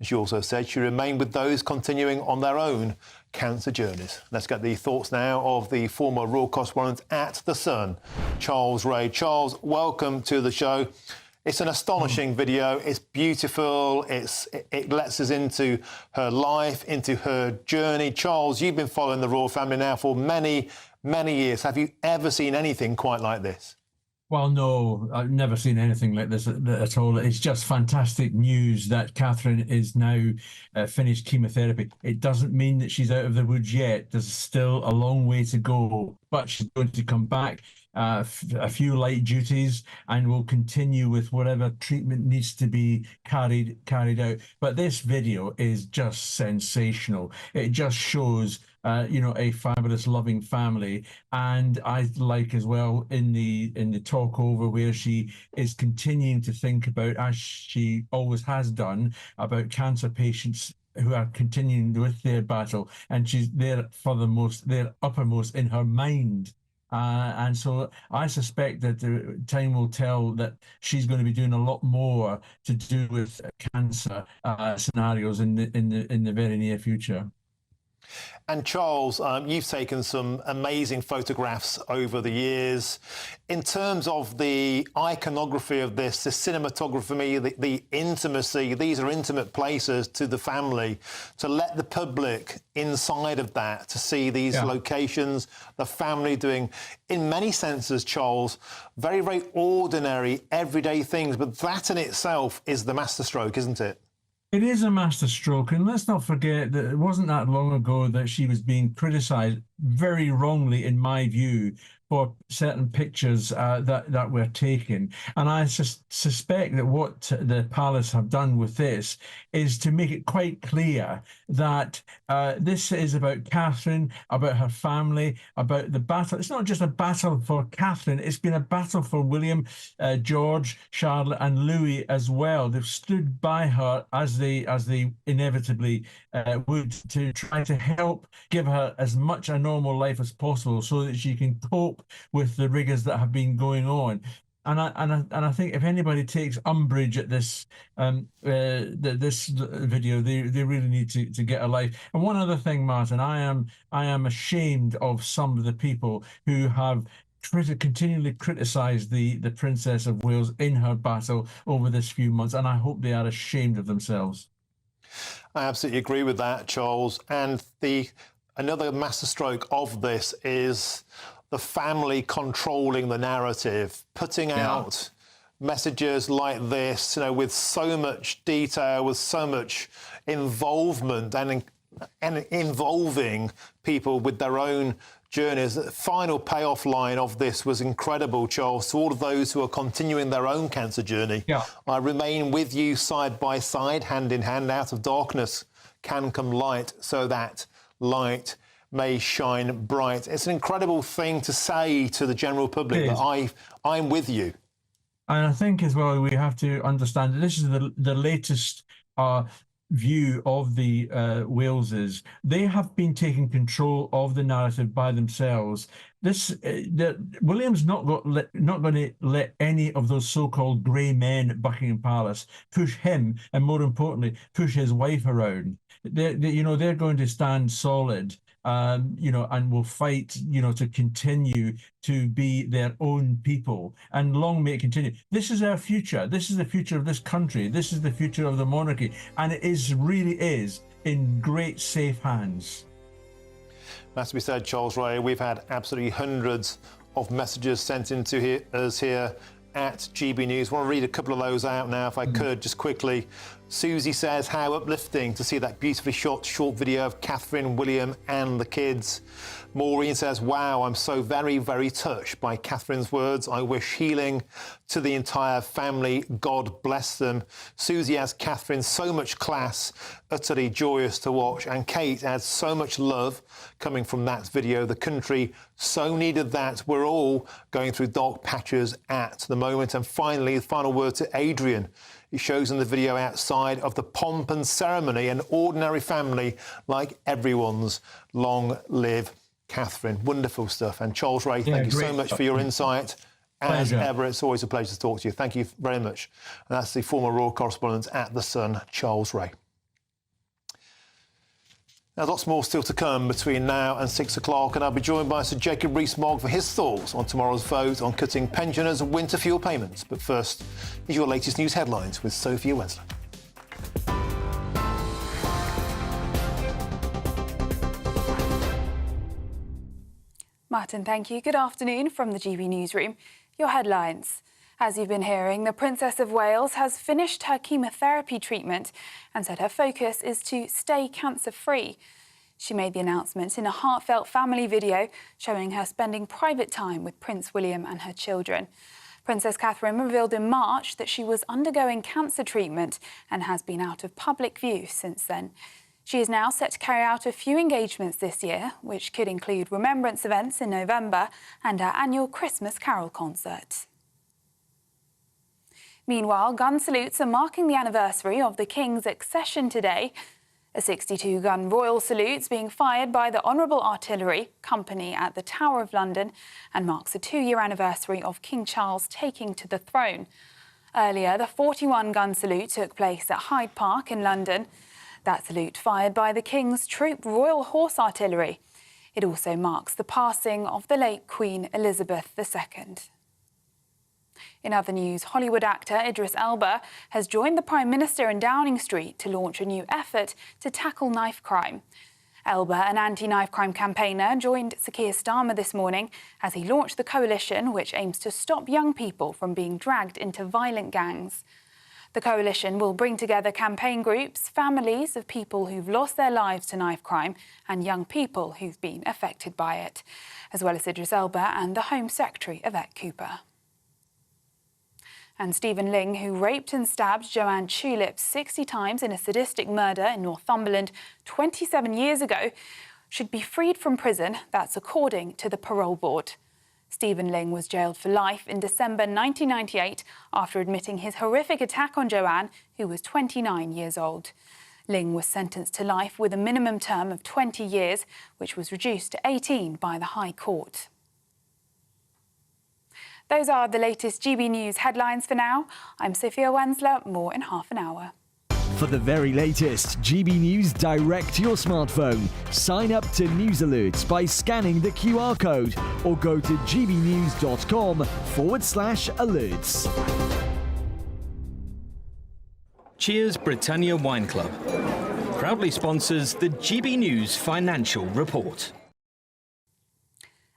S13: She also said she remained with those continuing on their own cancer journeys. Let's get the thoughts now of the former Royal Correspondent at The Sun, Charles Ray. Charles, welcome to the show. It's an astonishing video. It's beautiful. It lets us into her life, into her journey. Charles, you've been following the royal family now for many, many years. Have you ever seen anything quite like this?
S9: Well, no, I've never seen anything like this at all. It's just fantastic news that Catherine is now finished chemotherapy. It doesn't mean that she's out of the woods yet. There's still a long way to go, but she's going to come back, a few light duties, and will continue with whatever treatment needs to be carried out. But this video is just sensational. It just shows a fabulous, loving family. And I like as well in the talk over where she is continuing to think about, as she always has done, about cancer patients who are continuing with their battle, and she's there they're uppermost in her mind. And so I suspect that the time will tell that she's going to be doing a lot more to do with cancer scenarios in the very near future.
S13: And Charles, you've taken some amazing photographs over the years. In terms of the iconography of this, the cinematography, the intimacy, these are intimate places to the family. To let the public inside of that, to see these locations, the family doing, in many senses, Charles, very, very ordinary, everyday things. But that in itself is the masterstroke, isn't it?
S9: It is a masterstroke, and let's not forget that it wasn't that long ago that she was being criticised very wrongly, in my view, for certain pictures that were taken. And I suspect that what the palace have done with this is to make it quite clear that this is about Catherine, about her family, about the battle. It's not just a battle for Catherine, it's been a battle for William, George, Charlotte and Louis as well. They've stood by her as they inevitably would, to try to help give her as much a normal life as possible so that she can cope with the rigours that have been going on. And I think if anybody takes umbrage at this this video, they really need to get a life. And one other thing, Martin, I am ashamed of some of the people who have continually criticised the Princess of Wales in her battle over this few months, and I hope they are ashamed of themselves.
S13: I absolutely agree with that, Charles. And another masterstroke of this is the family controlling the narrative, putting out messages like this, with so much detail, with so much involvement and involving people with their own journeys. The final payoff line of this was incredible, Charles, to all of those who are continuing their own cancer journey. I remain with you side by side, hand in hand. Out of darkness can come light, so that light may shine bright. It's an incredible thing to say to the general public that I'm with you.
S9: And I think as well, we have to understand that this is the latest view of the Waleses. They have been taking control of the narrative by themselves. William's not going to let any of those so-called grey men at Buckingham Palace push him, and more importantly, push his wife around. They're going to stand solid. And will fight, to continue to be their own people, and long may it continue. This is our future. This is the future of this country. This is the future of the monarchy, and it really is in great safe hands.
S13: That's to be said, Charles Ray. We've had absolutely hundreds of messages sent into us here at GB News. I want to read a couple of those out now, if I could, just quickly. Susie says, how uplifting to see that beautifully shot short video of Catherine, William and the kids. Maureen says, wow, I'm so very, very touched by Catherine's words. I wish healing to the entire family. God bless them. Susie adds, Catherine, so much class, utterly joyous to watch. And Kate adds, so much love coming from that video. The country so needed that. We're all going through dark patches at the moment. And finally, the final word to Adrian. He shows in the video outside of the pomp and ceremony, an ordinary family like everyone's. Long live Catherine. Wonderful stuff. And Charles Ray, thank you so much for your insight. As ever, it's always a pleasure to talk to you. Thank you very much. And that's the former royal correspondent at The Sun, Charles Ray. Now, lots more still to come between now and 6 o'clock, and I'll be joined by Sir Jacob Rees-Mogg for his thoughts on tomorrow's vote on cutting pensioners' winter fuel payments. But first, is your latest news headlines with Sophia Wesley.
S4: Martin, thank you. Good afternoon from the GB Newsroom. Your headlines. As you've been hearing, the Princess of Wales has finished her chemotherapy treatment and said her focus is to stay cancer-free. She made the announcement in a heartfelt family video showing her spending private time with Prince William and her children. Princess Catherine revealed in March that she was undergoing cancer treatment and has been out of public view since then. She is now set to carry out a few engagements this year, which could include remembrance events in November and her annual Christmas Carol concert. Meanwhile, gun salutes are marking the anniversary of the King's accession today. A 62-gun royal salute being fired by the Honourable Artillery Company at the Tower of London and marks a 2-year anniversary of King Charles taking to the throne. Earlier, the 41-gun salute took place at Hyde Park in London. That salute fired by the King's Troop Royal Horse Artillery. It also marks the passing of the late Queen Elizabeth II. In other news, Hollywood actor Idris Elba has joined the Prime Minister in Downing Street to launch a new effort to tackle knife crime. Elba, an anti-knife crime campaigner, joined Sir Keir Starmer this morning as he launched the coalition which aims to stop young people from being dragged into violent gangs. The coalition will bring together campaign groups, families of people who've lost their lives to knife crime and young people who've been affected by it, as well as Idris Elba and the Home Secretary, Yvette Cooper. And Stephen Ling, who raped and stabbed Joanne Tulip 60 times in a sadistic murder in Northumberland 27 years ago, should be freed from prison. That's according to the parole board. Stephen Ling was jailed for life in December 1998 after admitting his horrific attack on Joanne, who was 29 years old. Ling was sentenced to life with a minimum term of 20 years, which was reduced to 18 by the High Court. Those are the latest GB News headlines for now. I'm Sophia Wensler. More in half an hour.
S20: For the very latest GB News direct to your smartphone, sign up to News Alerts by scanning the QR code or go to gbnews.com/alerts.
S24: Cheers Britannia Wine Club proudly sponsors the GB News Financial Report.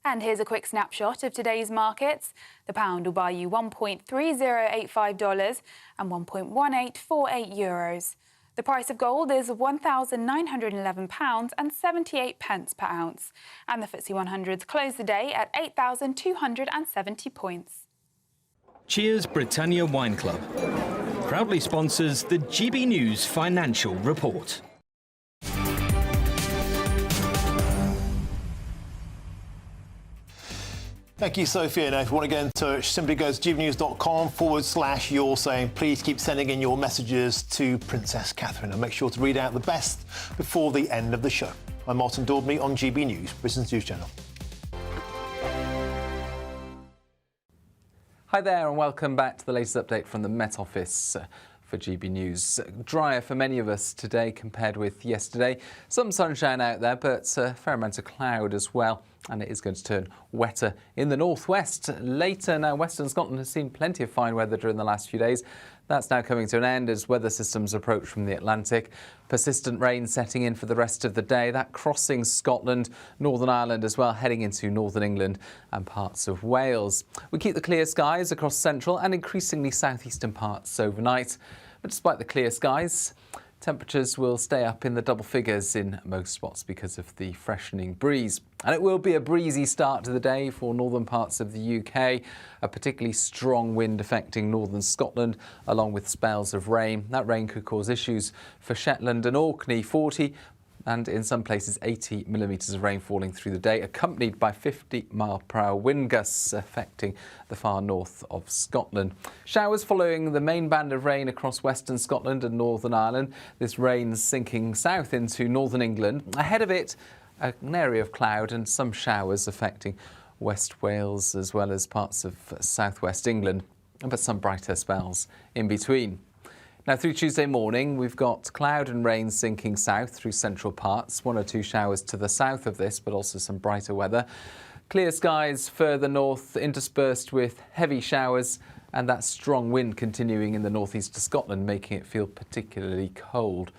S4: And here's a quick snapshot of today's markets. The pound will buy you $1.3085 and €1.1848. The price of gold is £1,911 and 78 pence per ounce. And the FTSE 100s closed the day at 8,270 points.
S24: Cheers Britannia Wine Club proudly sponsors the GB News Financial Report.
S13: Thank you, Sophia. Now, if you want to get in touch, simply go to gbnews.com/you're saying. Please keep sending in your messages to Princess Catherine and make sure to read out the best before the end of the show. I'm Martin Daubney on GB News, Britain's news channel.
S2: Hi there and welcome back to the latest update from the Met Office for GB News. Drier for many of us today compared with yesterday. Some sunshine out there, but a fair amount of cloud as well. And it is going to turn wetter in the northwest later. Now, Western Scotland has seen plenty of fine weather during the last few days. That's now coming to an end as weather systems approach from the Atlantic. Persistent rain setting in for the rest of the day. That crossing Scotland, Northern Ireland as well, heading into northern England and parts of Wales. We keep the clear skies across central and increasingly southeastern parts overnight. But despite the clear skies, temperatures will stay up in the double figures in most spots because of the freshening breeze. And it will be a breezy start to the day for northern parts of the UK. A particularly strong wind affecting northern Scotland, along with spells of rain. That rain could cause issues for Shetland and Orkney, 40 and in some places 80 millimetres of rain falling through the day, accompanied by 50-mile-per-hour wind gusts affecting the far north of Scotland. Showers following the main band of rain across western Scotland and Northern Ireland. This rain sinking south into northern England. Ahead of it, an area of cloud and some showers affecting West Wales as well as parts of southwest England, but some brighter spells in between. Now, through Tuesday morning, we've got cloud and rain sinking south through central parts. 1 or 2 showers to the south of this, but also some brighter weather. Clear skies further north, interspersed with heavy showers, and that strong wind continuing in the northeast of Scotland, making it feel particularly cold.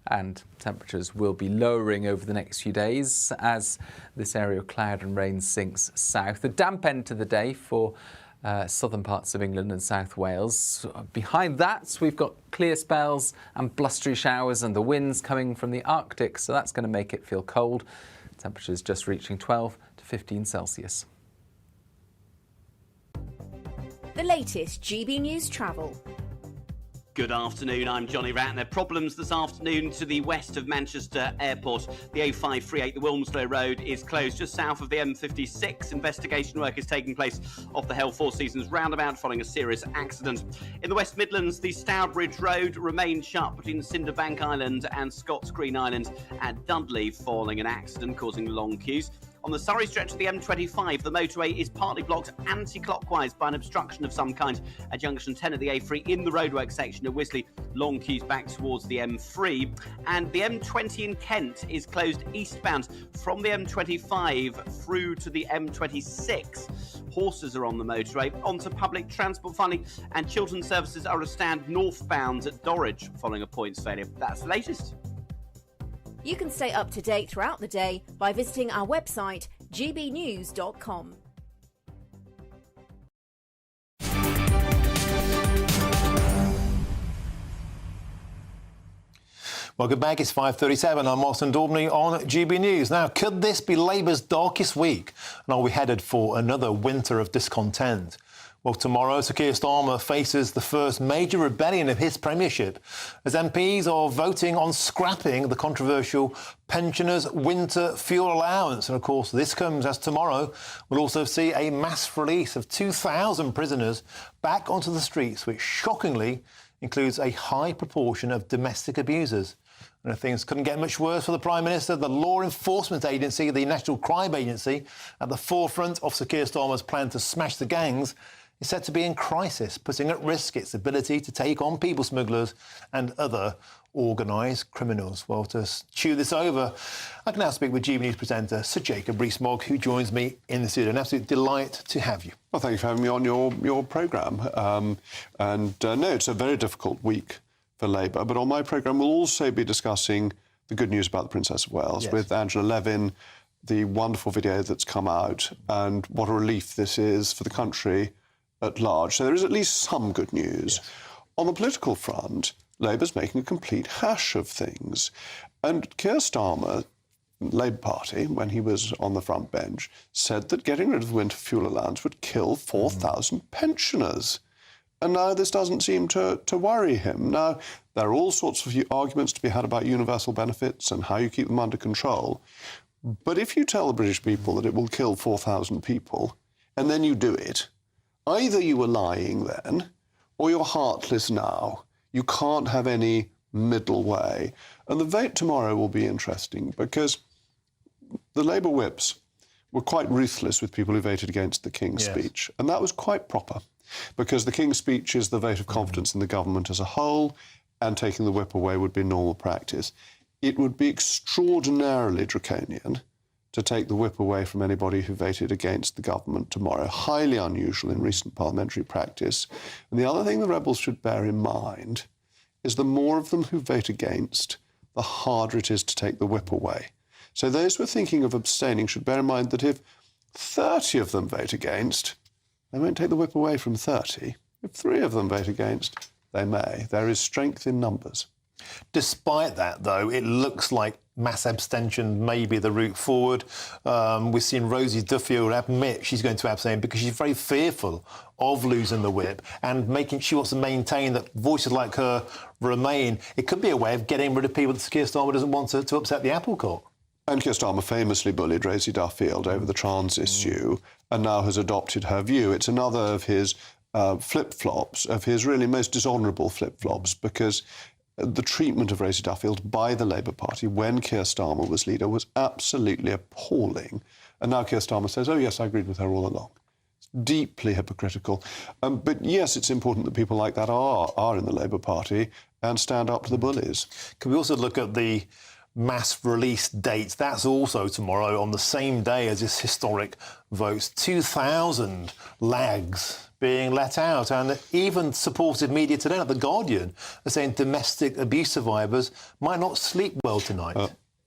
S2: And temperatures will be lowering over the next few days as this area of cloud and rain sinks south. A damp end to the day for southern parts of England and South Wales. Behind that, we've got clear spells and blustery showers and the winds coming from the Arctic, so that's going to make it feel cold. Temperatures just reaching 12 to 15 Celsius.
S11: The latest GB News travel.
S16: Good afternoon, I'm Johnny Ratner. Problems this afternoon to the west of Manchester Airport. The A538, the Wilmslow Road, is closed just south of the M56. Investigation work is taking place off the Hell Four Seasons roundabout following a serious accident. In the West Midlands, the Stourbridge Road remains shut between Cinderbank Island and Scots Green Island at Dudley following an accident causing long queues. On the Surrey stretch of the M25, the motorway is partly blocked anti-clockwise by an obstruction of some kind at junction 10 of the A3 in the roadwork section of Wisley. Long queues back towards the M3. And the M20 in Kent is closed eastbound from the M25 through to the M26. Horses are on the motorway. Onto public transport finally, and children's services are a stand northbound at Dorridge following a points failure. That's the latest.
S11: You can stay up to date throughout the day by visiting our website, gbnews.com.
S13: Welcome back. It's 5:37. I'm Martin Daubney on GB News. Now, could this be Labour's darkest week? And are we headed for another winter of discontent? Well, tomorrow, Sir Keir Starmer faces the first major rebellion of his premiership as MPs are voting on scrapping the controversial pensioners' winter fuel allowance. And, of course, this comes as tomorrow we'll also see a mass release of 2,000 prisoners back onto the streets, which shockingly includes a high proportion of domestic abusers. And if things couldn't get much worse for the Prime Minister, the Law Enforcement Agency, the National Crime Agency, at the forefront of Sir Keir Starmer's plan to smash the gangs, is said to be in crisis, putting at risk its ability to take on people smugglers and other organised criminals. Well, to chew this over, I can now speak with GB News presenter Sir Jacob Rees-Mogg, who joins me in the studio. An absolute delight to have you.
S17: Well, thank you for having me on your programme. No, it's a very difficult week for Labour, but on my programme we'll also be discussing the good news about the Princess of Wales with Angela Levin, the wonderful video that's come out, and what a relief this is for the country at large. So there is at least some good news. Yes. On the political front, Labour's making a complete hash of things. And Keir Starmer, Labour Party, when he was on the front bench, said that getting rid of the winter fuel allowance would kill 4,000 pensioners. And now this doesn't seem to worry him. Now, there are all sorts of arguments to be had about universal benefits and how you keep them under control. But if you tell the British people that it will kill 4,000 people, and then you do it, either you were lying then or you're heartless now. You can't have any middle way. And the vote tomorrow will be interesting because the Labour whips were quite ruthless with people who voted against the King's speech. And that was quite proper because the King's speech is the vote of confidence in the government as a whole, and taking the whip away would be normal practice. It would be extraordinarily draconian to take the whip away from anybody who voted against the government tomorrow. Highly unusual in recent parliamentary practice. And the other thing the rebels should bear in mind is the more of them who vote against, the harder it is to take the whip away. So those who are thinking of abstaining should bear in mind that if 30 of them vote against, they won't take the whip away from 30. If 3 of them vote against, they may. There is strength in numbers.
S13: Despite that, though, it looks like mass abstention may be the route forward. We've seen Rosie Duffield admit she's going to abstain because she's very fearful of losing the whip and she wants to maintain that voices like her remain. It could be a way of getting rid of people that Keir Starmer doesn't want to upset the apple cart.
S17: And Keir Starmer famously bullied Rosie Duffield over the trans issue and now has adopted her view. It's another of his flip-flops, of his really most dishonourable flip-flops, because the treatment of Rosie Duffield by the Labour Party when Keir Starmer was leader was absolutely appalling. And now Keir Starmer says, oh, yes, I agreed with her all along. It's deeply hypocritical. But, yes, it's important that people like that are in the Labour Party and stand up to the bullies.
S13: Can we also look at the mass release dates? That's also tomorrow on the same day as this historic vote. 2,000 lags being let out, and even supported media today, like The Guardian, are saying domestic abuse survivors might not sleep well tonight.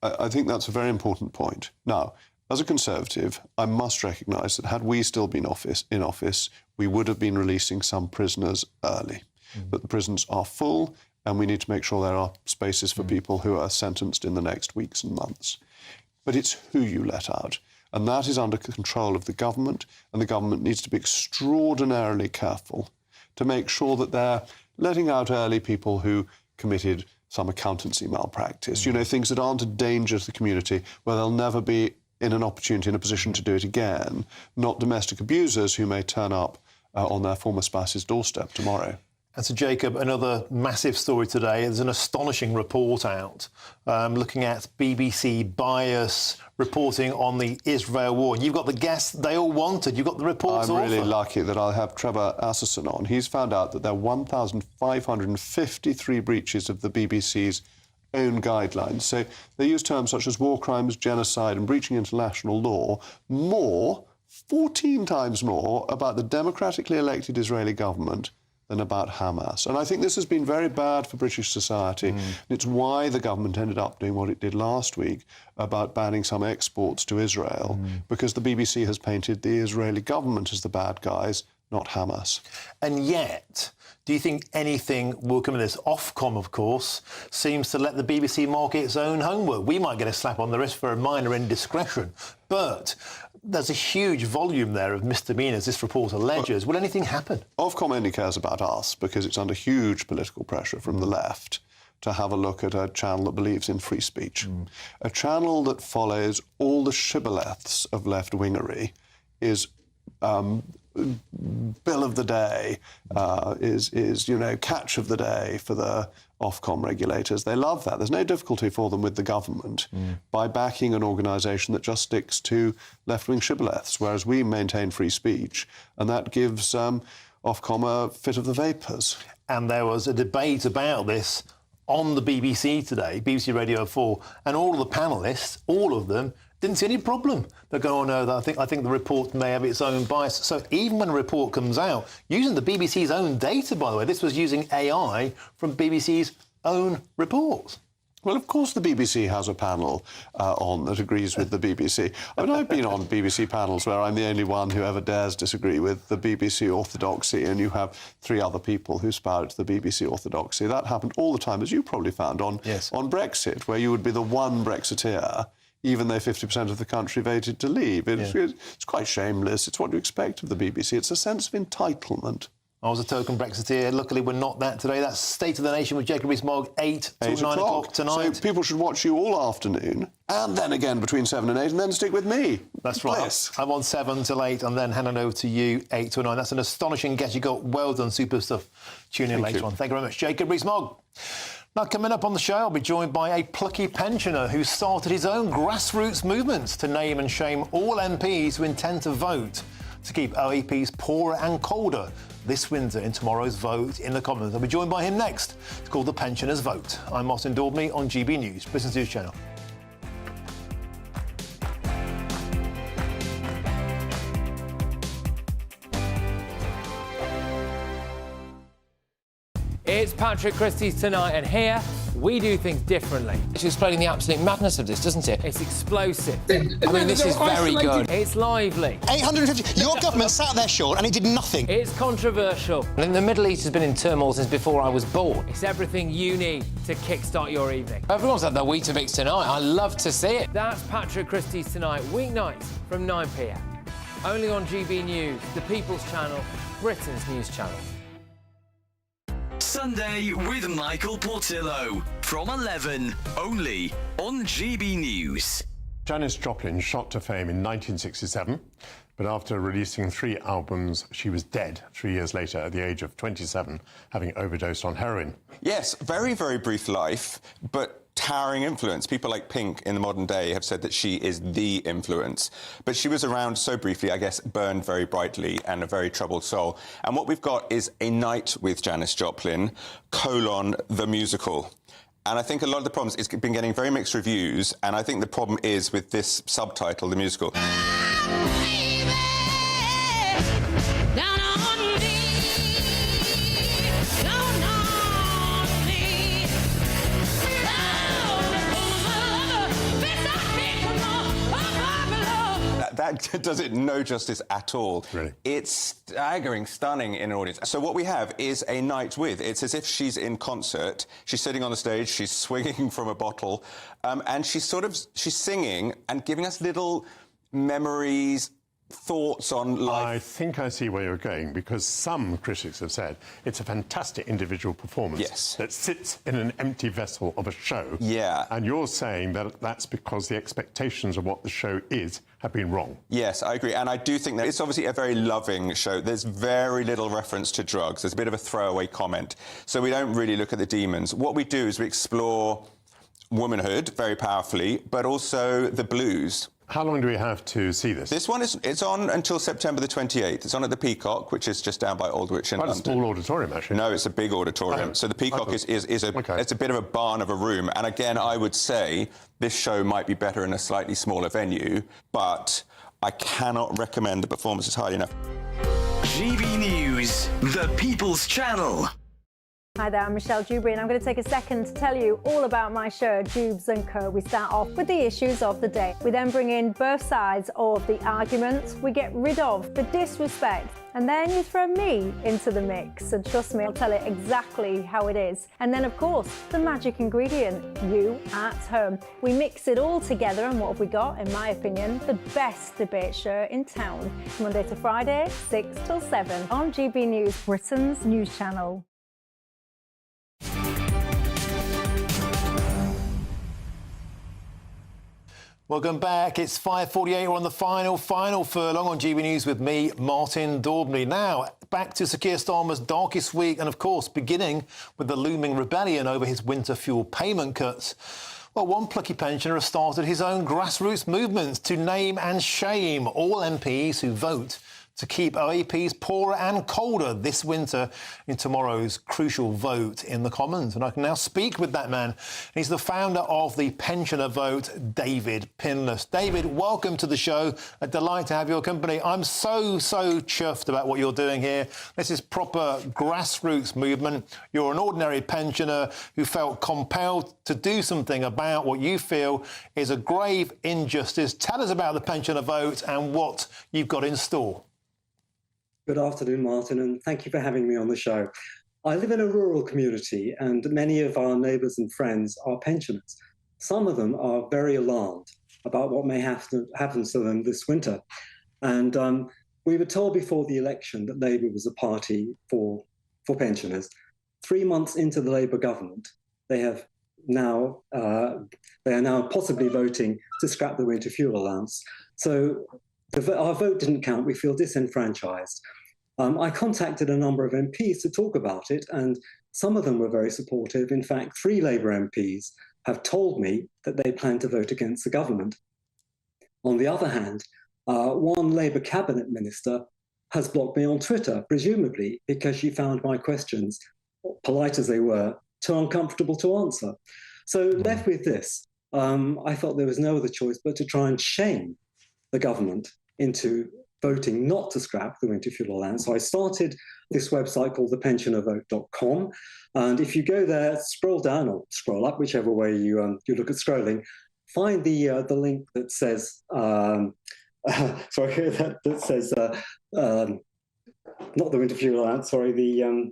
S17: I think that's a very important point. Now, as a Conservative, I must recognise that had we still been in office, we would have been releasing some prisoners early. But the prisons are full, and we need to make sure there are spaces for people who are sentenced in the next weeks and months. But it's who you let out. And that is under control of the government, and the government needs to be extraordinarily careful to make sure that they're letting out early people who committed some accountancy malpractice, you know, things that aren't a danger to the community, where they'll never be in a position to do it again, not domestic abusers who may turn up on their former spouse's doorstep tomorrow.
S13: And so, Jacob, another massive story today. There's an astonishing report out looking at BBC bias, reporting on the Israel war. And you've got the guests they all wanted. You've got the reports.
S17: I'm really lucky that I'll have Trevor Asserson on. He's found out that there are 1,553 breaches of the BBC's own guidelines. So they use terms such as war crimes, genocide and breaching international law, 14 times more about the democratically elected Israeli government than about Hamas. And I think this has been very bad for British society. And it's why the government ended up doing what it did last week about banning some exports to Israel, because the BBC has painted the Israeli government as the bad guys, not Hamas.
S13: And yet, do you think anything will come of this? Ofcom, of course, seems to let the BBC mark its own homework. We might get a slap on the wrist for a minor indiscretion, but there's a huge volume there of misdemeanours this report alleges. Will anything happen?
S17: Ofcom only cares about us because it's under huge political pressure from the left to have a look at a channel that believes in free speech. A channel that follows all the shibboleths of left-wingery is bill of the day, is catch of the day for the Ofcom regulators. They love that. There's no difficulty for them with the government by backing an organisation that just sticks to left-wing shibboleths, whereas we maintain free speech, and that gives Ofcom a fit of the vapours.
S13: And there was a debate about this on the BBC today, BBC Radio 4, and all of the panellists, all of them, didn't see any problem. They're going, oh, no, I think the report may have its own bias. So even when a report comes out, using the BBC's own data, by the way, this was using AI from BBC's own reports.
S17: Well, of course the BBC has a panel on that agrees with the BBC. I mean, I've been on BBC panels where I'm the only one who ever dares disagree with the BBC orthodoxy, and you have 3 other people who spout the BBC orthodoxy. That happened all the time, as you probably found, on Brexit, where you would be the one Brexiteer, even though 50% of the country voted to leave. It's quite shameless. It's what you expect of the BBC. It's a sense of entitlement.
S13: I was a token Brexiteer. Luckily, we're not that today. That's State of the Nation with Jacob Rees-Mogg, 8 till 9 o'clock tonight.
S17: So people should watch you all afternoon, and then again between 7 and 8, and then stick with me.
S13: That's right.
S17: Bliss.
S13: I'm on 7 till 8, and then hand it over to you, 8 till 9. That's an astonishing guess you got. Well done, super stuff. Tune in later on. Thank you very much, Jacob Rees-Mogg. Now, coming up on the show, I'll be joined by a plucky pensioner who started his own grassroots movement to name and shame all MPs who intend to vote to keep OAPs poorer and colder this winter in tomorrow's vote in the Commons. I'll be joined by him next. It's called The Pensioners' Vote. I'm Martin Daubney on GB News, Business News Channel.
S6: It's Patrick Christie's Tonight, and here we do things differently. It's explaining the absolute madness of this, doesn't it? It's explosive. I mean, this is very good. It's lively.
S10: 850. Your government sat there, Sean, and it did nothing.
S6: It's controversial. And the Middle East has been in turmoil since before I was born. It's everything you need to kickstart your evening. Everyone's had their Weetabix tonight. I love to see it. That's Patrick Christie's Tonight, weeknights from 9 p.m. Only on GB News, the People's Channel, Britain's news channel.
S12: Sunday with Michael Portillo from 11, only on GB News.
S14: Janis Joplin shot to fame in 1967, but after releasing 3 albums, she was dead 3 years later at the age of 27, having overdosed on heroin.
S18: Yes, very, very brief life, but towering influence. People like Pink in the modern day have said that she is the influence. But she was around so briefly, I guess, burned very brightly and a very troubled soul. And what we've got is A Night with Janis Joplin, the musical. And I think a lot of the problems, it's been getting very mixed reviews, and I think the problem is with this subtitle, the musical. That does it no justice at all. Really? It's staggering, stunning in an audience. So what we have is A Night with. It's as if she's in concert. She's sitting on the stage, she's swinging from a bottle, and she's singing and giving us little memories, thoughts on life.
S14: I think I see where you're going, because some critics have said it's a fantastic individual performance that sits in an empty vessel of a show.
S18: Yeah.
S14: And you're saying that that's because the expectations of what the show is have been wrong.
S18: Yes, I agree. And I do think that it's obviously a very loving show. There's very little reference to drugs. There's a bit of a throwaway comment. So we don't really look at the demons. What we do is we explore womanhood very powerfully, but also the blues.
S14: How long do we have to see this?
S18: This one it's on until September the 28th. It's on at the Peacock, which is just down by Aldwych in London.
S14: Quite a small auditorium, actually.
S18: No, it's a big auditorium. So the Peacock is it's a bit of a barn of a room. And again, I would say this show might be better in a slightly smaller venue, but I cannot recommend the performances highly enough.
S12: GB News, the People's Channel.
S19: Hi there, I'm Michelle Dewberry, and I'm going to take a second to tell you all about my show, Dubes & Co. We start off with the issues of the day. We then bring in both sides of the argument. We get rid of the disrespect. And then you throw me into the mix. And trust me, I'll tell it exactly how it is. And then, of course, the magic ingredient, you at home. We mix it all together, and what have we got? In my opinion, the best debate show in town. Monday to Friday, 6 till 7 on GB News, Britain's news channel.
S13: Welcome back. It's 5:48. We're on the final furlong on GB News with me, Martin Daubney. Now, back to Sir Keir Starmer's darkest week, and of course, beginning with the looming rebellion over his winter fuel payment cuts. Well, one plucky pensioner has started his own grassroots movement to name and shame all MPs who vote to keep OAPs poorer and colder this winter in tomorrow's crucial vote in the Commons. And I can now speak with that man. He's the founder of the Pensioner Vote, David Pinless. David, welcome to the show. A delight to have your company. I'm so chuffed about what you're doing here. This is proper grassroots movement. You're an ordinary pensioner who felt compelled to do something about what you feel is a grave injustice. Tell us about the Pensioner Vote and what you've got in store.
S21: Good afternoon, Martin, and thank you for having me on the show. I live in a rural community, and many of our neighbours and friends are pensioners. Some of them are very alarmed about what may happen to them this winter. And We were told before the election that Labour was a party for pensioners. 3 months into the Labour government, they are now possibly voting to scrap the winter fuel allowance. So our vote didn't count. We feel disenfranchised. I contacted a number of MPs to talk about it, and some of them were very supportive. In fact, 3 Labour MPs have told me that they plan to vote against the government. On the other hand, one Labour cabinet minister has blocked me on Twitter, presumably because she found my questions, polite as they were, too uncomfortable to answer. So left with this, I felt there was no other choice but to try and shame the government into voting not to scrap the winter fuel allowance. So I started this website called thepensionervote.com. And if you go there, scroll down or scroll up, whichever way you look at scrolling, find the link that says, sorry, that says, not the winter fuel allowance, sorry, the...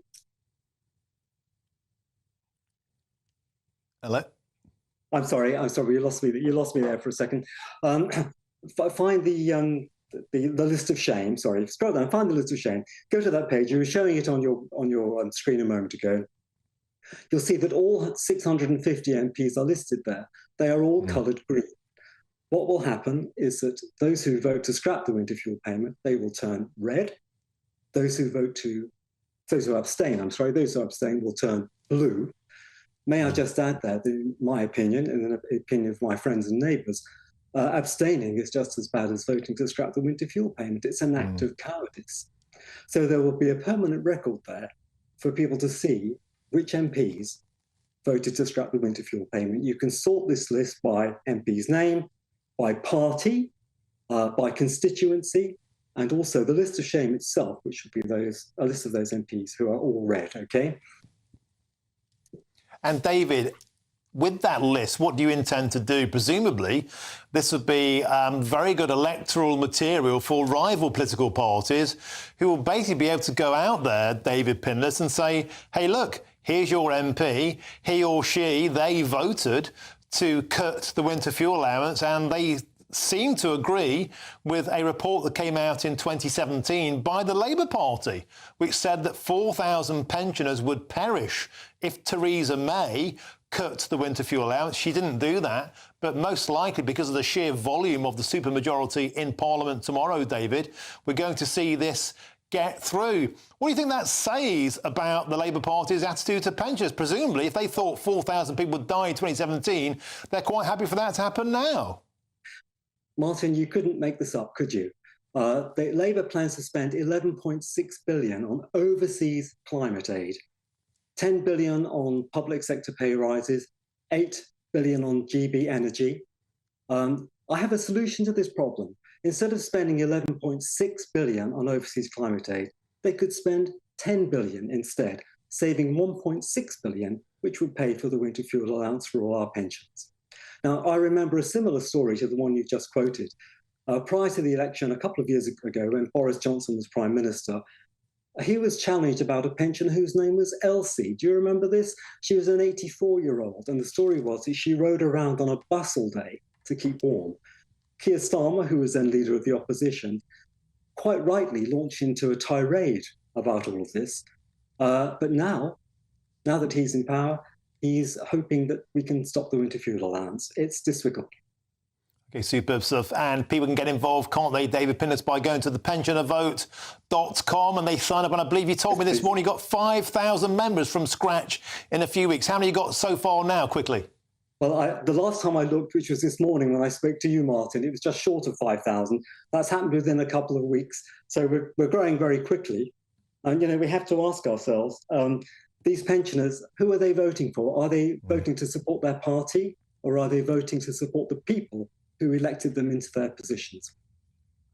S13: Hello?
S21: I'm sorry, you lost me there for a second. Find the list of shame, sorry, scroll down, find the list of shame, go to that page. You were showing it on your screen a moment ago. You'll see that all 650 MPs are listed there. They are all coloured green. What will happen is that those who vote to scrap the winter fuel payment, they will turn red. Those who abstain will turn blue. May I just add that, in my opinion, and in the opinion of my friends and neighbours, abstaining is just as bad as voting to scrap the winter fuel payment. It's an act of cowardice. So there will be a permanent record there for people to see which MPs voted to scrap the winter fuel payment. You can sort this list by MP's name, by party, by constituency, and also the list of shame itself, which will be a list of those MPs who are all red, okay?
S13: And David, with that list, what do you intend to do? Presumably, this would be very good electoral material for rival political parties who will basically be able to go out there, David Pinless, and say, hey, look, here's your MP, he or she, they voted to cut the winter fuel allowance, and they seem to agree with a report that came out in 2017 by the Labour Party, which said that 4,000 pensioners would perish if Theresa May cut the winter fuel allowance. She didn't do that, but most likely because of the sheer volume of the supermajority in Parliament tomorrow, David, we're going to see this get through. What do you think that says about the Labour Party's attitude to pensioners? Presumably, if they thought 4,000 people would die in 2017, they're quite happy for that to happen now.
S21: Martin, you couldn't make this up, could you? The Labour plans to spend 11.6 billion on overseas climate aid, 10 billion on public sector pay rises, 8 billion on GB energy. I have a solution to this problem. Instead of spending 11.6 billion on overseas climate aid, they could spend 10 billion instead, saving 1.6 billion, which would pay for the winter fuel allowance for all our pensions. Now, I remember a similar story to the one you just quoted. Prior to the election, a couple of years ago, when Boris Johnson was Prime Minister, he was challenged about a pensioner whose name was Elsie. Do you remember this? She was an 84-year-old, and the story was that she rode around on a bus all day to keep warm. Keir Starmer, who was then leader of the opposition, quite rightly launched into a tirade about all of this. But now that he's in power, he's hoping that we can stop the winter fuel allowance. It's despicable.
S13: Okay, superb stuff. And people can get involved, can't they, David Pinless, by going to thepensionervote.com and they sign up. And I believe you told me this morning you got 5,000 members from scratch in a few weeks. How many you got so far now, quickly?
S21: Well, the last time I looked, which was this morning when I spoke to you, Martin, it was just short of 5,000. That's happened within a couple of weeks. So we're growing very quickly. And, we have to ask ourselves, these pensioners, who are they voting for? Are they voting to support their party, or are they voting to support the people who elected them into their positions?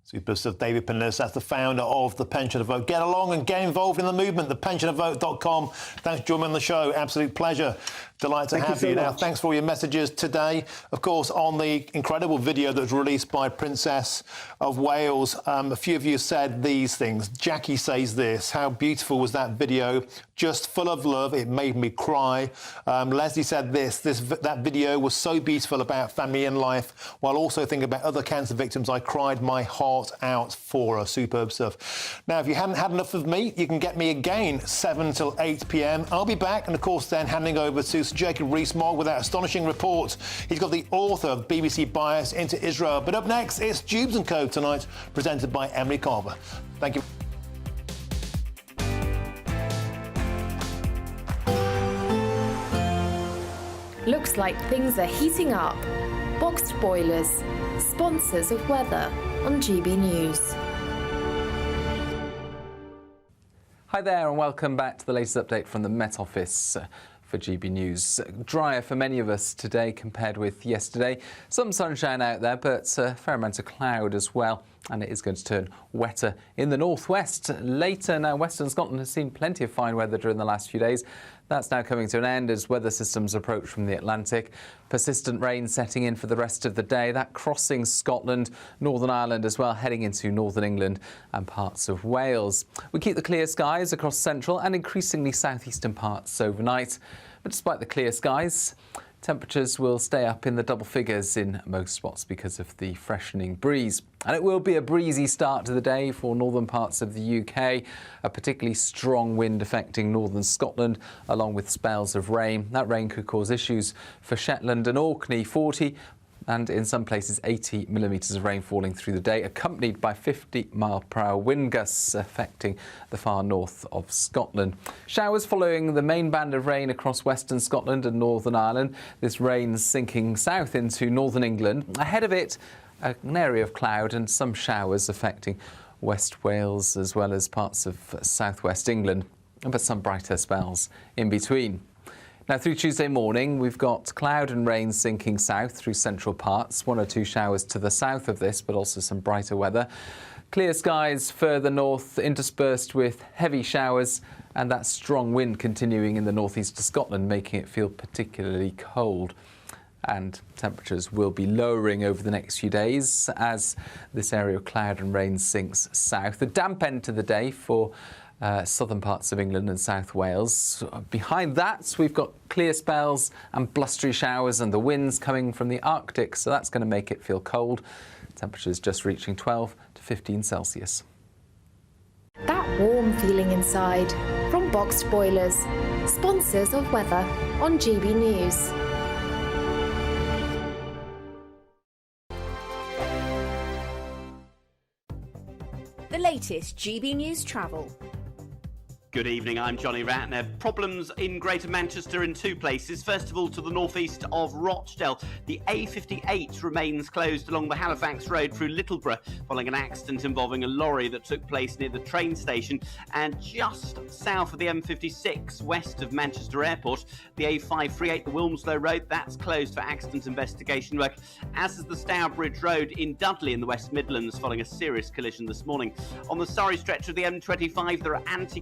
S13: Super stuff. David Pinless, that's the founder of The Pensioner Vote. Get along and get involved in the movement, thepensionervote.com. Thanks for joining me on the show. Absolute pleasure. Delight to have you. Now, thanks for all your messages today. Of course, on the incredible video that was released by Princess of Wales, a few of you said these things. Jackie says this: how beautiful was that video? Just full of love. It made me cry. Leslie said that video was so beautiful about family and life, while also thinking about other cancer victims. I cried my heart not out for a superb surf. Now, if you haven't had enough of me, you can get me again 7 till 8 p.m. I'll be back, and of course then handing over to Sir Jacob Rees-Mogg with that astonishing report. He's got the author of BBC Bias into Israel. But up next, it's Jubes & Co tonight, presented by Emily Carver. Thank you.
S1: Looks like things are heating up. Boxed boilers, sponsors of weather on GB News.
S2: Hi there and welcome back to the latest update from the Met Office for GB News. Drier for many of us today compared with yesterday. Some sunshine out there, but a fair amount of cloud as well. And it is going to turn wetter in the northwest later. Now, Western Scotland has seen plenty of fine weather during the last few days. That's now coming to an end as weather systems approach from the Atlantic. Persistent rain setting in for the rest of the day. That crossing Scotland, Northern Ireland as well, heading into northern England and parts of Wales. We keep the clear skies across central and increasingly southeastern parts overnight. But despite the clear skies, temperatures will stay up in the double figures in most spots because of the freshening breeze. And it will be a breezy start to the day for northern parts of the UK. A particularly strong wind affecting northern Scotland, along with spells of rain. That rain could cause issues for Shetland and Orkney. 40 and in some places 80 millimetres of rain falling through the day, accompanied by 50-mile-per-hour wind gusts affecting the far north of Scotland. Showers following the main band of rain across western Scotland and Northern Ireland. This rain sinking south into northern England. Ahead of it, an area of cloud and some showers affecting West Wales as well as parts of southwest England, but some brighter spells in between. Now, through Tuesday morning, we've got cloud and rain sinking south through central parts. 1 or 2 showers to the south of this, but also some brighter weather. Clear skies further north, interspersed with heavy showers, and that strong wind continuing in the northeast of Scotland, making it feel particularly cold. And temperatures will be lowering over the next few days as this area of cloud and rain sinks south. The damp end to the day for southern parts of England and South Wales. Behind that, we've got clear spells and blustery showers and the winds coming from the Arctic, so that's going to make it feel cold. Temperatures just reaching 12 to 15 Celsius.
S1: That warm feeling inside from Boxed Boilers, sponsors of weather on GB News.
S11: The latest GB News travel.
S16: Good evening, I'm Johnny Ratner. Problems in Greater Manchester in 2 places. First of all, to the northeast of Rochdale, the A58 remains closed along the Halifax Road through Littleborough following an accident involving a lorry that took place near the train station. And just south of the M56, west of Manchester Airport, the A538, the Wilmslow Road, that's closed for accident investigation work, as is the Stourbridge Road in Dudley in the West Midlands following a serious collision this morning. On the Surrey stretch of the M25, there are anti